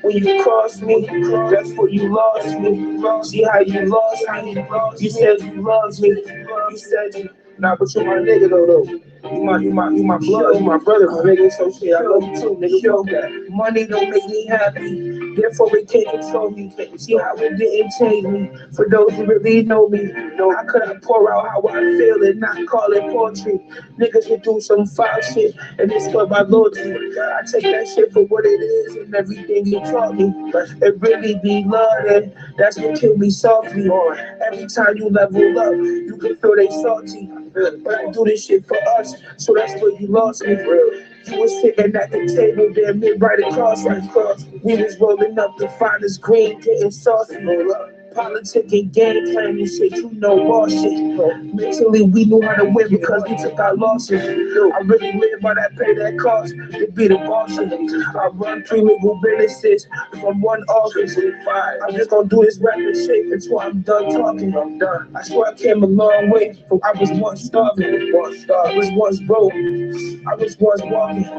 when you cross me, that's when you lost me. See how you lost me. You said you loved me. You said you. Nah, but you my nigga though. You my blood, you my brother, my nigga. So shit, I love you too, nigga. Yo, that money don't make me happy. Therefore, it can't control me. See how it didn't change me. For those who really know me, I couldn't pour out how I feel and not call it poetry. Niggas would do some foul shit, and it's for my loyalty. I take that shit for what it is and everything you taught me. But it really be love, and that's what killed me softly. Every time you level up, you can feel they salty. But I do this shit for us, so that's where you lost me. You was sitting at the table, damn near right across. We was rolling up the finest green, getting saucy. Politic and game planning shit, you know boss shit. Mentally, we knew how to win because we took our losses. I really live by that pay that cost to be the boss. I run 3 legal businesses from one office. I'm just gonna do this rapping shit until I'm done talking. I'm done. I swear I came a long way from I was once starving. I was once broke. I was once walking. I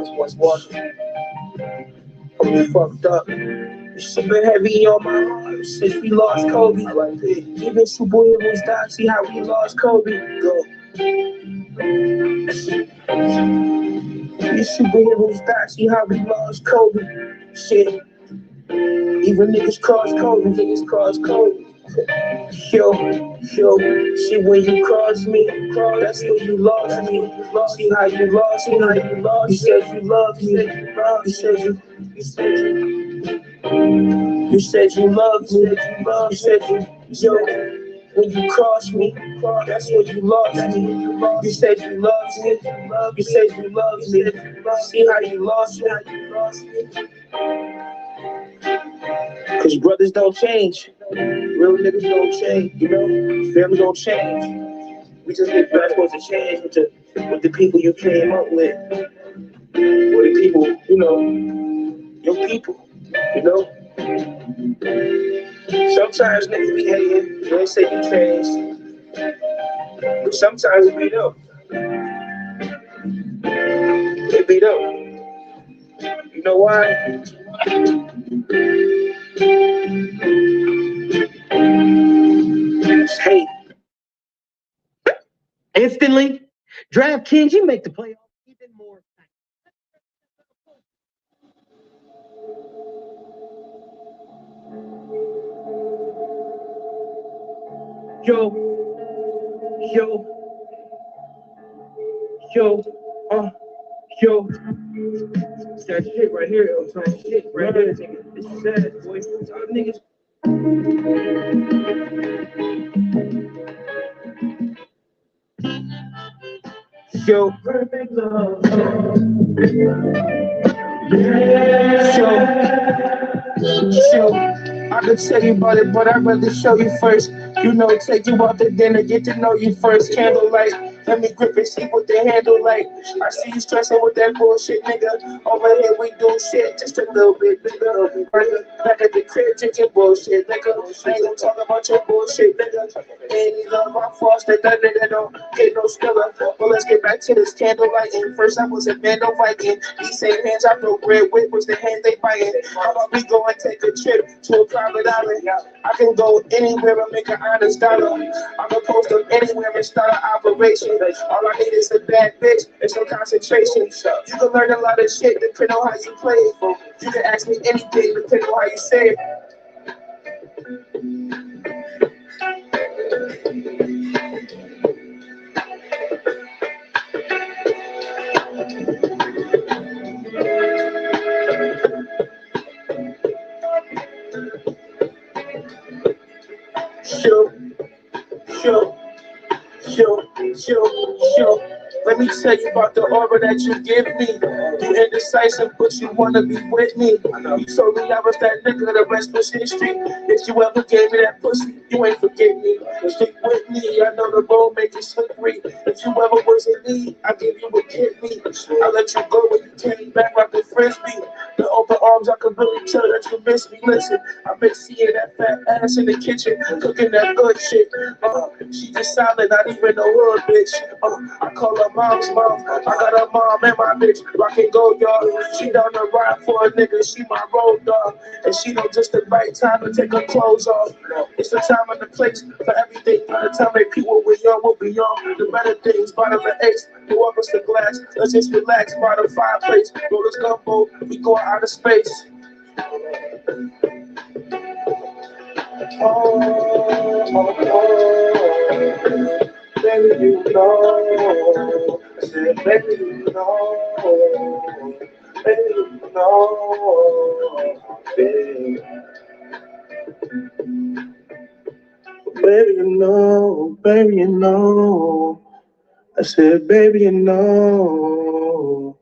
was fucked up. It's been heavy on my heart since we lost Kobe. Even superheroes died, see how we lost Kobe. Go. These superheroes died, see how we lost Kobe. Shit. Even niggas cross Kobe. Yo, shit, when you cross me, that's when you lost me. See how you lost me, You said you loved me. You said you loved me. You said you, yo, when you cross me, that's when you lost me. You said you loved me. You said you loved me. See how you lost me. Cause brothers don't change. Real niggas don't change, you know? Family don't change. We just get back supposed to change with the people you came up with. With the people, you know, your people, you know? Sometimes niggas be hating, they say you trash. But sometimes it be them. It be them. You know why? Niggas hate. Instantly, DraftKings, you make the playoffs even more exciting. Yo, yo, yo, yo. It's that shit right here, yo. It's that shit right here, nigga. It's sad, boy. Y'all niggas. Yo, perfect love. Yo, I could tell you about it, but I'd rather show you first. You know, take you out to dinner, get to know you first. Candlelight, let me grip and see what the handle like. I see you stressing with that bullshit, nigga. Over here we do shit just a little bit bigger. Back at the crib drinking bullshit, nigga. I ain't gonna talk about your bullshit, nigga. Ain't either my fault that nigga don't get no stiller. But let's get back to this candlelight. And first I was a man, no Viking. These same hands I broke bread with was the hands they biting. How about we go and take a trip to a private island? I can go anywhere and make an honest dollar. I can post up anywhere and start an operation. All I need is a bad bitch and some concentration. You can learn a lot of shit depending on how you play it. You can ask me anything depending on how you say it. Sure. Let me tell you about the aura that you give me. You indecisive, but you wanna be with me. You told me I was that nigga, the rest was history. If you ever gave me that pussy, you ain't forget me. Stick with me, I know the road make it slippery. If you ever was in need, I give you a kidney. I let you go when you came back like a frisbee. The open arms, I could really tell that you miss me. Listen, I've been seeing that fat ass in the kitchen, cooking that good shit. She just silent, not even a hood bitch. I call her mom's mom. I got her mom and my bitch. Rock and go, y'all. She down the ride for a nigga. She my road dog. And she know just the right time to take her clothes off. It's the time and the place for everything. By the time they people we're young, we'll be young. The better things, bottom of ace. Go up us the glass. Let's just relax by the fireplace. Roll this gumbo. We go out of space. Baby, you know. I said, baby, you know. Baby, you know. Baby, you know. Baby, you know. I said, baby, you know.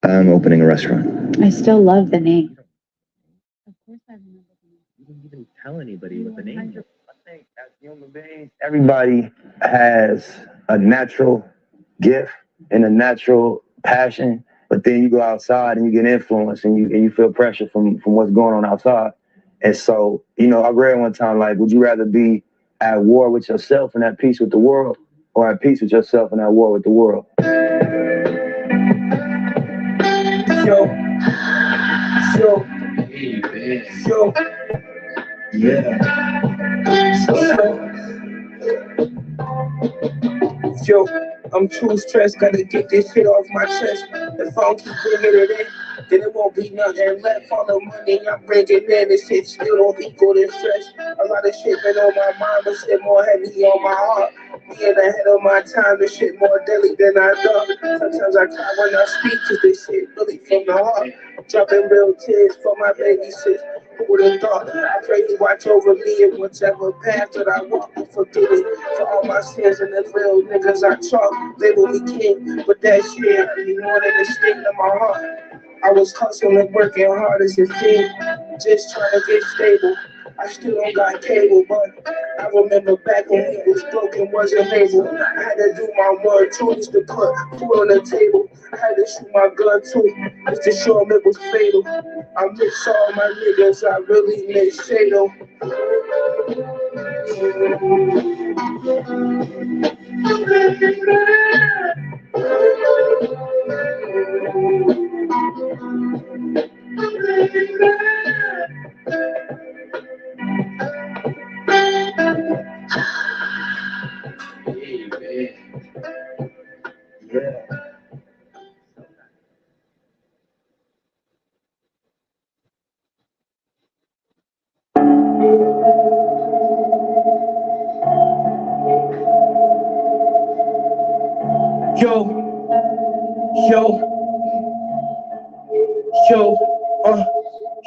I'm opening a restaurant. I still love the name. Of course I remember the name. You didn't even tell anybody what the name is. I think as human beings, everybody has a natural gift and a natural passion, but then you go outside and you get influenced and you feel pressure from what's going on outside. And so, you know, I read one time, like, would you rather be at war with yourself and at peace with the world, or at peace with yourself and at war with the world? Yo, I'm too stressed, gotta get this shit off my chest. If I don't keep bringing it in, then it won't be nothing left on the money I'm bringing in. This shit still don't equal this stress. A lot of shit been on my mind, but shit more heavy on my heart. Being ahead of my time, this shit more deadly than I thought. Sometimes I cry when I speak, cause this shit really from the heart. Dropping real tears for my baby sis. Who would have thought? I pray you watch over me in whichever path that I walk and forgive me for all my sins and the real niggas I talk. They will be king, but that shit be more than a sting to my heart. I was hustling, working hard as a fiend, just trying to get stable. I still don't got cable, but I remember back when we was broken, wasn't able. I had to do my word too, just to put food on the table. I had to shoot my gun too, just to show them it was fatal. I miss all my niggas, I really miss Shado.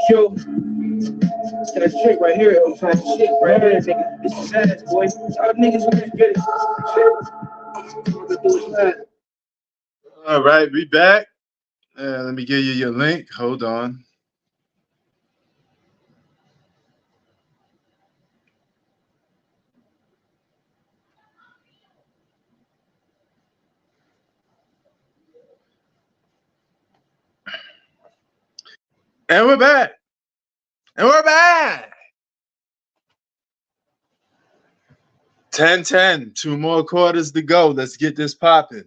Yo, it's that shit right here. I'm trying to shit right here, nigga. This is ass, boy. Y'all niggas want to get it. All right, we back. Let me give you your link. Hold on. And we're back. And we're back. 10-10. 2 more quarters to go. Let's get this popping.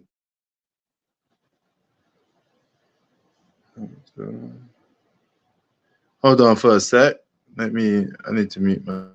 Hold on for a sec. I need to mute my.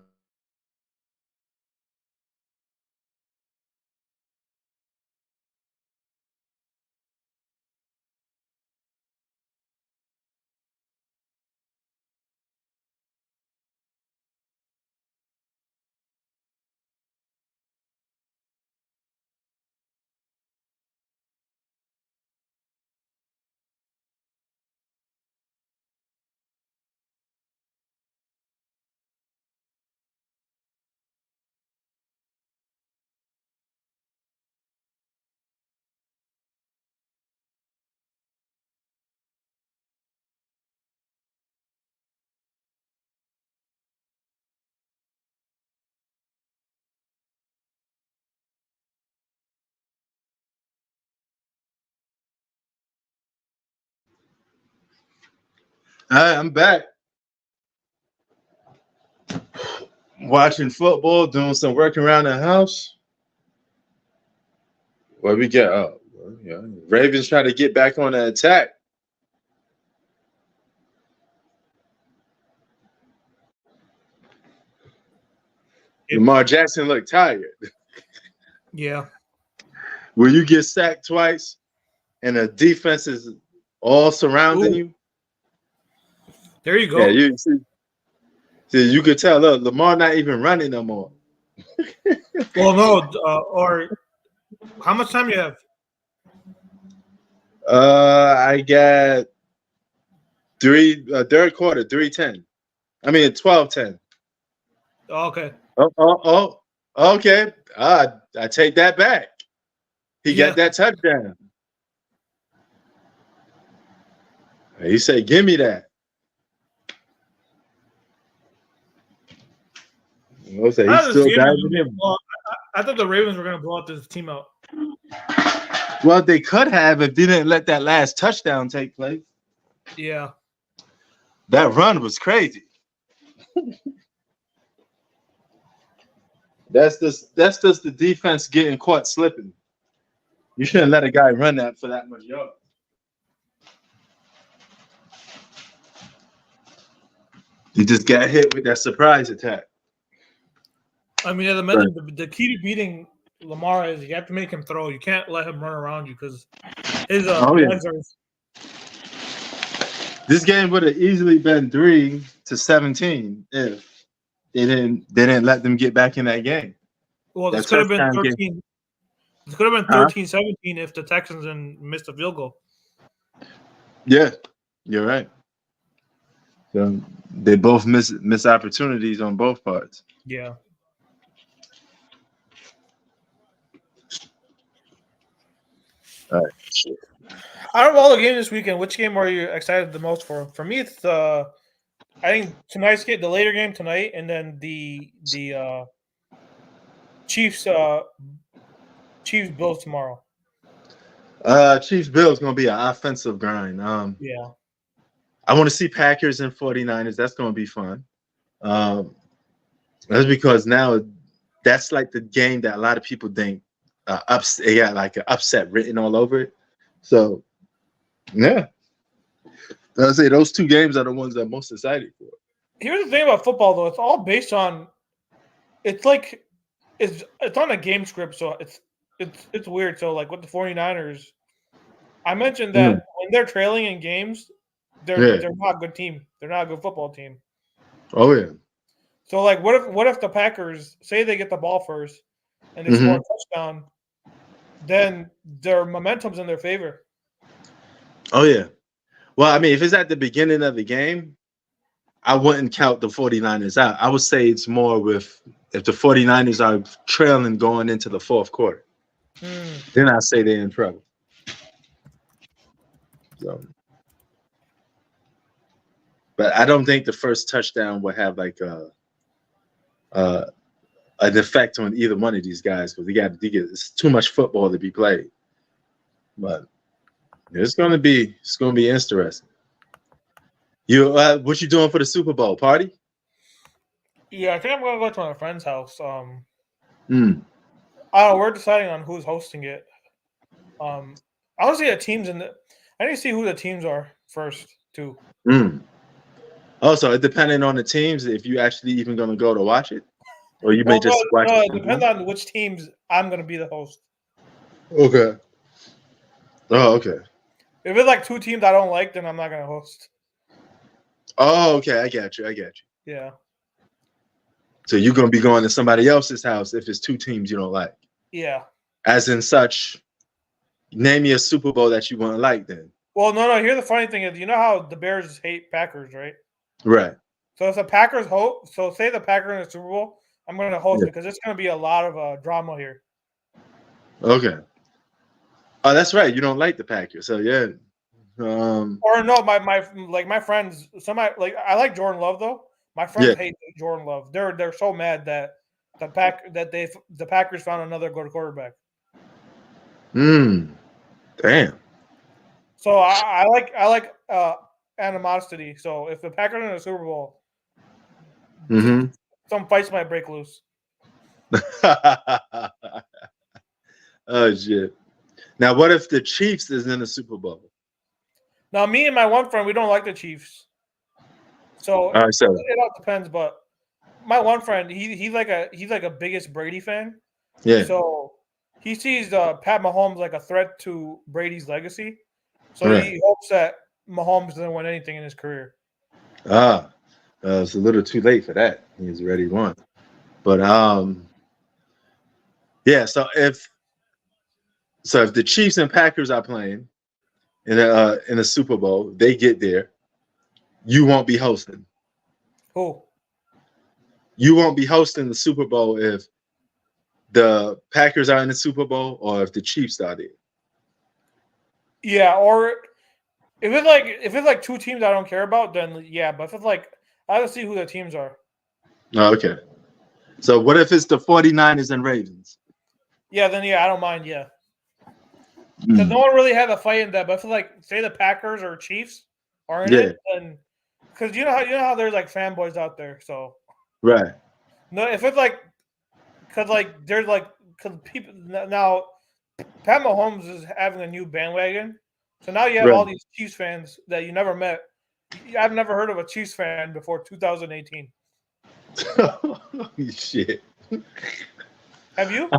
All right, I'm back. Watching football, doing some work around the house. What we get? Oh, yeah. Ravens trying to get back on the attack. Lamar Jackson looked tired. Yeah. When you get sacked twice and the defense is all surrounding you. There you go. Yeah, you see, you could tell. Look, Lamar not even running no more. Well, no, or how much time you have? I got third quarter, 3:10. I mean 12:10. Okay. Oh, okay. I take that back. He got that touchdown. He said, "Give me that." I said, he's still diving in. I thought the Ravens were going to blow out this team out. Well, they could have if they didn't let that last touchdown take place. Yeah. That run was crazy. That's just the defense getting caught slipping. You shouldn't let a guy run that for that much yards. You just got hit with that surprise attack. I mean, as I mentioned, the key to beating Lamar is you have to make him throw. You can't let him run around you because his legs are. This game would have easily been 3-17 if they didn't let them get back in that game. Well, this could have been 13. This could have been 13-17 if the Texans missed a field goal. Yeah, you're right. So they both miss opportunities on both parts. Yeah. All right. Out of all the games this weekend, which game are you excited the most for? For me, it's I think tonight's game, the later game tonight, and then the Chiefs Bills tomorrow. Chiefs Bills gonna be an offensive grind. Yeah. I want to see Packers and 49ers. That's gonna be fun. That's because now that's like the game that a lot of people think they got like an upset written all over it. So yeah. I say those two games are the ones that I'm most excited for. Here's the thing about football, though. It's all based on. It's like it's on a game script, so it's weird. So like with the 49ers, I mentioned that when they're trailing in games, they're not a good team. They're not a good football team. Oh yeah. So like, what if the Packers say they get the ball first and they score a touchdown, then their momentum's in their favor. Oh yeah. Well, I mean, if it's at the beginning of the game, I wouldn't count the 49ers out. I would say it's more with if the 49ers are trailing going into the fourth quarter. Then I say they're in trouble. So, but I don't think the first touchdown will have like an effect on either one of these guys because it's too much football to be played. But it's gonna be interesting. You what you doing for the Super Bowl party? Yeah, I think I'm gonna go to my friend's house. I don't know, we're deciding on who's hosting it. I want to see the teams I need to see who the teams are first too. Also, it depending on the teams if you actually even gonna go to watch it, or you may just watch it. It depends on which teams I'm gonna be the host. Okay. Oh, okay. If it's like two teams I don't like, then I'm not gonna host. Oh, okay. I got you. Yeah. So you're gonna be going to somebody else's house if it's two teams you don't like. Yeah. As in such, name me a Super Bowl that you wouldn't like then. Well, no. Here's the funny thing is, you know how the Bears hate Packers, right? Right. So if the Packers host, so say the Packers in the Super Bowl, I'm going to host it because it's going to be a lot of drama here. Okay. Oh, that's right. You don't like the Packers, so yeah. Or no, my friends, I like Jordan Love though. My friends hate Jordan Love. They're so mad that the Packers found another good quarterback. Damn. So I like animosity. So if the Packers are in the Super Bowl, some fights might break loose. Oh shit! Now, what if the Chiefs is in the Super Bowl? Now, me and my one friend, we don't like the Chiefs. So it all depends. But my one friend, he's like a biggest Brady fan. Yeah. So he sees Pat Mahomes like a threat to Brady's legacy. So he hopes that Mahomes doesn't win anything in his career. It's a little too late for that. He's already won. But yeah. So if the Chiefs and Packers are playing in a Super Bowl, they get there. You won't be hosting. Who? You won't be hosting the Super Bowl if the Packers are in the Super Bowl or if the Chiefs are there. Yeah, or if it's like two teams I don't care about, then yeah. But if it's like I don't see who the teams are. Oh, okay. So what if it's the 49ers and Ravens? Yeah, then yeah, I don't mind. Yeah. Because no one really had a fight in that. But if it's like say the Packers or Chiefs are in it, then because you know how there's like fanboys out there. So right. No, if it's like because like there's like because people now Pat Mahomes is having a new bandwagon. So now you have all these Chiefs fans that you never met. I've never heard of a Chiefs fan before 2018. Holy shit. Have you?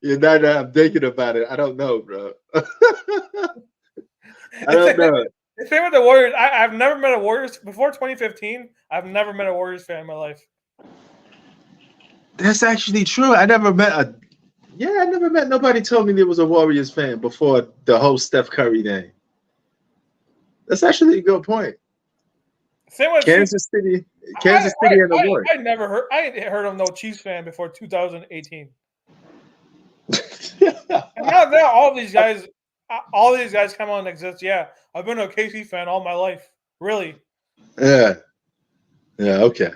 You're not I'm thinking about it. I don't know, bro. I don't know. The same with the Warriors. I've never met a Warriors before 2015. I've never met a Warriors fan in my life. That's actually true. I never met nobody told me there was a Warriors fan before the whole Steph Curry thing. That's actually a good point. Same with Kansas City and the Warriors. I ain't heard of no Chiefs fan before 2018. And now all these guys all these guys come on and exist. Yeah, I've been a KC fan all my life. Really? Yeah. Yeah. Okay.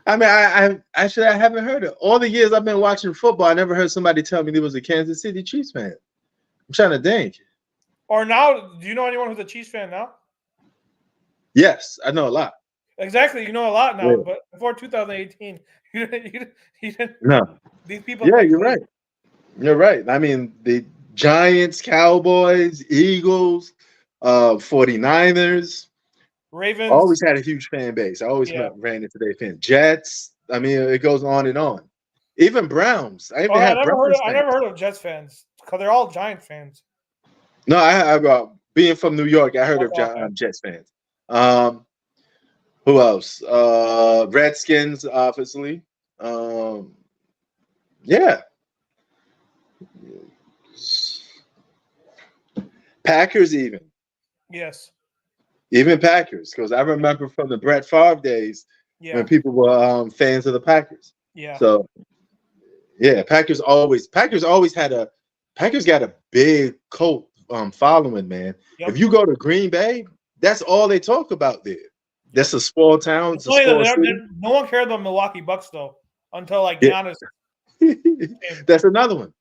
I mean, I actually I haven't heard it. All the years I've been watching football, I never heard somebody tell me they was a Kansas City Chiefs fan. I'm trying to think. Or now, do you know anyone who's a Chiefs fan now? Yes, I know a lot. Exactly, you know a lot now. Yeah. But before 2018, you didn't. No. These people. Yeah, you're right. You're right. I mean, the Giants, Cowboys, Eagles, 49ers. Ravens Always had a huge fan base. I always Yeah. ran into their fans. Jets. I mean, it goes on and on. Even Browns. I even had Browns I never heard of Jets fans because they're all Giant fans. No, I being from New York, I heard Okay. of Jets fans. Who else? Redskins, obviously. Yeah. Packers, Yes. even Packers, because I remember from the Brett Favre days Yeah. when people were fans of the Packers. Yeah. So, yeah, Packers got a big cult following, man. Yep. If you go to Green Bay, that's all they talk about there. That's a small town. It's a small city. No one cared about Milwaukee Bucks though until like Giannis. That's another one.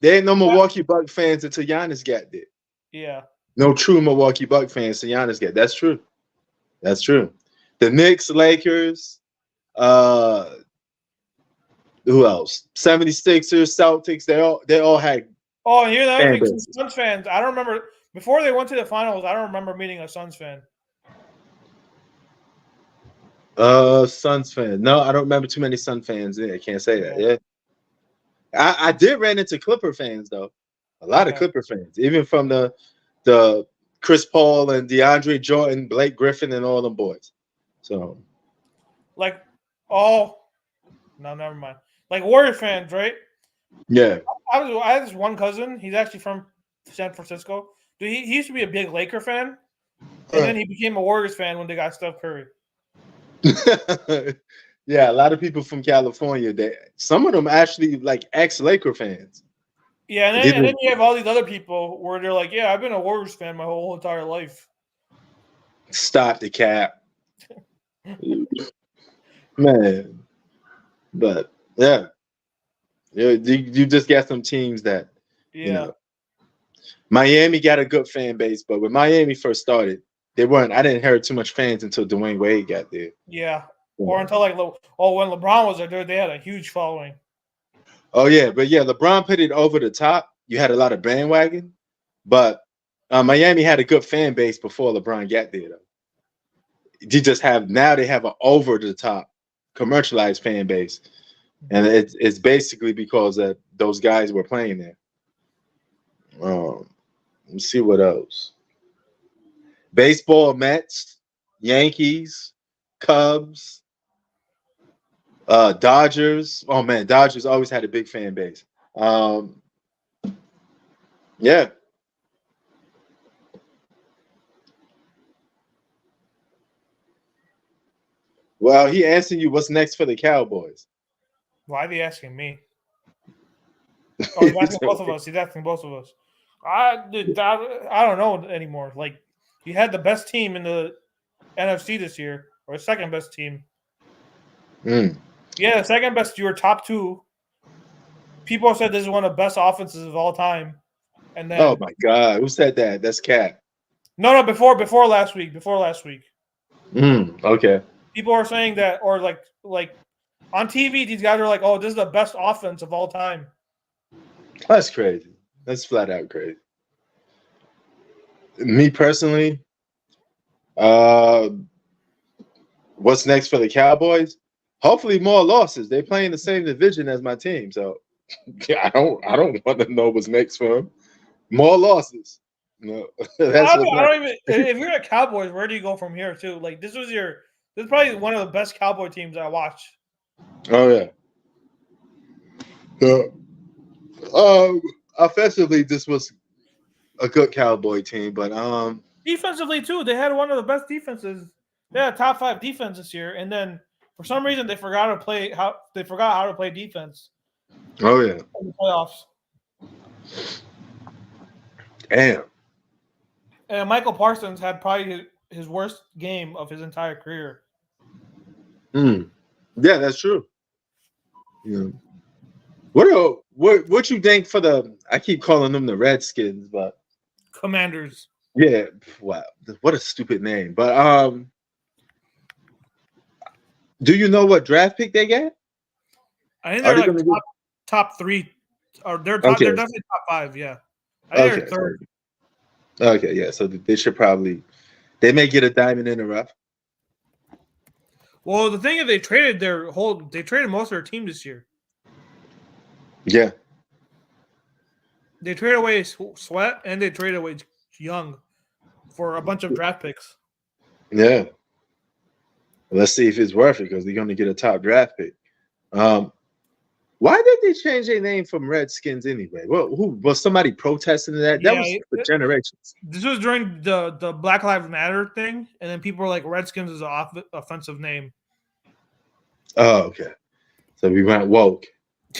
There ain't no Milwaukee Bucks fans until Giannis got there. Yeah. No true Milwaukee Bucks fans until Giannis got. That's true. That's true. The Knicks, Lakers, who else? 76ers, Celtics, they all had. Oh, and here's the other thing. Suns fans. I don't remember before they went to the finals. I don't remember meeting a Suns fan. Suns fan. No, I don't remember too many Sun fans. I can't say that. Yeah. I did run into Clipper fans though. A lot of Clipper fans, even from the Chris Paul and DeAndre Jordan, Blake Griffin, and all them boys. So, no, never mind. Like Warrior fans, right? Yeah. I had this one cousin. He's actually from San Francisco. Dude, he used to be a big Laker fan, and then he became a Warriors fan when they got Steph Curry. Yeah, a lot of people from California. Some of them actually like ex-Laker fans. Yeah, and then you have all these other people where they're like, "Yeah, I've been a Warriors fan my whole entire life." Stop the cap, man. But yeah, you just got some teams that you know. Miami got a good fan base, but when Miami first started, they weren't. I didn't hear too much fans until Dwayne Wade got there. Yeah, or until when LeBron was there, they had a huge following. Oh yeah, but yeah, LeBron put it over the top. You had a lot of bandwagon, but Miami had a good fan base before LeBron got there. Though they have an over the top commercialized fan base, and it's basically because that those guys were playing there. Let's see what else. Baseball, Mets, Yankees, Cubs, Dodgers. Oh man, Dodgers always had a big fan base. Yeah. Well, he asking you what's next for the Cowboys. Why are they asking me? Oh, he's asking both of us. He's asking both of us. I don't know anymore. Like, you had the best team in the NFC this year, or second best team. Yeah, the second best. You were top two. People said this is one of the best offenses of all time. And then, oh my God, who said that? That's Cat. No, before last week. Okay. People are saying that, or like on TV, these guys are like, "Oh, this is the best offense of all time." That's crazy. That's flat out crazy. Me personally, what's next for the Cowboys? Hopefully more losses. They play in the same division as my team, so I don't want to know what's next for them. More losses. No, I don't even. If you're a Cowboys, where do you go from here? Too like this is probably one of the best Cowboy teams I watched. Oh yeah. Offensively, this was a good Cowboy team, but defensively too, they had one of the best defenses. They had a top 5 defense this year, and then for some reason they forgot how to play defense. Oh yeah. In the playoffs. Damn. And Michael Parsons had probably his worst game of his entire career. Yeah, that's true. Yeah. What you think for the? I keep calling them the Redskins, but Commanders. yeah, wow, what a stupid name. But do you know what draft pick they got? I think they're like top 3, or they're top. Okay. They're definitely top 5. Yeah, I think they're third. Okay, yeah. So they should probably. They may get a diamond in the rough. Well, the thing is, they traded most of their team this year. Yeah. They traded away Sweat and they traded away Young for a bunch of draft picks. Yeah. Let's see if it's worth it because they're going to get a top draft pick. Why did they change their name from Redskins anyway? Well, who was somebody protesting that? That was for generations. This was during the Black Lives Matter thing, and then people were like, "Redskins is an offensive name." Oh, okay. So we went woke.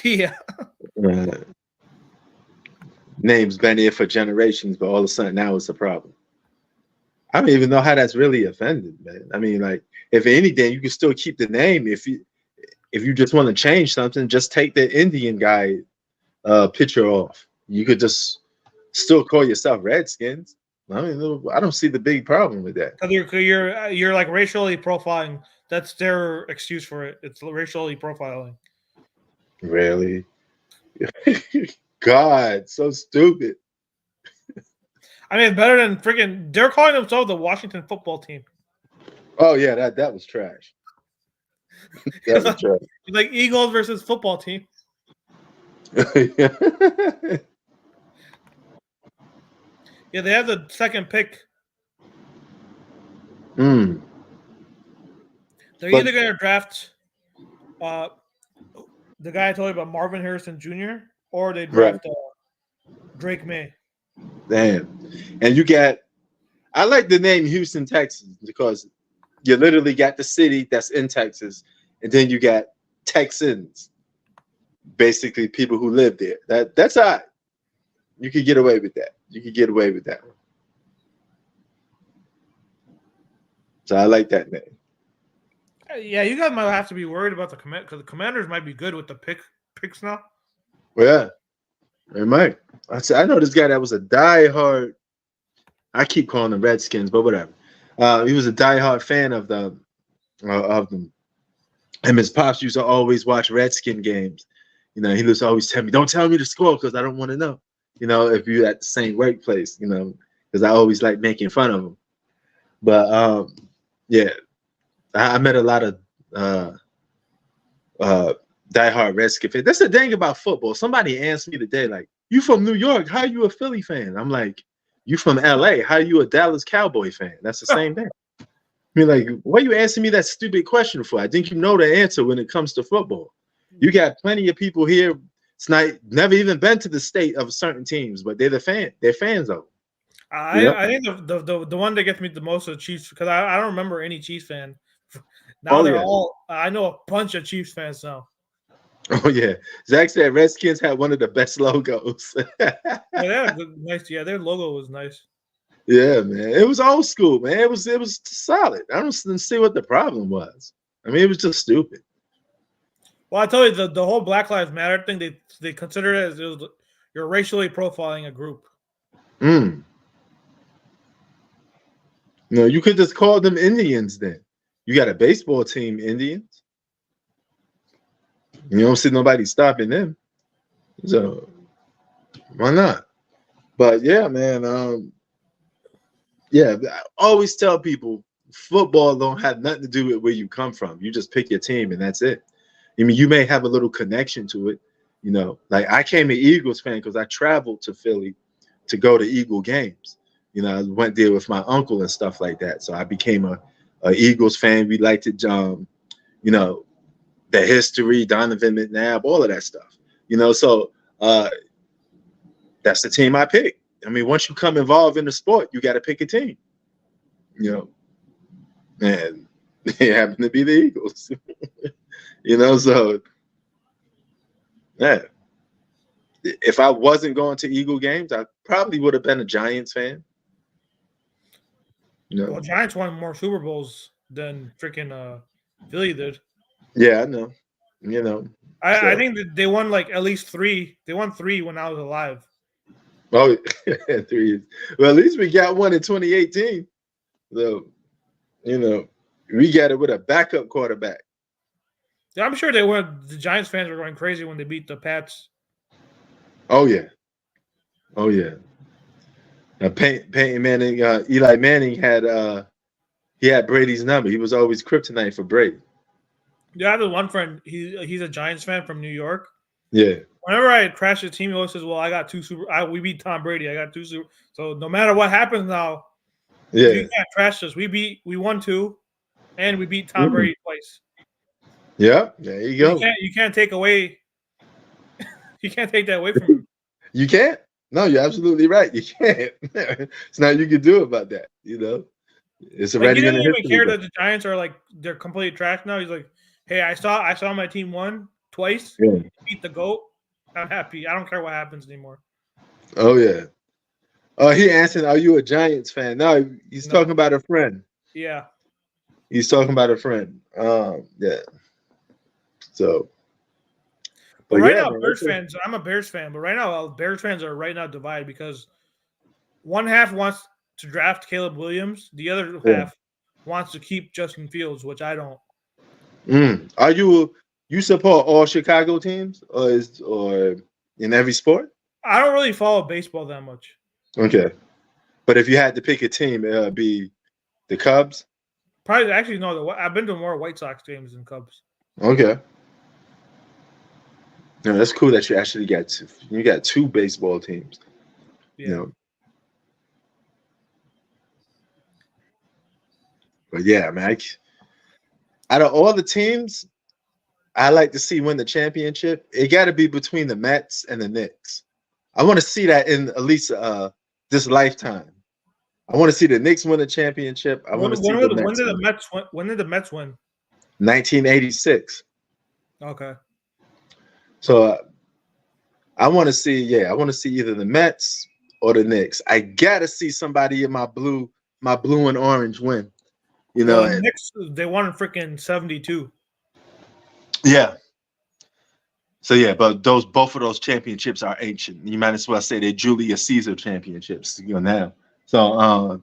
Yeah. Name's been here for generations, but all of a sudden now it's a problem. I don't even know how that's really offended, man. I mean, like, if anything, you can still keep the name. If you just want to change something, just take the Indian guy picture off. You could just still call yourself Redskins. I mean, I don't see the big problem with that. You're like racially profiling. That's their excuse for it. It's racially profiling. Really? God, so stupid. I mean, it's better than freaking. They're calling themselves the Washington football team. Oh yeah, that was trash. That was trash. Like Eagles versus football team. Yeah, they have the second pick. They're either going to draft the guy I told you about, Marvin Harrison Jr., or they draft Drake May. Damn. And you got, I like the name Houston, Texas, because you literally got the city that's in Texas, and then you got Texans, basically people who live there. That's all right. You could get away with that. You could get away with that one. So I like that name. Yeah, you guys might have to be worried about the command because the Commanders might be good with the picks now. Well, yeah, they might. I know this guy that was a diehard. I keep calling them Redskins, but whatever. He was a diehard fan of them. And his pops used to always watch Redskin games. You know, he used to always tell me, "Don't tell me the score because I don't want to know." You know, if you're at the same workplace, you know, because I always like making fun of him. But yeah, I met a lot of diehard Redskin fans. That's the thing about football. Somebody asked me today, like, "You from New York? How you a Philly fan?" I'm like, "You from LA? How you a Dallas Cowboy fan?" That's the same thing. I mean, like, why are you asking me that stupid question for? I think you know the answer when it comes to football. You got plenty of people here. It's never even been to the state of certain teams, but they're fans of them. I think the one that gets me the most of the Chiefs because I don't remember any Chiefs fan. Now I know a bunch of Chiefs fans now. Oh yeah, Zach said Redskins had one of the best logos. Yeah, their logo was nice. Yeah, man, it was old school, man. It was solid. I don't see what the problem was. I mean, it was just stupid. Well, I tell you, the whole Black Lives Matter thing, they consider it as you're racially profiling a group. No, you could just call them Indians then. You got a baseball team, Indians. You don't see nobody stopping them. So why not? But yeah, man. Yeah, I always tell people football don't have nothing to do with where you come from. You just pick your team and that's it. I mean, you may have a little connection to it. You know, like I came an Eagles fan because I traveled to Philly to go to Eagle games. You know, I went there with my uncle and stuff like that. So I became a Eagles fan. We liked it, you know, the history, Donovan McNabb, all of that stuff. You know, so that's the team I picked. I mean, once you come involved in the sport, you got to pick a team. You know, and they happen to be the Eagles. You know, so yeah. if I wasn't going to Eagle games, I probably would have been a Giants fan. Well, Giants won more Super Bowls than freaking Philly did. Yeah, I know. I think that they won like at least 3. They won 3 when I was alive. Oh, 3 years. Well, at least we got one in 2018. So, we got it with a backup quarterback. Yeah, I'm sure they were. The Giants fans were going crazy when they beat the Pats. Oh yeah. Peyton Manning, Eli Manning had Brady's number. He was always kryptonite for Brady. Yeah, I have one friend. He's a Giants fan from New York. Yeah. Whenever I crash the team, he always says, "Well, I got 2 we beat Tom Brady. I got 2 super." So no matter what happens now, you can't crash us. We won 2, and we beat Tom Brady twice. Yeah, there you go. You can't take away. You can't take that away from him. You can't. No, you're absolutely right. You can't. It's nothing you can do about that. It's already he in doesn't the even history care book. that the Giants are like they're complete trash now. He's like, "Hey, I saw my team won twice. Yeah. Beat the GOAT. I'm happy. I don't care what happens anymore." Oh yeah. Oh, he answered, "Are you a Giants fan?" No, he's talking about a friend. Yeah. He's talking about a friend. Yeah. So. But right now, Bears fans. I'm a Bears fan, but right now, Bears fans are right now divided because one half wants to draft Caleb Williams, the other half wants to keep Justin Fields, which I don't. Are you support all Chicago teams, or in every sport? I don't really follow baseball that much. Okay, but if you had to pick a team, it would be the Cubs. Probably, actually, no. I've been to more White Sox games than Cubs. Okay. No, that's cool that you actually got 2. You got 2 baseball teams. Yeah. But yeah, man. Out of all the teams, I like to see win the championship. It got to be between the Mets and the Knicks. I want to see that in at least this lifetime. I want to see the Knicks win the championship. I want to see the Mets. When did the Mets win? 1986. Okay. So I want to see. I want to see either the Mets or the Knicks. I gotta see somebody in my blue and orange win. The Knicks, they won in freaking 72. Yeah. So yeah, but both of those championships are ancient. You might as well say they're Julius Caesar championships. Now. So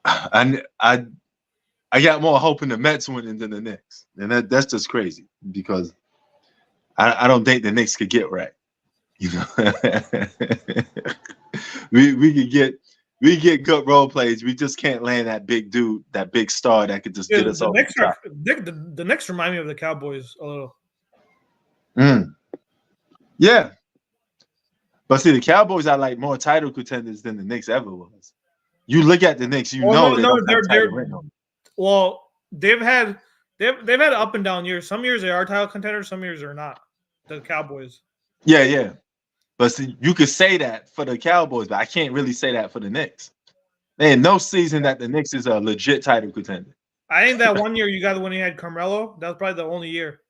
I got more hope in the Mets winning than the Knicks, and that's just crazy because I don't think the Knicks could get right. We could get good role plays. We just can't land that big dude, that big star that could just get us over the top. The Knicks remind me of the Cowboys a little. Yeah. But see, the Cowboys are like more title contenders than the Knicks ever was. You look at the Knicks, well, they've had up and down years. Some years they are title contenders, some years they're not. The Cowboys. Yeah. But see, you could say that for the Cowboys, but I can't really say that for the Knicks. There ain't no season that the Knicks is a legit title contender. I think that one year you got when he had Carmelo, that was probably the only year.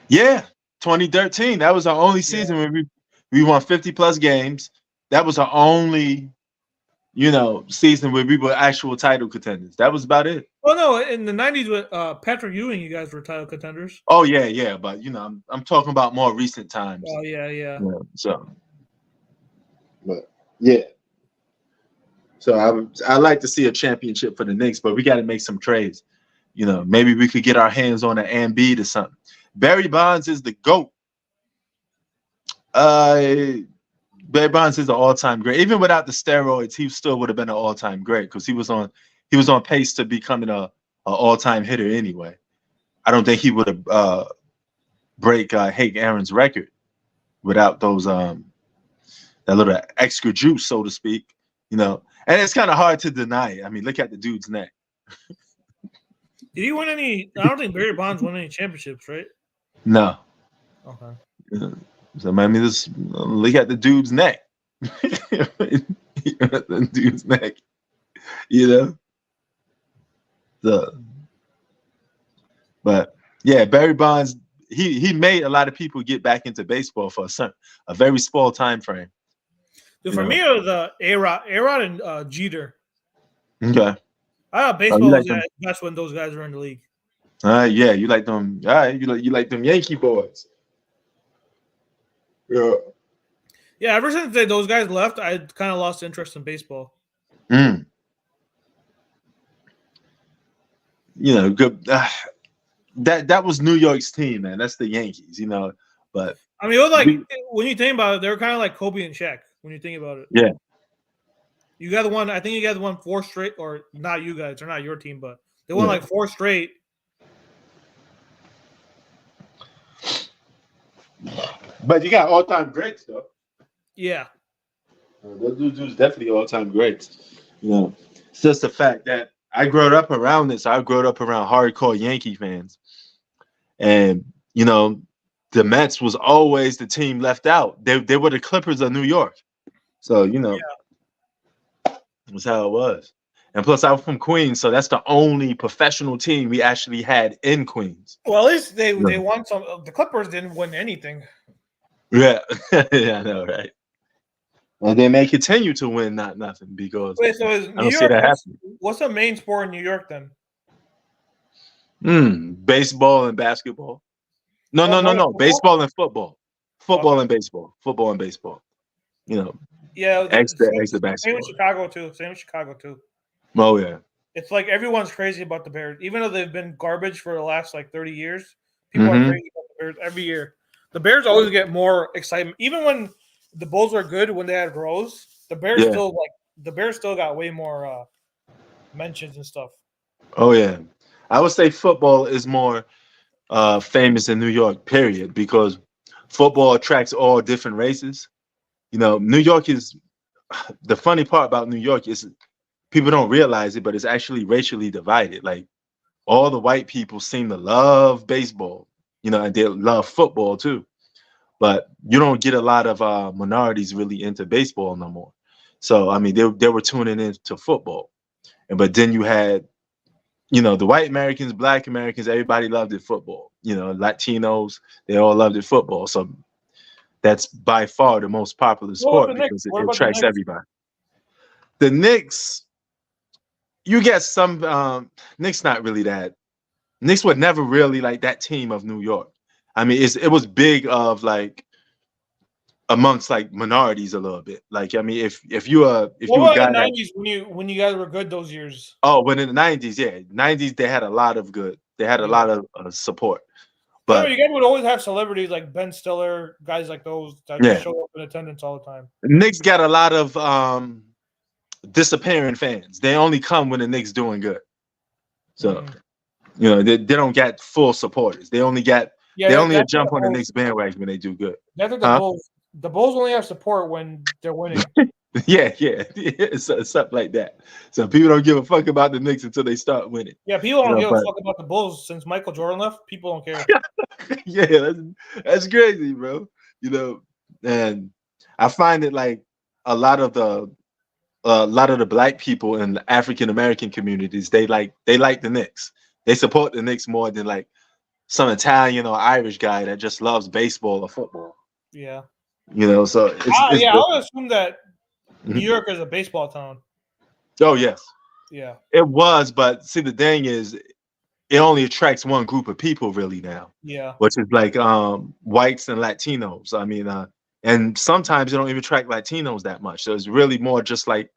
Yeah, 2013. That was our only season where we won 50+ games. That was our only, season where we were actual title contenders. That was about it. Well, no, in the 90s with Patrick Ewing, you guys were title contenders. Oh yeah, but I'm talking about more recent times. Oh yeah. But yeah. So I like to see a championship for the Knicks, but we got to make some trades. Maybe we could get our hands on an Embiid or something. Barry Bonds is the GOAT. Barry Bonds is an all-time great. Even without the steroids, he still would have been an all-time great because he was on pace to becoming an all-time hitter anyway. I don't think he would have break Hank Aaron's record without those that little extra juice, so to speak. And it's kind of hard to deny it. I mean, look at the dude's neck. Did he win any? I don't think Barry Bonds won any championships, right? No. Okay. So I mean, just look at the dude's neck. The dude's neck. But yeah, Barry Bonds. he made a lot of people get back into baseball for a very small time frame. Dude, for me, it was A-Rod and Jeter. Okay. I thought baseball was best when those guys were in the league. Yeah, you like them. All right, you like them Yankee boys. Yeah. Yeah, ever since those guys left, I kind of lost interest in baseball. You know, good. That was New York's team, man. That's the Yankees, you know. But I mean, it was like when you think about it, they were kind of like Kobe and Shaq. When you think about it, yeah. You got the one. I think you guys won 4 straight, or not you guys, or not your team, but they won like 4 straight. But you got all-time greats, though. Yeah. Those dudes definitely all-time greats. You know, it's just the fact that I grew up around this. I grew up around hardcore Yankee fans, and you know, the Mets was always the team left out. They were the Clippers of New York, so you know, that's how it was. And plus, I was from Queens, so that's the only professional team we actually had in Queens. Well, at least they won some. The Clippers didn't win anything. Yeah, yeah, I know, right? And they may continue to win nothing because Wait, so is New York, what's the main sport in New York then? Baseball and basketball. No. Football? Baseball and football. Football and baseball. Football and baseball. You know. Yeah. Extra basketball. Same in Chicago too. Oh yeah. It's like everyone's crazy about the Bears, even though they've been garbage for the last like 30 years. People are crazy about the Bears every year. The Bears always get more excitement, even when the Bulls are good. When they had Rose, the Bears still got way more mentions and stuff. Oh yeah, I would say football is more famous in New York. Period, because football attracts all different races. You know, New York is the funny part about New York is people don't realize it, but it's actually racially divided. Like all the white people seem to love baseball, you know, and they love football too. But you don't get a lot of minorities really into baseball no more. So I mean, they were tuning into football, but then you had, you know, the white Americans, Black Americans, everybody loved it football. You know, Latinos, they all loved it football. So that's by far the most popular sport because it attracts everybody. The Knicks, you get some Knicks not really that. Knicks were never really like that team of New York. I mean, it was big of like amongst like minorities a little bit. Like I mean, if you a guy in the 90s when you guys were good those years. Oh, when in the 90s, yeah, 90s they had a lot of good. They had a lot of support. But you guys would always have celebrities like Ben Stiller, guys like those that just show up in attendance all the time. Knicks got a lot of disappearing fans. They only come when the Knicks doing good. So you know they don't get full supporters. They only get they only jump on the Knicks bandwagon when they do good. That's what the Bulls only have support when they're winning. yeah, so, something like that. So people don't give a fuck about the Knicks until they start winning. Yeah, people don't give a fuck about the Bulls since Michael Jordan left. People don't care. Yeah, that's crazy, bro. You know, and I find it like a lot of the Black people in the African American communities, they like the Knicks. They support the Knicks more than like some Italian or Irish guy that just loves baseball or football. Yeah. You know, so I would assume that New York is a baseball town. Oh yes. Yeah. It was, but see the thing is it only attracts one group of people really now. Yeah. Which is like whites and Latinos. I mean, and sometimes they don't even attract Latinos that much. So it's really more just like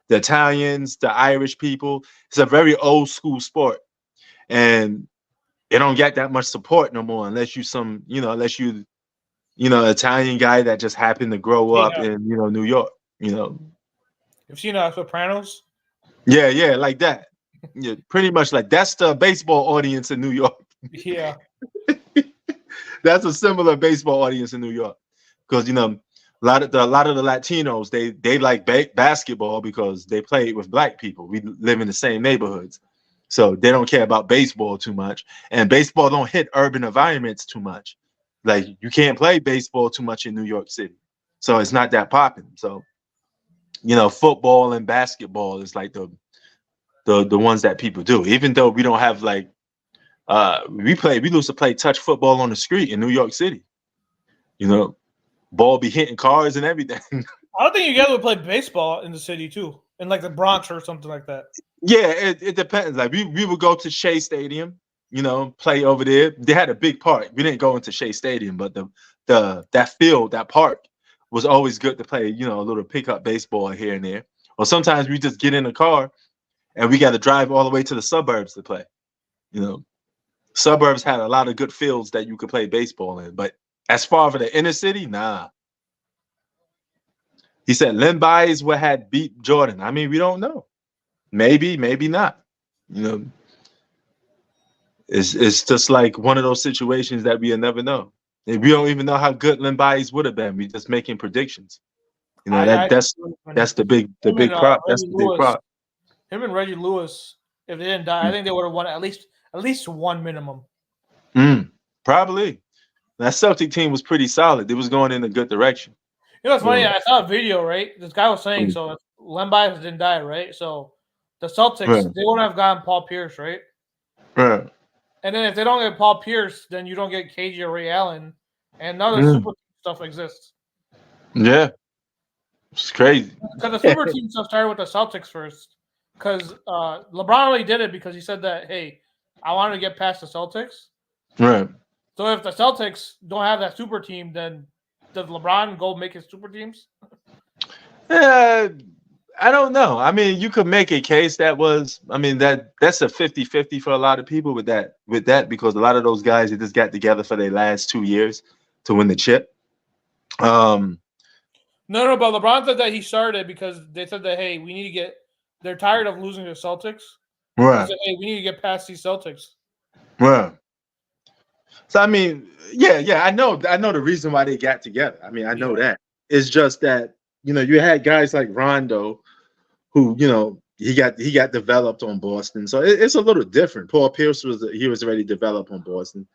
the Italians, the Irish people. It's a very old school sport. And it don't get that much support no more unless you Italian guy that just happened to grow up in, New York, You've seen Sopranos? Yeah, like that. Yeah, pretty much like that's the baseball audience in New York. Yeah. That's a similar baseball audience in New York. Because a lot of the Latinos, they like basketball because they played with Black people. We live in the same neighborhoods. So they don't care about baseball too much. And baseball don't hit urban environments too much. Like you can't play baseball too much in New York City. So it's not that popping. So, football and basketball is like the ones that people do. Even though we don't have like We used to play touch football on the street in New York City. You know, ball be hitting cars and everything. I don't think you guys would play baseball in the city too, in like the Bronx or something like that. Yeah, it depends. Like we would go to Shea Stadium, you know, play over there. They had a big park. We didn't go into Shea Stadium, but that field, that park was always good to play, you know, a little pickup baseball here and there. Or sometimes we just get in a car and we got to drive all the way to the suburbs to play. You know, suburbs had a lot of good fields that you could play baseball in, but as far as the inner city, nah. He said Len Bias would had beat Jordan. I mean, we don't know. Maybe, maybe not. You know, it's just like one of those situations that we'll never know. And we don't even know how good Len Bias would have been. We just making predictions. You know, that's the big prop. That's the big prop. Him and Reggie Lewis, if they didn't die, I think they would have won at least one minimum. Probably. That Celtic team was pretty solid. It was going in a good direction. You know what's funny? I saw a video, right? This guy was saying, so if Len Bias didn't die, right? So the Celtics, they wouldn't have gotten Paul Pierce, right? Right. And then if they don't get Paul Pierce, then you don't get KG or Ray Allen, and none of the super stuff exists. Yeah. It's crazy. Because the super team stuff started with the Celtics first. Because LeBron only did it because he said that, hey, I wanted to get past the Celtics. Right. So if the Celtics don't have that super team, then does LeBron go make his super teams? I don't know. I mean, you could make a case that's a 50-50 for a lot of people with that because a lot of those guys they just got together for their last 2 years to win the chip. No, but LeBron said that he started because they said that, hey, they're tired of losing to Celtics. Right. He said, hey, we need to get past these Celtics. Right. So I mean, yeah, I know the reason why they got together. I mean, I know that. It's just that, you know, you had guys like Rondo who, you know, he got developed on Boston. So it's a little different. Paul Pierce was already developed on Boston.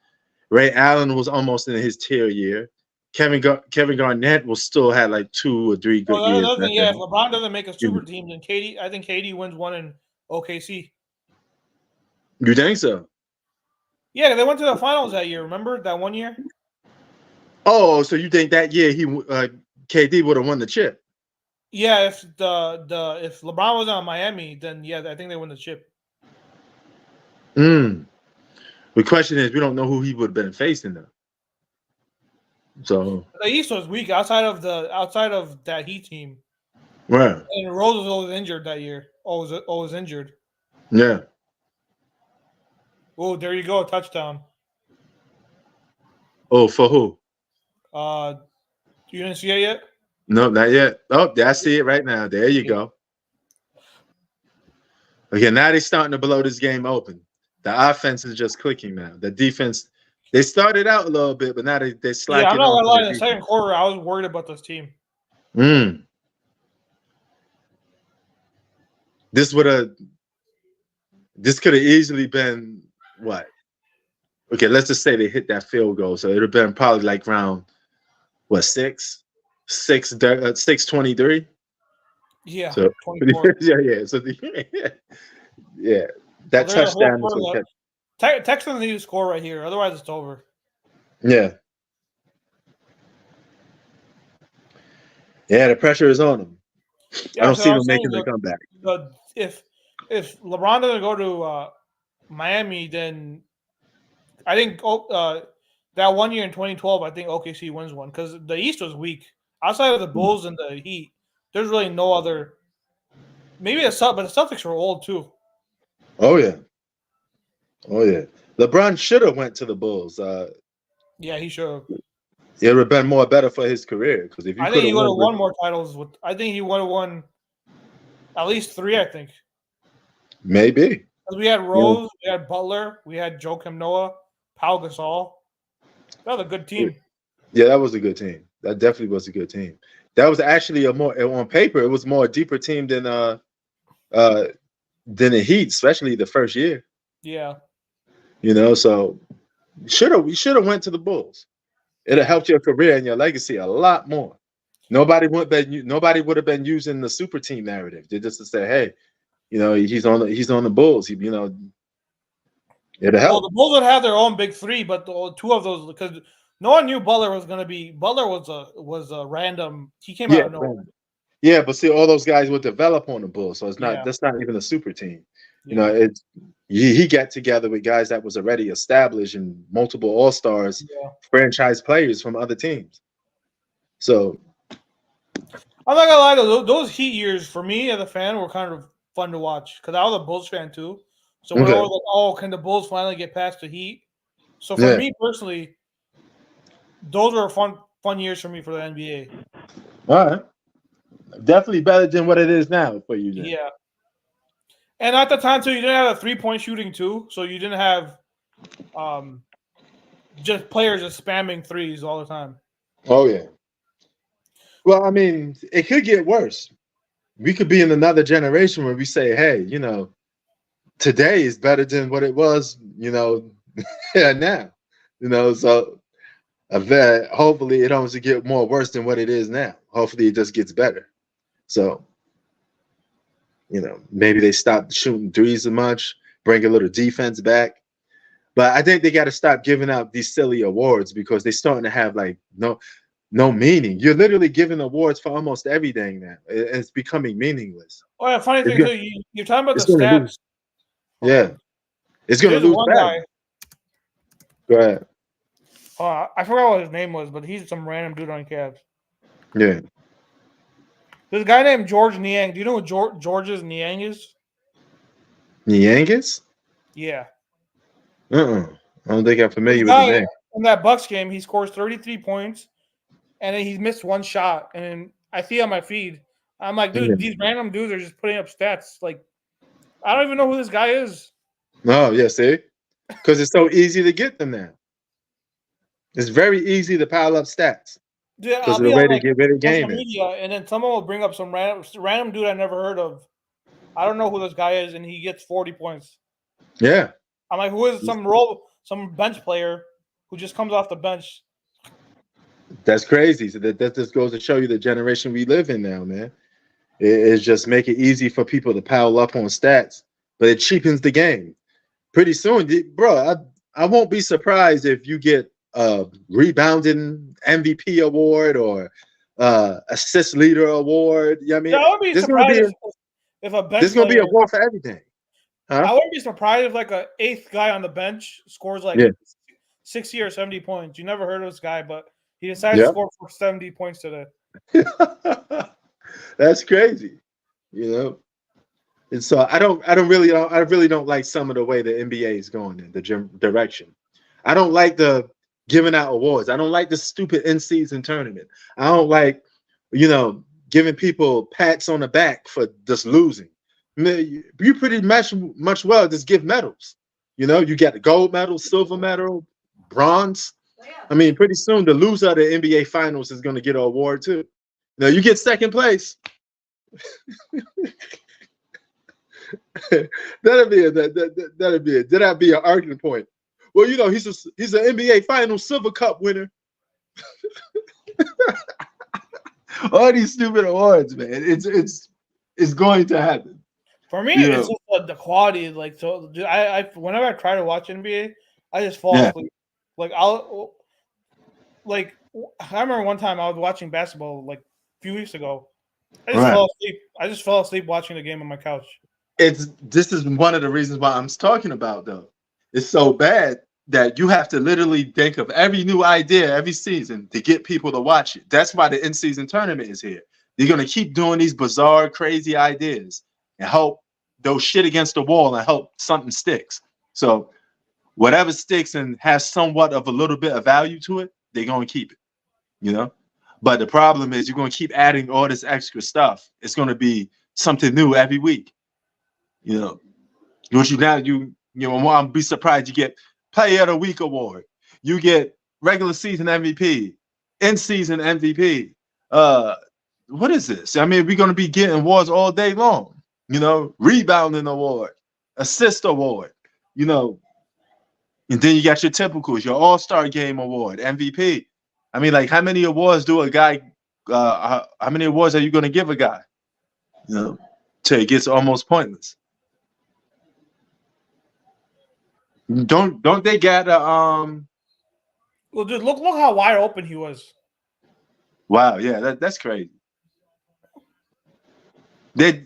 Ray Allen was almost in his tier year. Kevin Garnett will still have like 2 or 3 good years. If LeBron doesn't make a super team, then I think KD wins one in OKC. You think so? Yeah, they went to the finals that year. Remember that one year? Oh, so you think that year KD would have won the chip? Yeah, if if LeBron was on Miami, then yeah, I think they win the chip. The question is, we don't know who he would have been facing though. So the East was weak outside of that Heat team. Right. And Rose was always injured that year. Always injured. Yeah. Oh, there you go, a touchdown. Oh, for who? You didn't see it yet? No, not yet. Oh, I see it right now. There you go. Okay, now they're starting to blow this game open. The offense is just clicking now. The defense, they started out a little bit, but now they're slacking. Yeah, I'm not gonna lie. In the second quarter, I was worried about this team. This could have easily been what? Okay, let's just say they hit that field goal. So it would have been probably like round what 6:23. Yeah. So 24. yeah. So that touchdown is okay. Texans need to score right here, otherwise it's over. Yeah. Yeah, the pressure is on them. I don't see them making a comeback. But if LeBron doesn't go to Miami, then I think that 1 year in 2012, I think OKC wins one because the East was weak. Outside of the Bulls and the Heat, there's really no other. Maybe but the Celtics were old too. Oh yeah. LeBron should have went to the Bulls. Yeah, he should have. It would have been better for his career because if you I think he would have won more titles. I think he would have won at least 3. I think. Maybe. Because we had Rose, we had Butler, we had Joakim Noah, Pau Gasol. That was a good team. Yeah, that was a good team. That definitely was a good team. That was actually on paper, it was more a deeper team than the Heat, especially the first year. Yeah. You know, so we should have went to the Bulls. It'll help your career and your legacy a lot more. Nobody would have been using the super team narrative. They just to say, hey, you know, he's on the Bulls. It'll Well, help. the Bulls would have their own big three, but two of those because no one knew Butler was going to be. Butler was a random. He came out of nowhere. Yeah, but see, all those guys would develop on the Bulls, so it's not. Yeah. That's not even a super team. You Yeah. know, it's he got together with guys that was already established and multiple All Stars, franchise players from other teams. So I'm not gonna lie though, those Heat years for me as a fan were kind of fun to watch because I was a Bulls fan too. So we're always like, oh, can the Bulls finally get past the Heat? So for me personally, those were fun years for me for the NBA. All right, definitely better than what it is now for you. Then. Yeah, and at the time too, you didn't have a 3-point shooting too, so you didn't have just players just spamming threes all the time. Oh yeah. Well, I mean, it could get worse. We could be in another generation where we say, hey, you know, today is better than what it was, you know, now. You know, so hopefully it don't get more worse than what it is now. Hopefully it just gets better. So, you know, maybe they stop shooting threes as much, bring a little defense back. But I think they got to stop giving out these silly awards because they're starting to have like no meaning. You're literally giving awards for almost everything now. It's becoming meaningless. Oh, yeah, funny thing too, you're talking about the stats. Yeah, it's going to lose value. Go ahead. I forgot what his name was, but he's some random dude on Cavs. Yeah. There's a guy named George Niang. Do you know what George's Niang is? Niangas? Yeah. I don't think I'm familiar with the name. In that Bucks game, he scores 33 points, and then he's missed one shot. And I see on my feed, I'm like, dude, these random dudes are just putting up stats. Like, I don't even know who this guy is. No, yeah, see? Because it's so easy to get them now. It's very easy to pile up stats. Because of the way to get rid of game media, and then someone will bring up some random dude I never heard of. I don't know who this guy is, and he gets 40 points. Yeah. I'm like, who is some bench player who just comes off the bench? That's crazy. So that just goes to show you the generation we live in now, man. It's just make it easy for people to pile up on stats, but it cheapens the game. Pretty soon, bro, I won't be surprised if you get a rebounding MVP award or assist leader award. You know what I mean? Yeah, I would be surprised if a bench there's going to be a award for everything. Huh? I wouldn't be surprised if like an eighth guy on the bench scores like 60 or 70 points. You never heard of this guy, but he decided to score for 70 points today. That's crazy, you know. And so I really don't like some of the way the NBA is going in the direction. I don't like the giving out awards. I don't like the stupid in-season tournament. I don't like, you know, giving people pats on the back for just losing. You pretty much well just give medals. You know, you got the gold medal, silver medal, bronze. I mean, pretty soon the loser of the NBA Finals is going to get an award too. Now you get second place. That'd be an arguing point. Well, you know, he's an NBA Finals Silver Cup winner. All these stupid awards, man. It's going to happen. For me, it's just the quality. Like, so I whenever I try to watch NBA, I just fall asleep. Like I remember one time I was watching basketball like a few weeks ago. I just fell asleep. I just fell asleep watching the game on my couch. This is one of the reasons why I'm talking about though. It's so bad that you have to literally think of every new idea every season to get people to watch it. That's why the in-season tournament is here. They're gonna keep doing these bizarre, crazy ideas and hope those shit against the wall and hope something sticks. So whatever sticks and has somewhat of a little bit of value to it, they're gonna keep it. You know? But the problem is you're gonna keep adding all this extra stuff. It's gonna be something new every week. You know, you won't be surprised you get Player of the Week award, you get regular season MVP, in season MVP. What is this? I mean, we're gonna be getting awards all day long. You know, rebounding award, assist award. You know, and then you got your typicals, your All-Star Game award, MVP. I mean, like, how many awards do a guy? How many awards are you gonna give a guy? You know, till it gets almost pointless. Don't they got Well, dude, look how wide open he was. Wow, yeah, that's crazy. They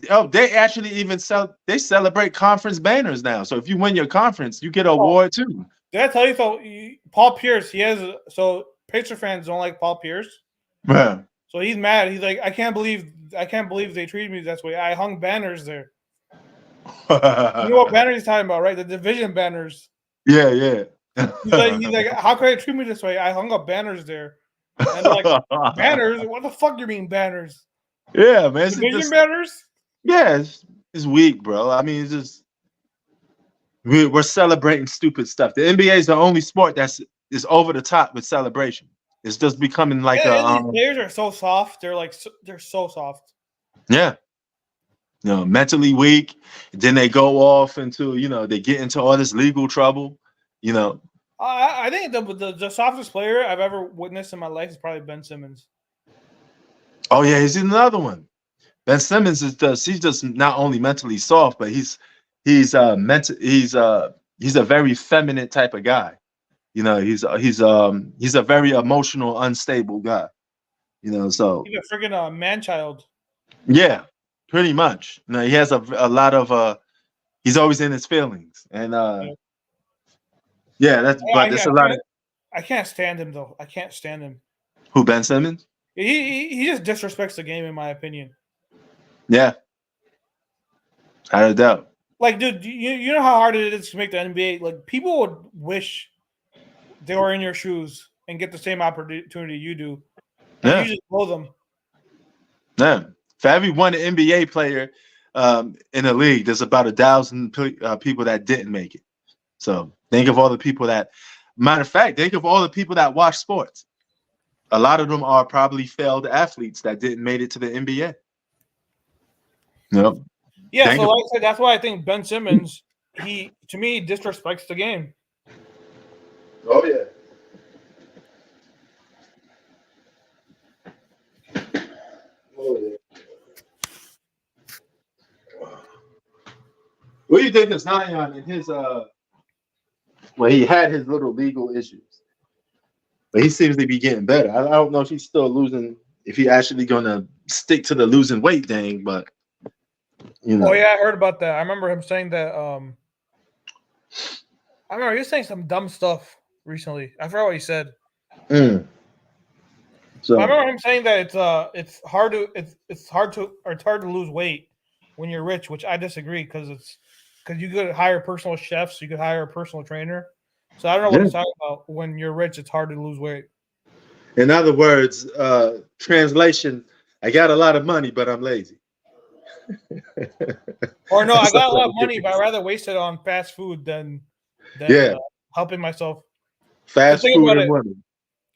actually even celebrate conference banners now. So if you win your conference, you get an award too. Did I tell you so? Paul Pierce, Pacer fans don't like Paul Pierce. Yeah. So he's mad. He's like, I can't believe they treated me this way. I hung banners there. You know what banners he's talking about, right? The division banners. Yeah. He's like, how could they treat me this way? I hung up banners there. And they're like, banners? What the fuck you mean banners? Yeah, man. Division banners? Yeah, it's weak, bro. I mean, it's just we're celebrating stupid stuff. The NBA is the only sport is over the top with celebration. It's just becoming like these players are so soft. They're so soft. Yeah. Mentally weak. Then they go off into, they get into all this legal trouble. I think the softest player I've ever witnessed in my life is probably Ben Simmons. Oh yeah, he's another one. Ben Simmons he's just not only mentally soft, but he's a very feminine type of guy. He's a very emotional, unstable guy. So he's a freaking man child. Yeah, pretty much. He has a lot of he's always in his feelings, and that's a lot of. I can't stand him though. I can't stand him. Who, Ben Simmons? He just disrespects the game, in my opinion. Yeah, I doubt. Like, dude, you know how hard it is to make the NBA. Like, people would wish they were in your shoes and get the same opportunity you do. And you just blow them. Yeah. For every one NBA player in the league, there's about 1,000 people that didn't make it. So think of all the people that. Matter of fact, think of all the people that watch sports. A lot of them are probably failed athletes that didn't make it to the NBA. Yep. Yeah, so like I said, that's why I think Ben Simmons, to me, disrespects the game. Oh, yeah. What do you think of Zion in his he had his little legal issues, but he seems to be getting better. I don't know if he's still losing, if he actually gonna stick to the losing weight thing, but Oh yeah, I heard about that. I remember him saying that. I remember he was saying some dumb stuff recently. I forgot what he said. So I remember him saying that it's hard to lose weight when you're rich, which I disagree because you could hire personal chefs, you could hire a personal trainer. So I don't know what he's talking about. When you're rich, it's hard to lose weight. In other words, translation: I got a lot of money, but I'm lazy. Or no, I got a lot of money, but I'd rather waste it on fast food than helping myself. Fast food and money.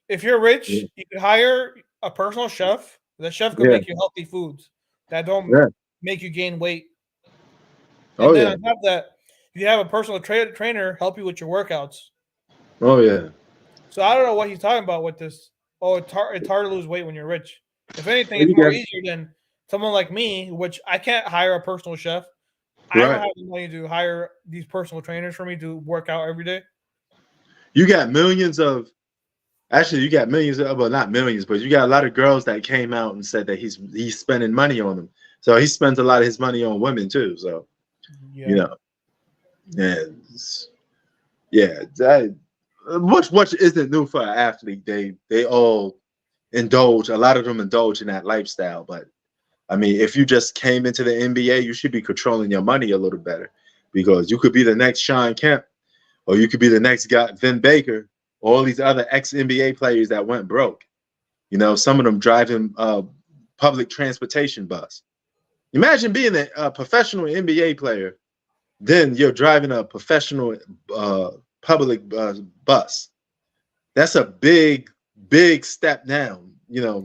If you're rich, you can hire a personal chef. The chef can make you healthy foods that don't make you gain weight. And then on top of that, you have a personal trainer help you with your workouts. Oh yeah. So I don't know what he's talking about with this. Oh, it's hard to lose weight when you're rich. If anything, it's more easier than someone like me, which I can't hire a personal chef. I don't have the money to hire these personal trainers for me to work out every day. You got millions of well, not millions, but you got a lot of girls that came out and said that he's spending money on them. So he spends a lot of his money on women too. So which isn't new for an athlete. They all indulge. A lot of them indulge in that lifestyle, but I mean, if you just came into the NBA, you should be controlling your money a little better, because you could be the next Sean Kemp, or you could be the next guy, Vin Baker, all these other ex-NBA players that went broke. Some of them driving public transportation bus. Imagine being a professional NBA player, then you're driving a professional public bus. That's a big, big step down.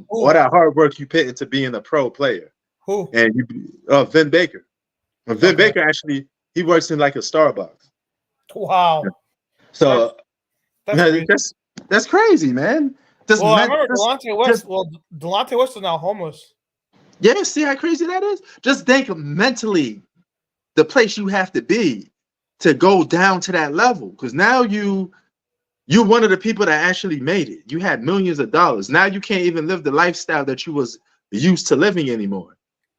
All that hard work you put into being a pro player. Who? And Vin Baker. Vin Baker actually, he works in like a Starbucks. Wow. So that's crazy, man. I remember Delonte West. Delonte West is now homeless. Yeah, see how crazy that is? Just think mentally the place you have to be to go down to that level, because now you're one of the people that actually made it. You had millions of dollars. Now you can't even live the lifestyle that you was used to living anymore.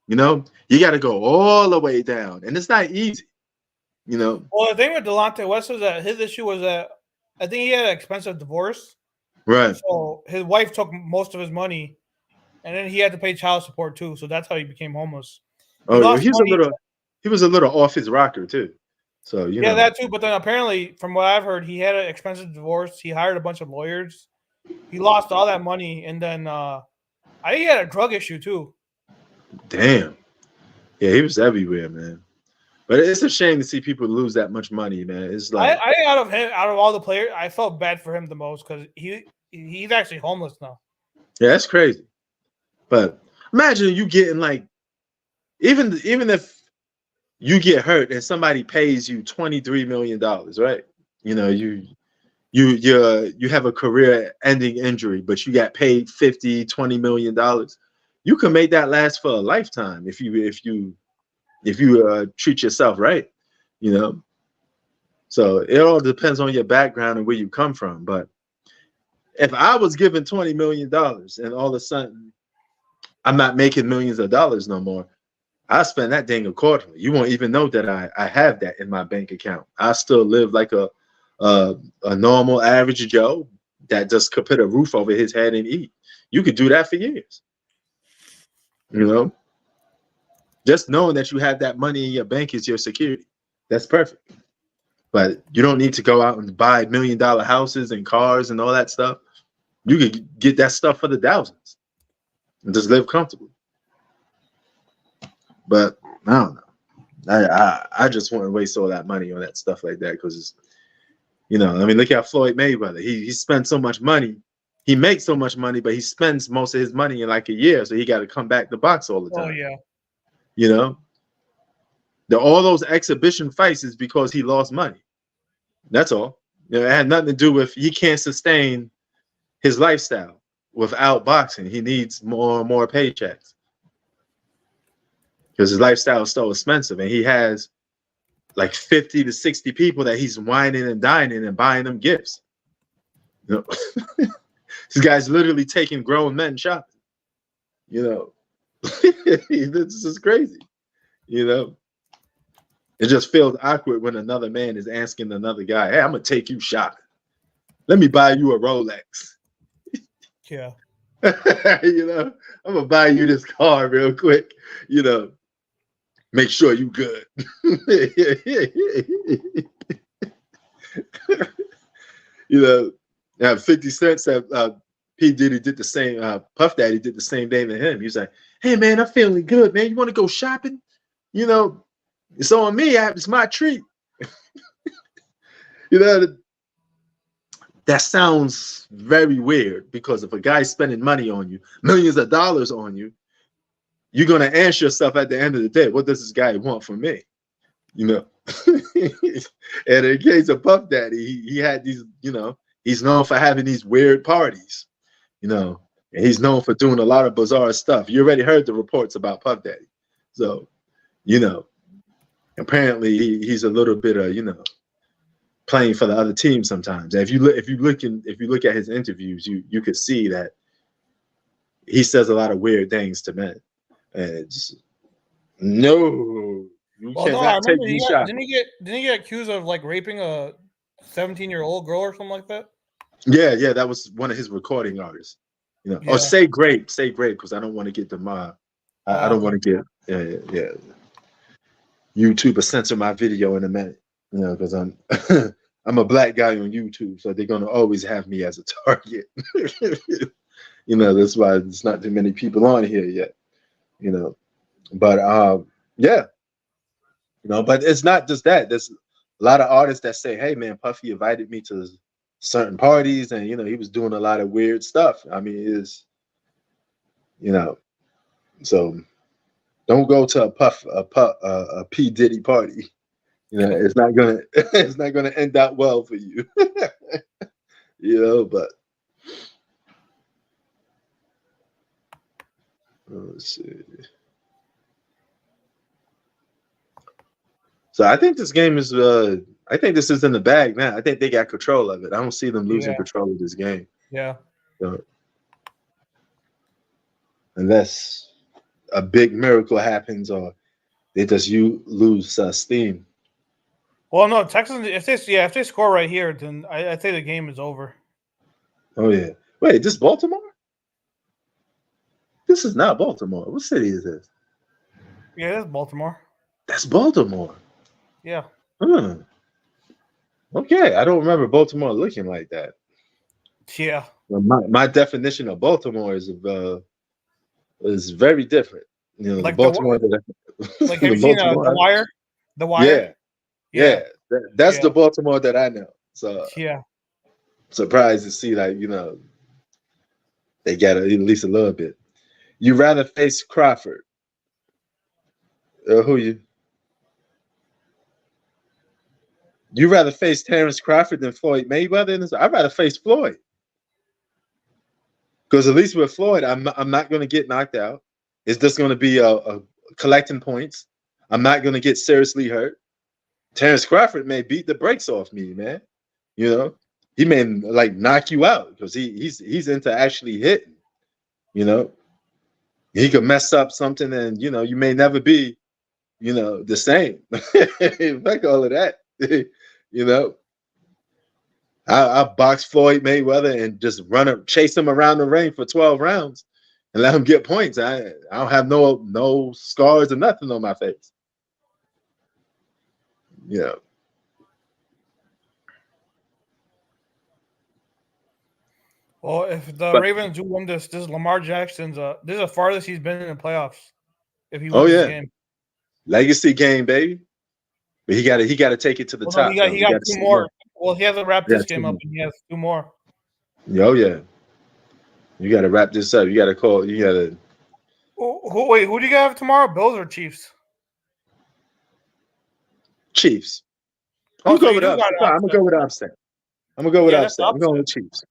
You know, you got to go all the way down, and it's not easy. You know. Well, the thing with Delonte West was that his issue was that I think he had an expensive divorce. Right. So his wife took most of his money, and then he had to pay child support too. So that's how he became homeless. He was a little off his rocker too. So you know. That too. But then apparently, from what I've heard, he had an expensive divorce. He hired a bunch of lawyers. He lost all that money, and then I think he had a drug issue too. Damn. Yeah, he was everywhere, man. But it's a shame to see people lose that much money, man. It's like out of all the players, I felt bad for him the most because he's actually homeless now. Yeah, that's crazy. But imagine you getting like, even if you get hurt and somebody pays you $23 million, right? You know, you have a career-ending injury, but you got paid $20 million. You can make that last for a lifetime if you treat yourself right, you know. So it all depends on your background and where you come from. But if I was given $20 million and all of a sudden I'm not making millions of dollars no more, I spend that thing accordingly. You won't even know that I have that in my bank account. I still live like a normal average Joe that just could put a roof over his head and eat. You could do that for years, you know. Just knowing that you have that money in your bank is your security. That's perfect. But you don't need to go out and buy $1 million houses and cars and all that stuff. You could get that stuff for the thousands and just live comfortably. But I don't know. I just wouldn't waste all that money on that stuff like that because, you know, I mean, look at Floyd Mayweather. He spends so much money. He makes so much money, but he spends most of his money in like a year. So he got to come back to box all the time. Oh, yeah. You know, all those exhibition fights is because he lost money. That's all. You know, it had nothing to do with he can't sustain his lifestyle without boxing. He needs more and more paychecks because his lifestyle is so expensive, and he has like 50 to 60 people that he's wining and dining and buying them gifts. You know, this guy's literally taking grown men shopping. You know, this is crazy. You know, it just feels awkward when another man is asking another guy, "Hey, I'm gonna take you shopping. Let me buy you a Rolex." Yeah. You know, I'm gonna buy you this car real quick. You know, make sure you good. You know, 50 Cent said P. Diddy did the same. Puff Daddy did the same thing to him. He was like, "Hey man, I'm feeling good, man. You want to go shopping? You know, it's on me. It's my treat." You know, that sounds very weird because if a guy's spending money on you, millions of dollars on you, you're going to ask yourself at the end of the day, what does this guy want from me? You know, and in case of Puff Daddy, he had these, you know, he's known for having these weird parties, you know, and he's known for doing a lot of bizarre stuff. You already heard the reports about Puff Daddy. So, you know, apparently he's a little bit of, you know, playing for the other team sometimes. And if you look at his interviews, you could see that he says a lot of weird things to men. And it's, no, you cannot take these shots. Didn't he get accused of like raping a 17-year-old girl or something like that? Yeah, that was one of his recording artists. You know, or say grape, because I don't want to get the mob. I don't want to get YouTube will censor my video in a minute. You know, because I'm I'm a black guy on YouTube, so they're gonna always have me as a target. You know, that's why there's not too many people on here yet. You know, but yeah, you know, but it's not just that. There's a lot of artists that say, "Hey, man, Puffy invited me to certain parties, and you know, he was doing a lot of weird stuff." I mean, you know, so don't go to a P Diddy party. You know, it's not gonna end out well for you. You know, but let's see. So I think this game is. I think this is in the bag now. I think they got control of it. I don't see them losing control of this game. Yeah. So, unless a big miracle happens or they just lose steam. Well, no, Texans. If they score right here, then I think the game is over. Oh yeah. Wait, this Baltimore? This is not Baltimore. What city is this? Yeah, that's Baltimore. That's Baltimore. Yeah. Okay, I don't remember Baltimore looking like that. Yeah. My definition of Baltimore is very different. You know, like the Baltimore. Like have you seen The Wire? The Wire. Yeah. That's the Baltimore that I know. So yeah, surprised to see like they got at least a little bit. You rather face Crawford? Who you? You rather face Terrence Crawford than Floyd Mayweather? I'd rather face Floyd. Because at least with Floyd, I'm not going to get knocked out. It's just going to be a collecting points. I'm not going to get seriously hurt. Terrence Crawford may beat the brakes off me, man. You know, he may like knock you out because he's into actually hitting. You know, he could mess up something, and you may never be, the same. Fuck all of that. I box Floyd Mayweather and just chase him around the ring for 12 rounds and let him get points. I don't have no scars or nothing on my face. Yeah. Well, if the Ravens do win this is Lamar Jackson's. This is the farthest he's been in the playoffs. If he wins this game, legacy game, baby. But he got to take it to the top. No, he got 2 more. Well, he hasn't wrapped this game up, and he has 2 more. Oh yeah, you got to wrap this up. You got to call. You got to. Wait, who do you have tomorrow? Bills or Chiefs? Chiefs. I'm gonna go with upset. I'm gonna go with upset. I'm going with Chiefs.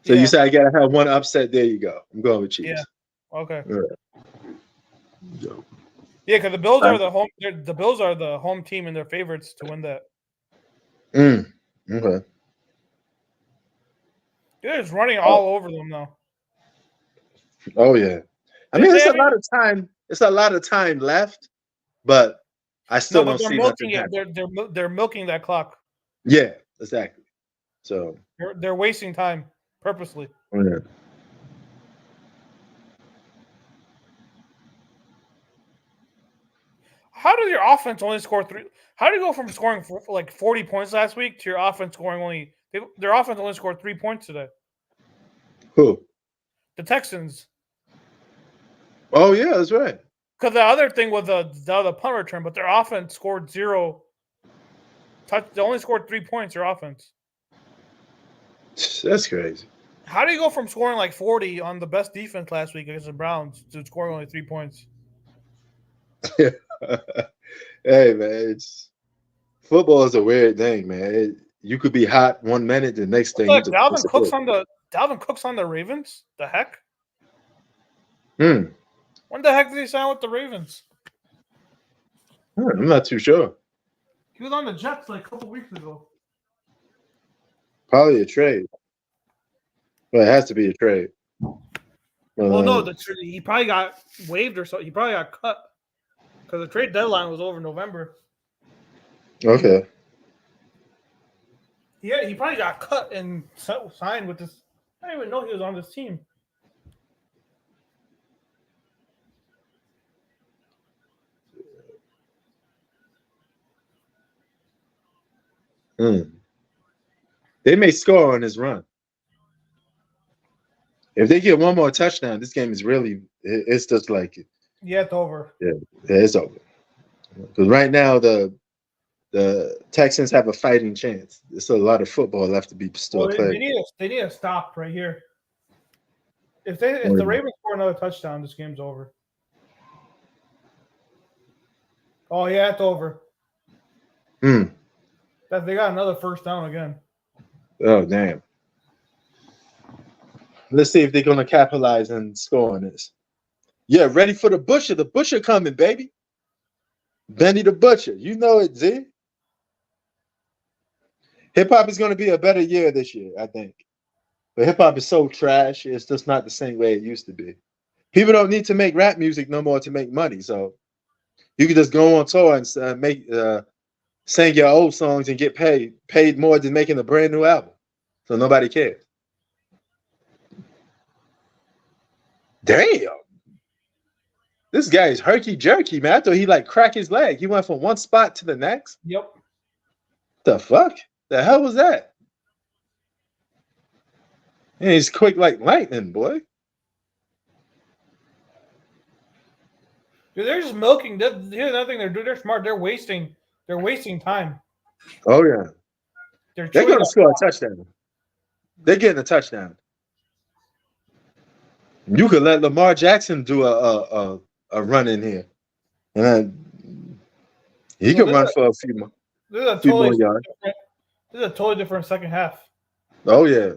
So you say I gotta have one upset. There you go. I'm going with Chiefs. Yeah. Okay. Yeah, because the Bills are the home. The Bills are the home team, and they're favorites to win that. Okay. They're just running all over them now. Oh yeah. I mean, it's a lot of time. It's a lot of time left, but I still don't see nothing happening. They're milking that clock. Yeah, exactly. So they're wasting time purposely. Yeah. How does your offense only score 3? How do you go from scoring like 40 points last week to your offense scoring their offense only scored 3 points today? Who? The Texans. Oh yeah, that's right. Because the other thing was the other punt return, but their offense scored 0. They only scored 3 points. Your offense. That's crazy. How do you go from scoring like 40 on the best defense last week against the Browns to scoring only 3 points? Hey man, football is a weird thing, man. You could be hot 1 minute, the next thing. Dalvin Cook's on the Ravens. The heck? When the heck did he sign with the Ravens? I'm not too sure. He was on the Jets like a couple weeks ago. Probably a trade. Well, it has to be a trade. Well, no, he probably got waived or so. He probably got cut because the trade deadline was over November. Okay. Yeah, he probably got cut and signed with this. I didn't even know he was on this team. They may score on this run. If they get one more touchdown, this game is it's just like it. Yeah, it's over. Yeah, it's over. Because right now the Texans have a fighting chance. There's a lot of football left to be still played. They need a stop right here. If the Ravens score another touchdown, this game's over. Oh yeah, it's over. They got another first down again. Oh damn. Let's see if they're gonna capitalize and score on this. Yeah, ready for the Busher. The Busher coming, baby. Benny the Butcher. You know it, Z. Hip hop is going to be a better year this year, I think. But hip hop is so trash, it's just not the same way it used to be. People don't need to make rap music no more to make money. So you can just go on tour and sing your old songs and get paid more than making a brand new album. So nobody cares. Damn. This guy is herky jerky, man. I thought he like cracked his leg. He went from one spot to the next. Yep. The fuck? The hell was that? And he's quick like lightning, boy. Dude, they're just milking. Here's another thing they're doing. They're smart. They're wasting time. Oh yeah. They're going to score a touchdown. They're getting a touchdown. You could let Lamar Jackson do a run in here, and then he could run for a few more yards. This is a totally different second half. Oh yeah.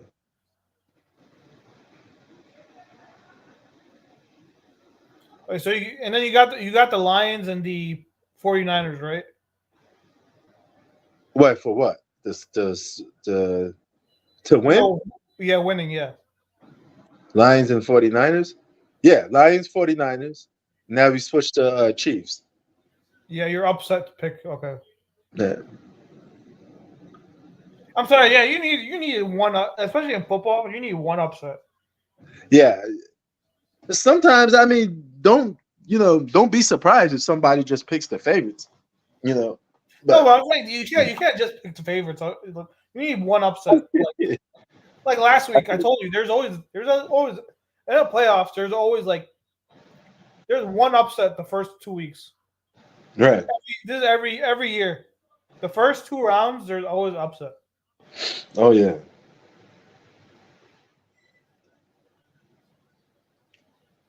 Okay, so then you got the Lions and the 49ers, right? What for? What? To win? Oh, yeah, winning. Yeah. Lions and 49ers? Yeah, Lions, 49ers. Now we switch to Chiefs. Yeah, you're upset pick. Okay. Yeah. I'm sorry. Yeah, you need one, especially in football. You need one upset. Yeah. Sometimes, I mean, don't be surprised if somebody just picks the favorites. But, no, but I'm saying you can't just pick the favorites. You need one upset. Like last week, I told you there's always in the playoffs. There's always there's one upset the first 2 weeks. Right. This is every year. The first 2 rounds, there's always upset. Oh yeah.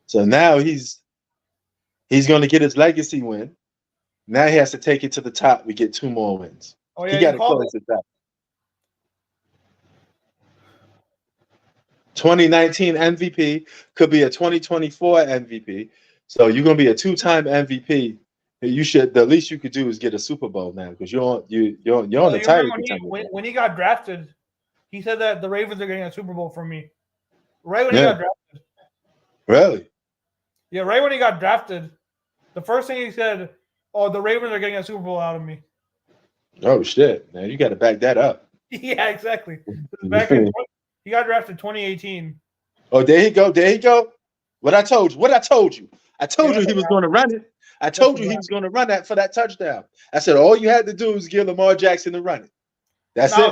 So now he's going to get his legacy win. Now he has to take it to the top. We get 2 more wins. Oh yeah, he got to close it out. 2019 MVP could be a 2024 MVP. So you're gonna be a 2-time MVP. The least you could do is get a Super Bowl now because you're on the title. When he got drafted, he said that the Ravens are getting a Super Bowl from me. Right when he got drafted. Really? Yeah, right when he got drafted, the first thing he said, "Oh, the Ravens are getting a Super Bowl out of me." Oh shit, man! You got to back that up. Yeah, exactly. He got drafted 2018. Oh, there he go. What I told you. I told you he was going to run it. I told you he was going to run that for that touchdown. I said all you had to do was give Lamar Jackson to run it. That's it.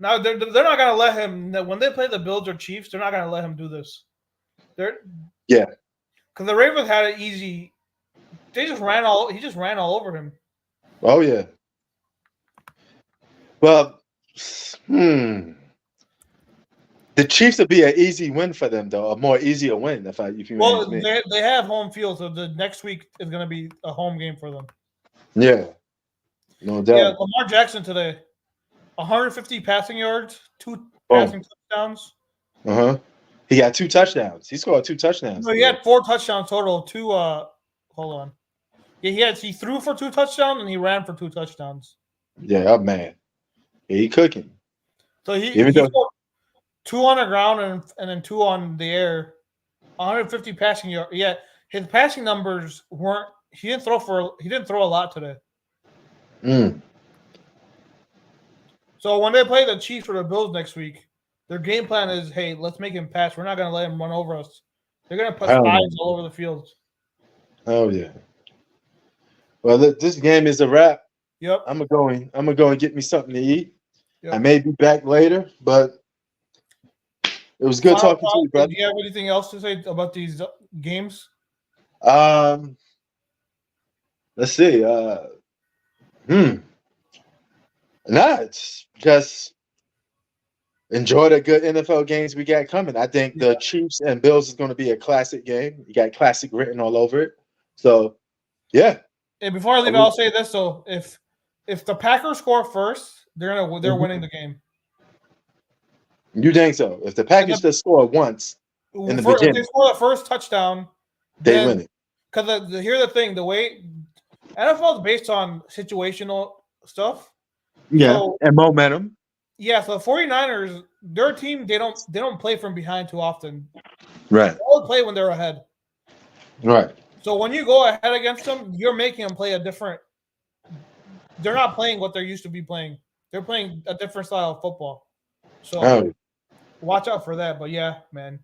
Now they're not going to let him. When they play the Bills or Chiefs, they're not going to let him do this. Yeah. Because the Ravens had it easy. He just ran all over him. Oh yeah. Well, the Chiefs would be an easy win for them, though, a more easier win. If you ask me. They have home field, so the next week is going to be a home game for them. Yeah, no doubt. Yeah, Lamar Jackson today, 150 passing yards, 2 passing touchdowns. He got 2 touchdowns. He scored 2 touchdowns. No, he had 4 touchdowns total. 2. Hold on. Yeah, he threw for 2 touchdowns and he ran for 2 touchdowns. Yeah, I'm mad. He cooking. So he scored 2 on the ground and then 2 on the air. 150 passing yards. Yeah, his passing numbers weren't. He didn't throw a lot today. So when they play the Chiefs or the Bills next week, their game plan is, hey, let's make him pass. We're not going to let him run over us. They're going to put spies all over the field. Oh yeah. Well, look, this game is a wrap. Yep. I'm gonna go and get me something to eat. Yep. I may be back later, but it was good talking to you, brother. Do you have anything else to say about these games? Let's see. It's just enjoy the good NFL games we got coming. I think the Chiefs and Bills is going to be a classic game. You got classic written all over it. So, yeah. And before I leave, I'll say this though: if the Packers score first, they're winning the game. You think so? If the Packers just score once in the beginning, if they score the first touchdown, they win it. Because here's the thing: the way NFL is based on situational stuff. Yeah, So, and momentum. Yeah, so the 49ers, their team, they don't play from behind too often. Right. They all play when they're ahead. Right. So when you go ahead against them, you're making them play a different. They're not playing what they're used to be playing. They're playing a different style of football. So watch out for that. But yeah, man.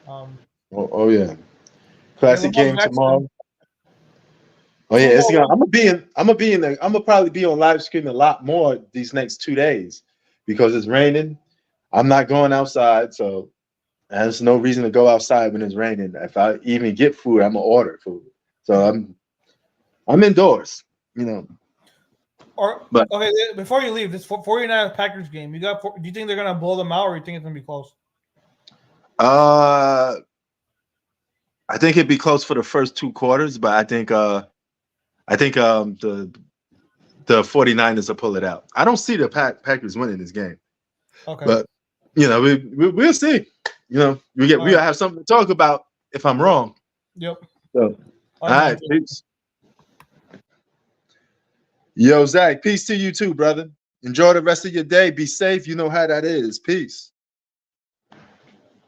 Oh yeah. Classic game tomorrow. Oh yeah, it's gonna. I'm gonna probably be on live stream a lot more these next 2 days because it's raining. I'm not going outside, so there's no reason to go outside when it's raining. If I even get food, I'm gonna order food. So I'm indoors, you know. But okay, before you leave, this 49ers Packers game, do you think they're gonna blow them out, or you think it's gonna be close? I think it'd be close for the first 2 quarters, but I think the 49ers will pull it out. I don't see the Packers winning this game. Okay. But you know, we'll see. You know, we'll have something to talk about if I'm wrong. Yep. So, all right, peace. Yo, Zach, peace to you too, brother. Enjoy the rest of your day. Be safe. You know how that is. Peace.